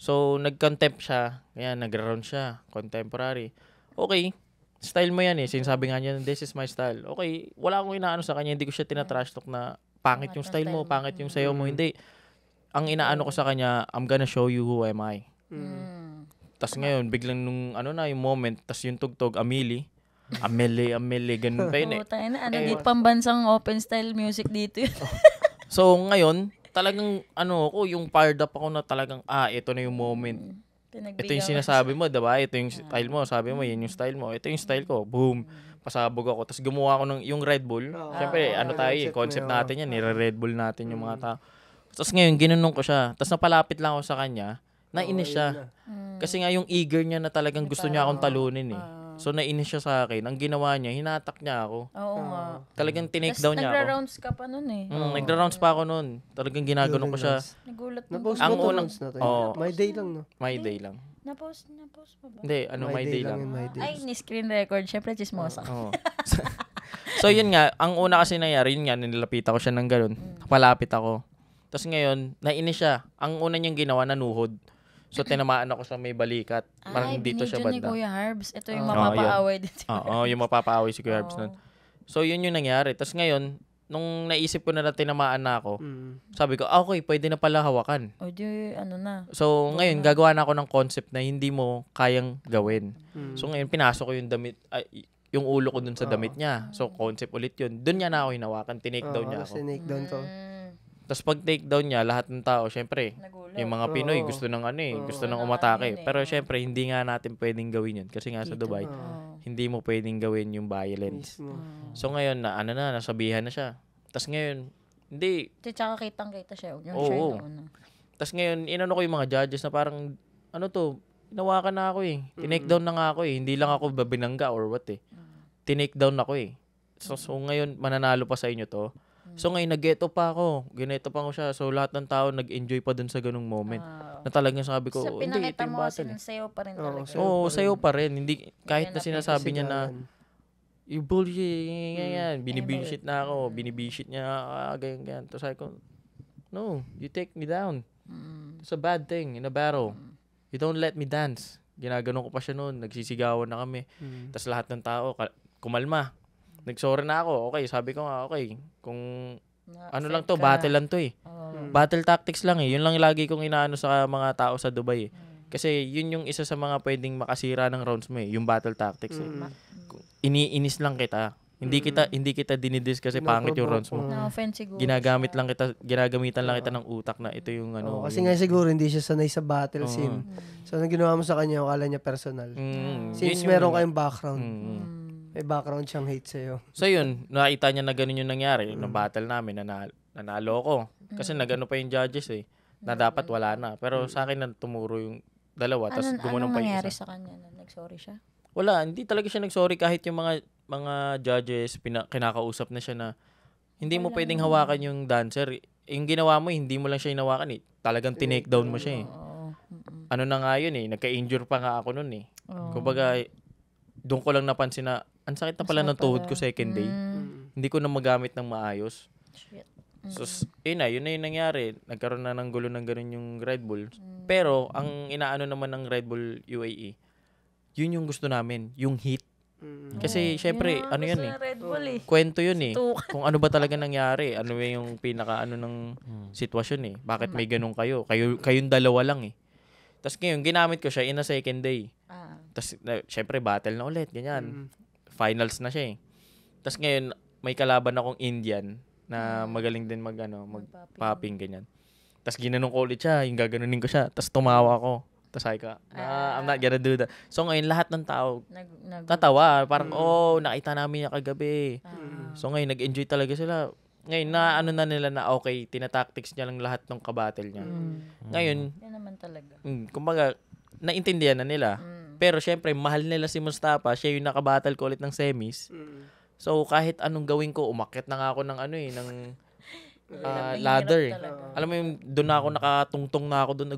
So, nag-contempt siya. Kaya, nag-round siya. Contemporary. Okay. Style mo yan eh. Sinasabi nga niya, this is my style. Okay. Wala akong inaano sa kanya. Hindi ko siya tinatrash talk na pangit yung style mo, pangit yung sayo mo. Hindi. Ang inaano ko sa kanya, I'm gonna show you who am I. Tapos ngayon, biglang nung yung moment, tapos yung tugtog, Ameli, ganun pa yun eh. Dito pambansang open style music dito yun. So, ngayon, talagang yung fired up ako na talagang ito na yung moment. Ito yung sinasabi mo, diba? Ito yung style mo. Sabi mo, yan yung style mo. Ito yung style ko. Boom. Pasabog ako. Tapos gumawa ako ng yung Red Bull. Siyempre, concept natin yan. Nire-Red Bull natin yung mga tao. Tapos ngayon, ginanong ko siya. Tapos napalapit lang ako sa kanya. Nainis siya. Kasi nga yung eager niya na talagang gusto niya akong talunin eh. So, nainis siya sa akin. Ang ginawa niya, hinatak niya ako. Oo nga. Talagang tinake down niya ako. Nagra-rounds ka pa nun eh. Nagra-rounds pa ako nun. Talagang ginaganon ko siya. Nagulat mo. Na-post Ang mo to unang- rounds na to. Oo. My day lang, no? My day lang. Na-post mo ba? Hindi, my day lang. My day. Ay, ni-screen record. Siyempre, chismosa. Oo. So, yun nga. Ang una kasi nangyari, yun nga, nilapitan ko siya ng ganun. Palapit ako. Tapos ngayon, nainis siya. Ang una niyang ginawa, nanuhod. So, tinamaan ako sa may balikat. Parang dito siya ni banda. Kuya Harbs. Ito yung mapapaaway dito. Oo, yung mapapaaway si Kuya Herbs nun. So, yun yung nangyari. Tapos ngayon, nung naisip ko na tinamaan na ako, sabi ko, okay, pwede na pala hawakan. O di, na. So, ngayon, gagawa na ako ng concept na hindi mo kayang gawin. So, ngayon, pinasok ko yung damit, yung ulo ko dun sa damit niya. So, concept ulit yun. Dun niya na ako hinawakan. Tinake down niya ako. Tinake down ko. Tapos pag take down niya, lahat ng tao, syempre, yung mga Pinoy gusto ng gusto ng umatake. Pero syempre, hindi nga natin pwedeng gawin yun. Kasi nga sa Dubai, hindi mo pwedeng gawin yung violence. So ngayon, nasabihan na siya. Tapos ngayon, hindi. Tsaka kitang-kita siya. Yung Oo. shirt doon. Tapos ngayon, inano ko yung mga judges na parang, hinawakan na ako eh. Tinake down na nga ako eh. Hindi lang ako babinangga or what eh. Tinake down ako eh. So ngayon, mananalo pa sa inyo to. So ngayon, nag-geto pa ako. Gineto pa ko siya. So lahat ng tao nag-enjoy pa dun sa ganung moment. Na talagang sabi ko, So, hindi, ito pinakita yung mo battle kasi sayo pa rin talaga. Oo, sayo pa rin. Hindi, kahit na sinasabi niya na, you bullshit, ganyan. Binibullshit na ako. Binibishit niya, ganyan. Tapos sabi ko, no, you take me down. It's a bad thing in a battle. You don't let me dance. Ginaganon ko pa siya noon. Nagsisigawan na kami. Tapos lahat ng tao, kumalma. Nagsorry na ako. Okay, sabi ko nga, okay. Kung lang to, battle lang to eh. Battle tactics lang eh. Yun lang lagi kong inaano sa mga tao sa Dubai eh. Kasi yun yung isa sa mga pwedeng makasira ng rounds mo eh. Yung battle tactics eh. Iniinis lang kita. Hindi kita dinidis kasi pangit yung rounds mo. Na-offense siguro. Ginagamitan lang kita ng utak na ito yung kasi nga siguro hindi siya sanay sa battle scene. So, nang ginawa mo sa kanya, akala niya personal. Since meron kayong background. May background siyang hate sa'yo. So yun, nakita niya na ganun yung nangyari. Nung battle namin, nanalo ko. Kasi nagano pa yung judges eh. Na dapat wala na. Pero sa akin na tumuro yung dalawa. Tapos gumunong pa yung nangyari isa. sa kanya? Nag-sorry siya? Wala, hindi talaga siya nag-sorry kahit yung mga judges, kinakausap na siya na hindi mo pwedeng hawakan yung dancer. Yung ginawa mo, hindi mo lang siya hinawakan eh. Talagang tinake down mo siya eh. Oo. Ano na nga yun eh, nagka-injure pa nga ako nun eh. Kumbaga, doon ko lang napansin na, ang sakit na pala ng tuhod ko second day. Hindi ko na magamit ng maayos. Shit. So, yun na yung nangyari. Nagkaroon na ng gulo ng ganun yung Red Bull. Pero, ang inaano naman ng Red Bull UAE, yun yung gusto namin, yung heat. Kasi, syempre, ano yan eh. Red Bull eh. Kwento yun eh. Kung ano ba talaga nangyari. Ano yung ng sitwasyon eh. Bakit may ganun kayo? Kayong dalawa lang eh. Tapos ngayon, ginamit ko siya in a second day. Tapos, syempre, battle na ulit. Ganyan. Finals na siya eh. Tapos ngayon, may kalaban akong Indian na magaling din mag-popping, ganyan. Tapos ginanong ko ulit siya. Yung gaganunin ko siya. Tapos tumawa ko. Tapos sabi ka, I'm not gonna do that. So ngayon, lahat ng tao tatawa. Parang, nakita namin niya kagabi. So ngayon, nag-enjoy talaga sila. Ngayon, na nila na okay, tinatactics niya lang lahat ng kabattle niya. Ngayon, yan naman talaga. Kumbaga, naintindihan na nila. Pero syempre, mahal nila si Mustafa. Siya yung nakabattle ko ulit ng semis. So kahit anong gawin ko, umakyat na nga ako ng ladder. Alam mo yung doon na ako nakatungtong na ako doon,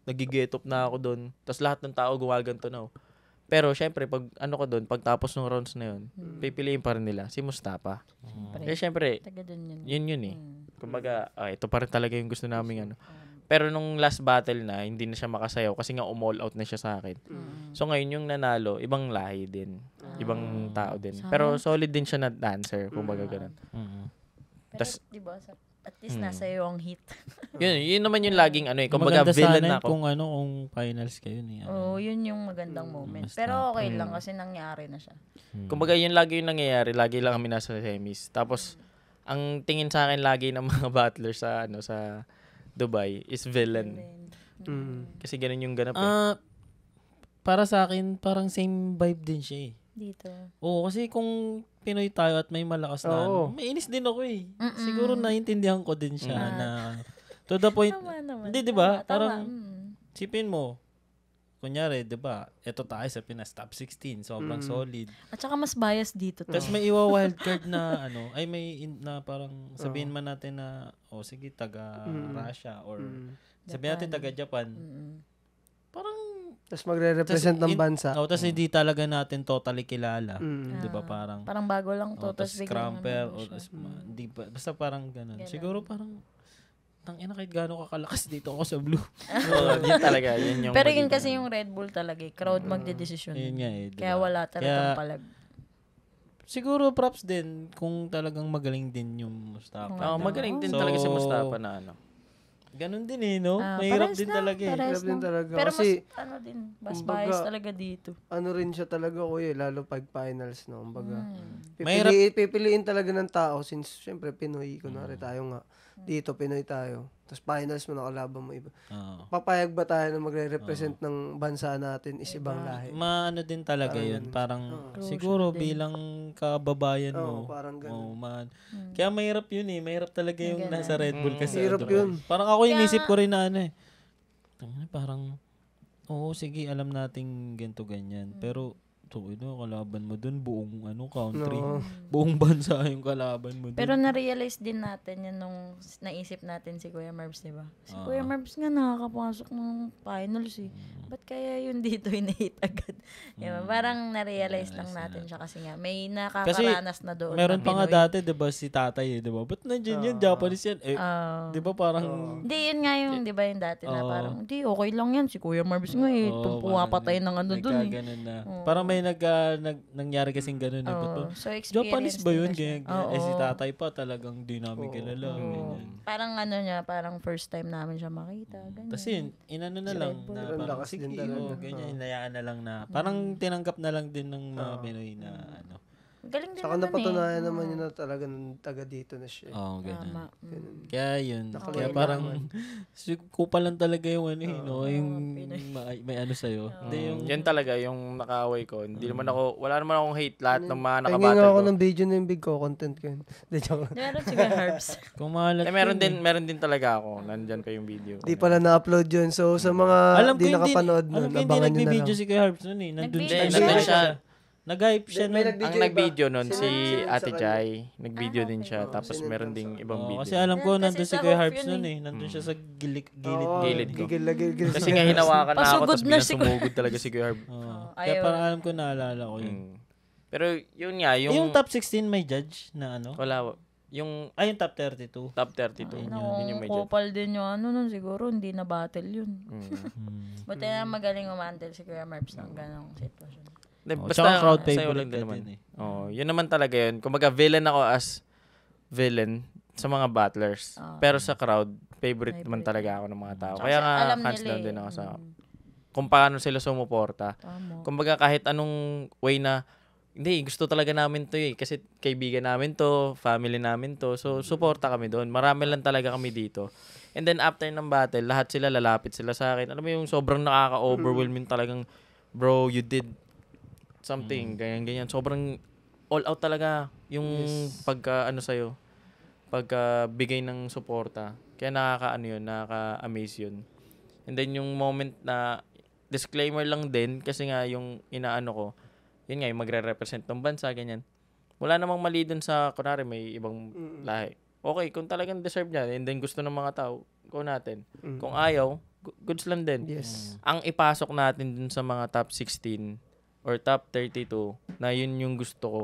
nag-get up na ako doon. Tapos lahat ng tao gumaganto na. Pero syempre pag pagtapos ng rounds na yun, pipiliin pa rin nila si Mustafa. Kaya syempre, yun eh. Kumbaga, ito pa rin talaga yung gusto namin Pero nung last battle na, hindi na siya makasayaw kasi nga all out na siya sa akin. So ngayon yung nanalo, ibang lahi din. Ibang tao din. Pero solid din siya na dancer, kumbaga ganun. Pero, diba, at least nasa iyo ang hit. yun naman yung laging kumbaga maganda villain sana na ako. kung finals kayo ni. Yun yung magandang moment. Pero okay lang kasi nangyari na siya. Kumbaga yun lagi yung nangyayari, lagi lang kami nasa semis. Tapos ang tingin sa akin lagi ng mga battlers sa Dubai is villain. Kasi ganun yung ganap Para sa akin, parang same vibe din siya eh. Dito. Oo, kasi kung Pinoy tayo at may malakas na may inis din ako eh. Siguro naiintindihan ko din siya na to the point. Hindi, di ba? Parang sipin mo, kunyari, di ba, eto tayo sa Pinas, top 16, sobrang solid. At saka mas bias dito. Tapos may wildcard na na parang sabihin man natin na, sige, taga Russia or sabihin natin taga Japan. Parang tapos magre-represent ng bansa. Tapos hindi talaga natin totally kilala. Di ba parang bago lang to. Tapos scramper. Basta parang ganun. Siguro parang tangina kahit gaano kakalakas dito ako sa blue. Yun talaga. Yun yung pero yun kasi yung Red Bull talaga. Crowd magdedesisyon. Yun nga eh. Diba? Kaya wala talagang palag. Siguro props din kung talagang magaling din yung Mustafa. Magaling din talaga si Mustafa na Ganun din eh, no? Mahirap din talaga eh. Mahirap din talaga. Pero kasi, mas bias talaga dito. Ano rin siya talaga, kuya, lalo pag finals, no? Kumbaga, Mahirap. pipiliin talaga ng tao since, syempre, Pinoy, kunwari tayo nga. Dito, Pinoy tayo. Tapos finals mo, nakalaban mo iba. Papayag ba tayo na magre-represent ng bansa natin is ibang lahi? Maano din talaga yun. Parang, siguro bilang kababayan mo. Parang ganun. Kaya mahirap yun eh. Mahirap talaga yung nasa Red Bull kasi. Mahirap yun. Parang ako inisip ko rin na parang, sige, alam nating ganito ganyan. Pero, kalaban mo dun, buong country. Buong bansa yung kalaban mo dun. Pero na-realize din natin yun nung naisip natin si Kuya Marbs, diba? Si Kuya Marbs nga nakakapasok ng finals eh. Ba't kaya yun dito in-hate agad? Diba? Parang na-realize lang natin siya kasi nga may nakakaranas na doon. Meron pa nga dati, diba, si tatay eh, diba? Ba't nandiyan yun? Japanese yan. Diba parang... Hindi, yun nga yung, diba yung dati na parang, hindi, okay lang yan. Si Kuya Marbs nga eh. Pumapatay ng dun eh. Parang may nangyari kasing ganun eh. So, Japanese ba yun? Si tatay pa talagang di namin kilala. Parang parang first time namin siya makita. Kasi inano na lang na parang sige, ganyan, hinayaan na lang na parang tinanggap na lang din ng mga Pinoy na Galing din Saka naman napatunayan naman yun na talaga taga dito na siya. Oo, ganun. Tama. Kaya yun. Kaya Nakalimutan parang naman. kupal lang talaga yung ano no, yung may ano sa'yo. Hindi yung Yan talaga yung nakaaway ko. Hindi naman ako, wala naman akong hate lahat ng mga Tingin nakabattle nga ako ko. ng video na yung big ko, content ko yun. Hindi, joke lang. Meron si Kuya Herbs. kung mahalat Meron din talaga ako. Nandyan pa yung video. Di pala na-upload yun. So, sa mga alam ko di hindi, nakapanood alam nun, ko hindi abangan nyo na nagbibideo lang. si Kuya Harps nun eh. Nandun Nag-video Nandun siya. siya. Nag-hype siya May nun. nag-video Ang iba. nag-video nun si Sinend Ate sa Jai. Nag-video Ah, din okay. siya. Oo, Tapos sinend meron lang ding sa- ibang Oo, video. kasi alam ko Kasi nandun si sa Kuya roof Harps yun nun eh. eh. Nandun siya sa gilid Oo, Gilid ko. Gigil. Kasi nga hinawakan na ako. Pasugod Tapos na biglang si sumugod talaga si Kuya Herb. Kaya ayaw. parang alam ko naalala ko yun. Pero yun nga, Yung top 16 may judge na ano? Wala. Yung Yung top 32. top 32. Ay, Yun yung may judge. kupal din yung ano nun, siguro hindi na battle yun. Buti na magaling umantel si Kuya Marps ng ganong sitwasyon. Basta Tsaka crowd sa'yo favorite lang din ka naman. din eh. Yun naman talaga yun. Kumbaga, villain ako as villain sa mga battlers. Pero sa crowd, favorite naman talaga ako ng mga tao. Kaya nga, alam fans nila lang din eh. ako sa kung paano sila sumuporta. Tama. Kumbaga, kahit anong way na hindi, gusto talaga namin to eh. Kasi kaibigan namin to, family namin to. So, suporta kami doon. Marami lang talaga kami dito. And then, after ng battle, lahat sila lalapit sila sa akin. Alam mo yung sobrang nakaka-overwhelming talagang, bro, you did something, ganyan. Sobrang all out talaga yung pagka-ano pagka-bigay ng suporta. Kaya nakaka-amaze yun. And then, yung moment na, disclaimer lang din, kasi nga yung inaano ko, yun nga, yung magre-represent ng bansa, ganyan. Wala namang mali dun sa, kunwari, may ibang lahi. Okay, kung talagang deserve niya, and then gusto ng mga tao, go natin. Kung ayaw, goods lang din. Yes. Ang ipasok natin dun sa mga top 16 or top 32, na yun yung gusto ko,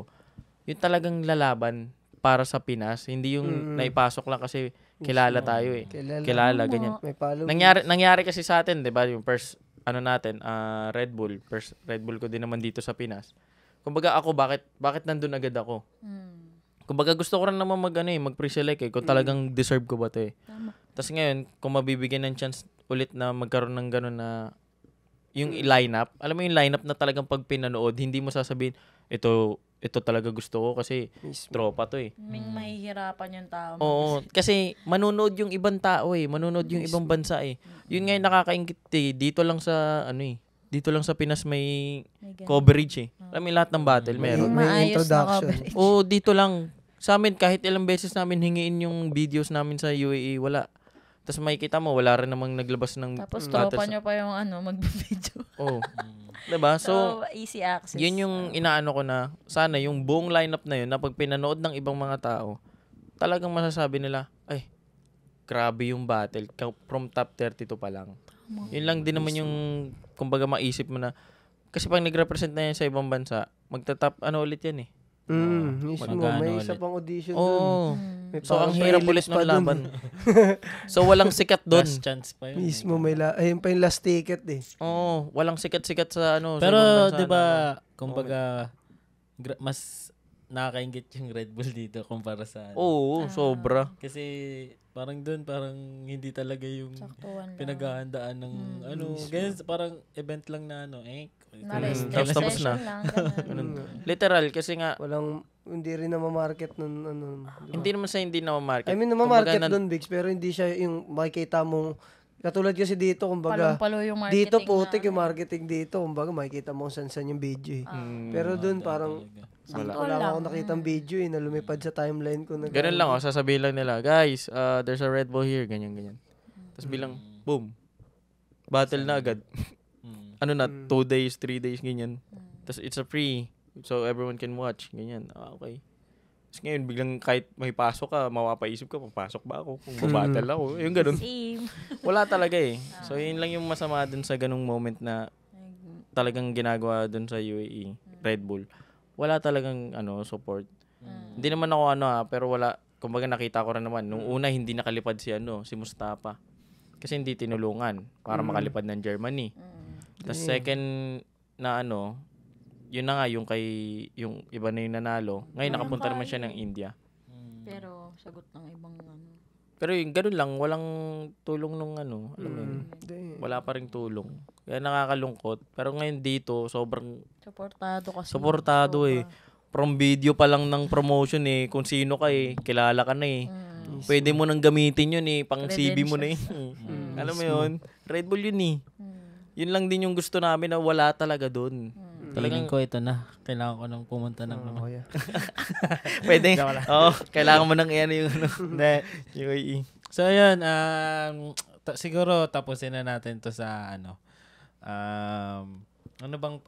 yun talagang lalaban para sa Pinas. Hindi yung naipasok lang kasi kilala tayo eh. Kilala, ganyan. May follow. Nangyari kasi sa atin, 'di ba, yung first natin, Red Bull. First Red Bull ko din naman dito sa Pinas. Kumbaga ako bakit nandun agad ako? Kumbaga gusto ko rin naman mag-pre-select eh kung talagang deserve ko ba 'to eh. Tapos ngayon, kung mabibigyan ng chance ulit na magkaroon ng ganun na yung lineup, alam mo yung lineup na talagang pag pinanood, hindi mo sasabihin ito talaga gusto ko kasi tropa to eh. May mahihirapan yung tao. Oo, kasi manunood yung ibang tao eh, manunood yung ibang bansa eh. Yun nga yung nakakaingit eh, dito lang sa Pinas may coverage eh. Alam mo yung lahat ng battle meron. May Maayos na introduction. coverage. Oo, dito lang. Sa amin, kahit ilang beses namin hingiin yung videos namin sa UAE, wala. Tapos makikita mo, wala rin namang naglabas ng Tapos battles. tropa nyo pa yung mag-video. Oo. Diba? So, So, easy access. yun yung inaano ko na, sana yung buong lineup na yun, na pag pinanood ng ibang mga tao, talagang masasabi nila, ay, grabe yung battle, from top 32 pa lang. Yun lang din naman yung, kumbaga maisip mo na, kasi pag nag-represent na yan sa ibang bansa, magta-top, ulit yan eh. Mismo, Magkano may isa ulit? pang audition dun. Oo. May So, ang parang hirap prelims ulit pa ng dun. laban. So, walang sikat doon. Last chance pa yun. Mismo, ayun pa yung last ticket eh. Oo, walang sikat-sikat sa sa Pero, ibang bansa di ba, na- kumbaga, mas nakakaingit yung Red Bull dito kumpara sa Oo, sobra. Kasi parang doon, parang hindi talaga yung Saktuhan lang. pinaghahandaan ng ganyan, parang event lang na Na-rest Tapos na. lang. Ganun. Literal, kasi nga, Hindi rin na ma-market nun, diba? hindi naman sa hindi na market. I mean, na-market dun, Bix, pero hindi siya yung makikita mong, katulad kasi dito, kumbaga, Palong-palo yung marketing dito putik na, yung marketing dito, kumbaga, makikita mo kung saan yung video eh. Pero dun, parang, wala akong nakitang video eh, na lumipad sa timeline ko. Ganun lang, sasabihin lang nila, guys, there's a Red Bull here, ganyan. Tapos bilang, boom, battle na agad. 2 days, 3 days, ganyan. Tapos it's a free, so everyone can watch, ganyan. Okay. Tapos ngayon, biglang kahit may pasok ka, mapapaisip ka, papasok ba ako? Kung babattle ako, yung ganun. Same. Wala talaga eh. So yun lang yung masama dun sa ganung moment na talagang ginagawa dun sa UAE, Red Bull. Wala talagang support. Hindi naman ako pero wala, kumbaga nakita ko rin naman, nung una hindi nakalipad si Mustafa. Kasi hindi tinulungan para makalipad ng Germany. Tapos second na yun na nga yung iba na yung nanalo. Ngayon nakapunta naman siya ng India. Pero sagot ng ibang Pero yung ganun lang, walang tulong nung alam mo yun. Wala pa ring tulong. Kaya nakakalungkot. Pero ngayon dito, sobrang Supportado kasi. suportado eh. from video pa lang ng promotion eh, kung sino ka eh, kilala ka na eh. Pwede mo nang gamitin yun eh, pang CV mo na eh. Alam mo yun? Red Bull yun eh. Yun lang din yung gusto namin na wala talaga doon. Feeling ko ito na. Kailangan ko nang pumunta ng Yeah. Pwede. Kailangan mo nang yung UAE. So, ayun. Siguro tapusin na natin to sa ano bang,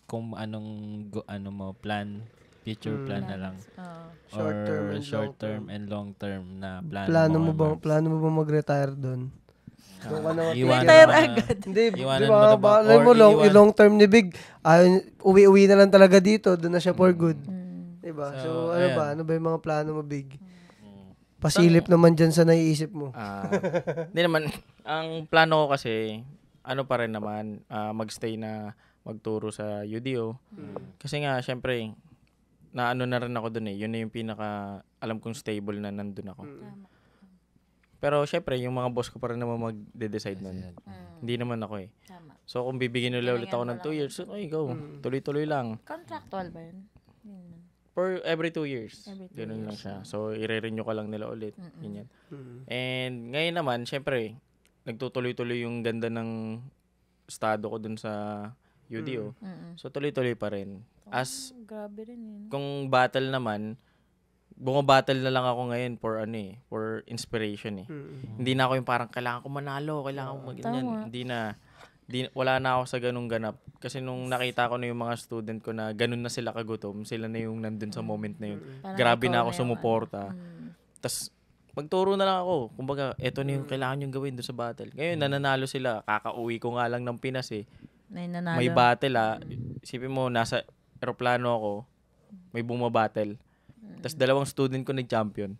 kung anong plan, future plan na lang. Short term and long term na plan. Plano mo ba mag-retire doon? Doon ka na Retire agad. Hindi, Iwanan di mo na ba? ba? Alam mo, Or long term ni Big, uwi-uwi na lang talaga dito. Doon na siya for good. Diba? So, ano ayan. ba? Ano ba yung mga plano mo, Big? Pasilip naman dyan sa naiisip mo. Hindi naman. Ang plano ko kasi, ano pa rin naman, magstay na magturo sa UDO. Kasi nga, syempre, na ano na rin ako dun eh. Yun na yung pinaka, alam kong stable na nandun ako. Pero syempre, yung mga boss ko pa rin naman magde-decide nun. Hindi naman ako eh. Tama. So, kung bibigyan nila ulit ako ng 2 years, okay, go. Tuloy-tuloy lang. Contractual ba yun? For every 2 years. Every 2 Ganun years. lang siya. So, i-renew ka lang nila ulit. Ganyan. And ngayon naman, syempre, nagtutuloy-tuloy yung ganda ng estado ko dun sa UDO. So, tuloy-tuloy pa rin. As, Grabe rin yun. kung battle naman, bumabattle na lang ako ngayon for inspiration eh. Hindi na ako yung parang kailangan ko manalo, kailangan ko magganyan. Wala na ako sa ganung ganap. Kasi nung nakita ko na yung mga student ko na ganun na sila kagutom, sila na yung nandun sa moment na yun. Parang Grabe ikaw na ako yung sumuporta. Tas magturo na lang ako. Kumbaga, eto na yung kailangan yung gawin doon sa battle. Ngayon, nananalo sila. Kakauwi ko nga lang ng Pinas eh. May battle Isipin mo, nasa aeroplano ako, may bumabattle. Tapos 2 student ko nag-champion.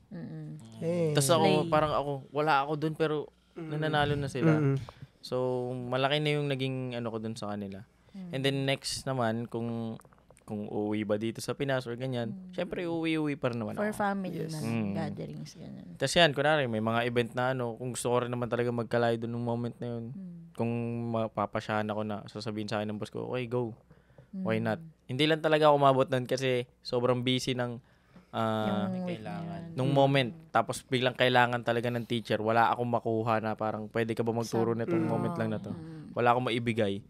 Tapos ako, wala ako dun pero nananalo na sila. So, malaki na yung naging ko dun sa kanila. And then next naman, kung uuwi ba dito sa Pinas or ganyan, syempre uuwi pa rin naman For ako. family na gatherings, ganun. Tapos yan, kunwari, may mga event na kung gusto ko rin naman talaga magkalay doon ng moment na yun. Kung mapapasyahan ako na sasabihin sa akin ng boss ko, okay, go. Why not? Hindi lang talaga ako umabot nun kasi sobrang busy ng nung moment. Tapos biglang kailangan talaga ng teacher. Wala akong makuha na parang pwede ka ba magturo nitong moment lang na to. Wala akong maibigay.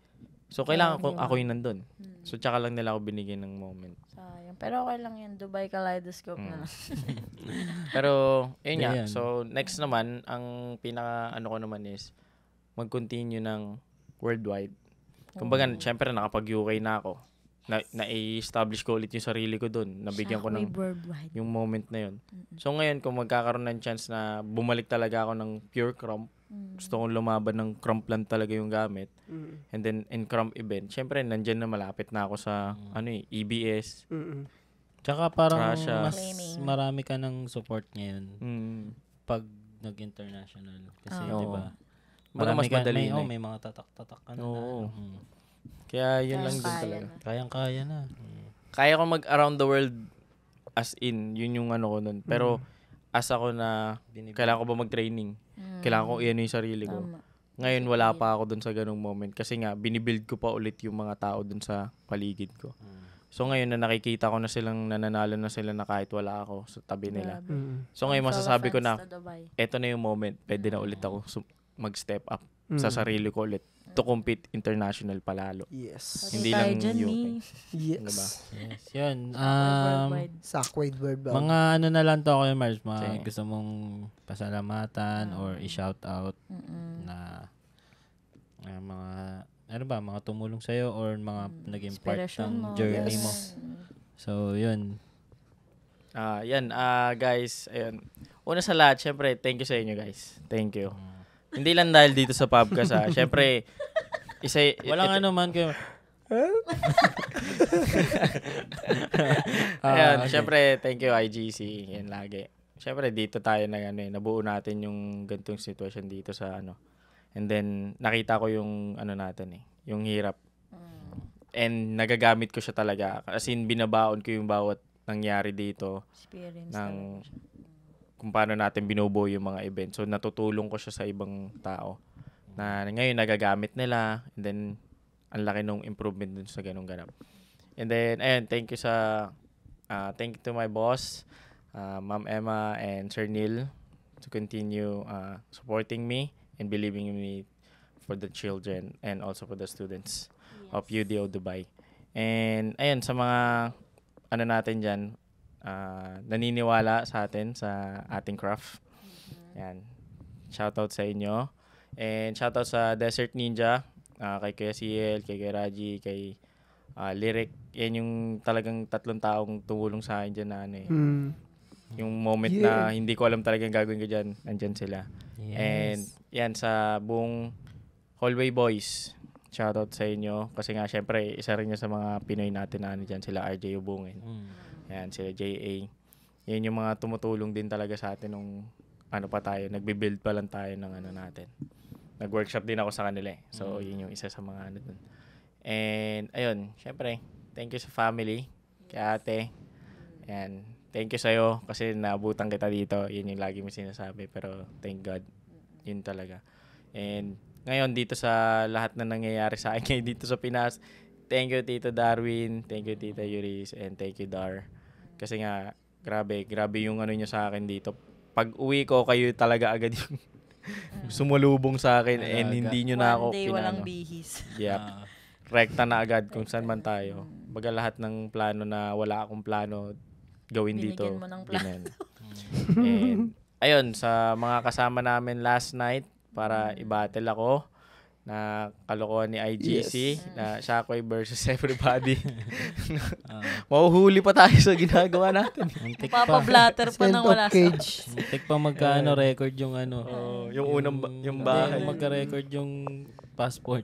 So kailangan ko ako yung nandun. So tsaka lang nila ako binigyan ng moment. Sayang. Pero okay lang yan. Dubai Kaleidoscope na lang. Pero yun nga. So next naman, ang pinaka ko naman is mag-continue ng worldwide. Kumbaga, syempre nakapag-UK na ako. Na-establish ko ulit yung sarili ko doon. Nabigyan ko ng yung moment na yun. So ngayon, kung magkakaroon ng chance na bumalik talaga ako ng pure crump, gusto kong lumaban ng crump lang talaga yung gamit. And then, in crump event, syempre, nandyan na malapit na ako sa, EBS. Tsaka parang Russia. mas marami ka ng support ngayon pag nag-international. Kasi, di ba? Mas madali na. May mga tatak-tatak ka na. Oo. Kaya yun lang din talaga. Kayang-kaya na. Kaya ko mag-around the world as in, yun yung ko nun. Pero as ako na, kailangan ko ba mag-training? Kailangan ko iyan yung sarili ko. Ngayon, wala pa ako dun sa ganung moment. Kasi nga, binibuild ko pa ulit yung mga tao dun sa paligid ko. So ngayon, na nakikita ko na silang nananalo na sila na kahit wala ako sa tabi nila. So ngayon, masasabi ko na, eto na yung moment. Pwede na ulit ako mag-step up sa sarili ko ulit. To compete international palalo. Yes. Hindi lang UK. Yes. Diba? Yes, yun. Sackwade World. Mga na lang to ako, Mars. Mga gusto mong pasalamatan or i-shout out na mga mga tumulong sa'yo or mga naging part ng journey mo. So, yun. Guys, ayun. Una sa lahat, syempre, thank you sa inyo, guys. Thank you. Hindi lang dahil dito sa podcast, syempre, walang ano man kayo. Ayun, syempre, thank you IGC. Yan lagi. Syempre, dito tayo nabuo natin yung ganitong sitwasyon dito sa And then, nakita ko yung natin yung hirap. And nagagamit ko siya talaga. As in, binabaon ko yung bawat nangyari dito. Experience Kung paano natin binubuo yung mga event. So, natutulong ko siya sa ibang tao. Na ngayon, nagagamit nila. And then, ang laki ng improvement dun sa ganung ganap. And then, ayun, thank you to my boss, Ma'am Emma and Sir Neil, to continue supporting me and believing in me for the children and also for the students of UDO Dubai. And ayun, sa mga natin dyan, naniniwala sa atin sa ating craft. Yan. Shoutout sa inyo. And shoutout sa Desert Ninja, kay Kuya CL, kay Kuya Raji, kay Lyric. Yan yung talagang 3 taong tumulong sa akin dyan na yung moment na hindi ko alam talagang gagawin ko dyan, nandyan sila. Yes. And yan, sa buong Hallway Boys, shoutout sa inyo. Kasi nga, syempre, isa rin sa mga Pinoy natin na dyan, sila RJ Ubungin. Yan, sila JA. Yan yung mga tumutulong din talaga sa atin nung nagbe-build pa lang tayo ng natin. Nag-workshop din ako sa kanila eh. So, yun yung isa sa mga dun. And, ayun, syempre, thank you sa family, kay ate. And, thank you sa'yo kasi naabutan kita dito. Yun yung lagi mo sinasabi. Pero, thank God. Yun talaga. And, ngayon, dito sa lahat na nangyayari sa akin ngayon dito sa Pinas, thank you, Tito Darwin. Thank you, Tita Yuris. And thank you, Dar. Kasi nga, grabe yung nyo sa akin dito. Pag uwi ko, kayo talaga agad yung sumulubong sa akin and hindi nyo na ako One day, walang bihis. Yep. Rekta na agad kung saan man tayo. Baga lahat ng plano na wala akong plano gawin dito. Binigyan mo ng plano. And ayun, sa mga kasama namin last night para i-battle ako na kalokohan ni IGC na Shockwave versus everybody. Mahuhuli pa tayo sa ginagawa natin. Papa-blatter pa nang wala sa... Muntik pa record yung yung unang yung bahay. Magka-record yung passport.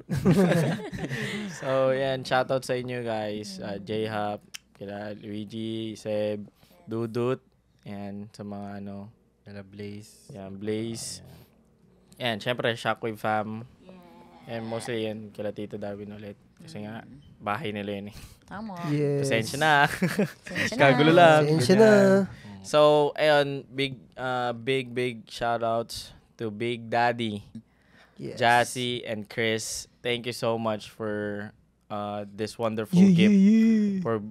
So, yan. Shoutout sa inyo, guys. J-Hop, kila Luigi, Seb, Dudut, yan, sa mga kila Blaze. Yan, Blaze. Yan, syempre, Shockwave fam. And mostly yan, kila Tito Darwin ulit. Kasi nga, bahay nila yun eh. Tama. Yes. Pasensya na. Kagulo lang. Pasensya na. So, ayun, big shoutouts to Big Daddy, Jassy, and Chris. Thank you so much for this wonderful gift. For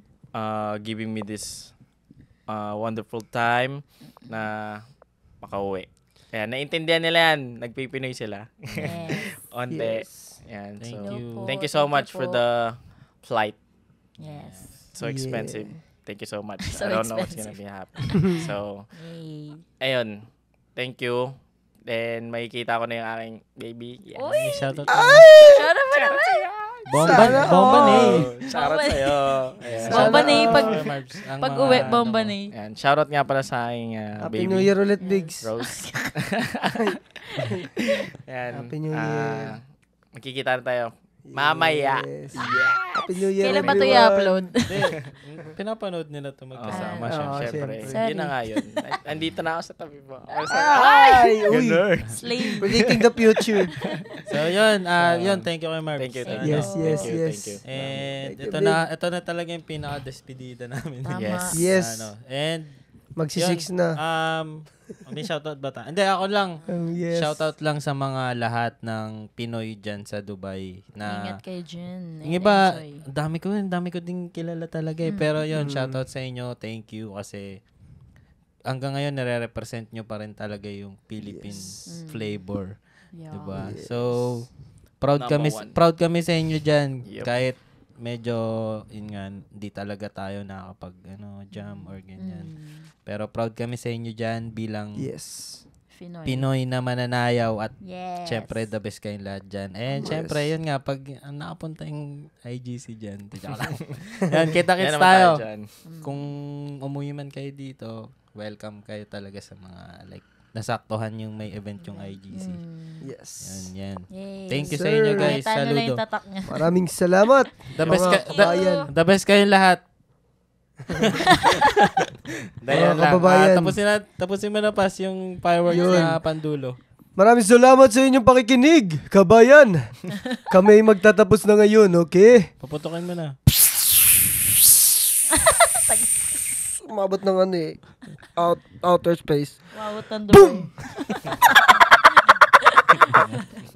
giving me this wonderful time na makauwi. Kaya naintindihan nila yan. Nagpipinoy sila. Yes. Onte. Yes. Yan. Thank So, you. thank you so much for the flight. Yes. So expensive. Thank you so much. So I don't know what's expensive. gonna be happening. So, Yay. ayun. Thank you. Then, makikita ko na yung aking baby. Yes. Uy! Shoutout. Shout out mo naman! Bomba na Shoutout sa'yo. Ayan. Bomba na Ang pag mga uwi, bomba na Ayan. Shoutout nga pala sa aking Happy baby. New Year ulit, Bigs. Rose. Ayan. Happy New Year. Magkikita na tayo. Mamaya. Yes. Happy New Year, Kailan ba ito everyone. i-upload? Pinapanood nila ito magkasama siya. Siyempre. Sorry. Yun na nga yun. Andito na ako sa tabi mo. Ay! Uy! Slave. Predicting the future. So, yun. Yun, thank you kay Marv. Thank you. Yes, yes, Thank you, yes. thank you. And Thank you, ito na talaga yung pinaka-despedida namin. Tama. Yes. Yes. And, Magsi-6 na. may shoutout ba ta? Hindi, ako lang. Yes. Shoutout lang sa mga lahat ng Pinoy dyan sa Dubai. Na, Ingat kayo dyan. yung iba, dami ko din kilala talaga eh. Pero yun, shoutout sa inyo. Thank you kasi hanggang ngayon nare-represent nyo pa rin talaga yung Philippine flavor. Yeah. Diba? Yes. So, proud kami sa inyo dyan. Yep. Kahit medyo, yun nga, di talaga tayo nakakapag, jam or ganyan. Pero proud kami sa inyo dyan bilang Pinoy na mananayaw at syempre the best kayong lahat dyan. And syempre, yun nga, pag nakapunta yung IGC dyan, yan, kita-kits Yan naman tayo. dyan. Kung umuwi man kayo dito, welcome kayo talaga sa mga, like, nasaktuhan yung may event yung IGC. Yes. Yan. Yay. Thank you sa Sir. inyo, guys. Talo lang Saludo. yung tatak niya. Maraming salamat. The best kayong lahat. Dahil lang. kababayan. Tapusin mo na pas yung fireworks na pandulo. Maraming salamat sa inyong pakikinig, kabayan. Kami magtatapos na ngayon, okay? Paputokin mo na. Umabot ng outer space. Wow, tando. Boom!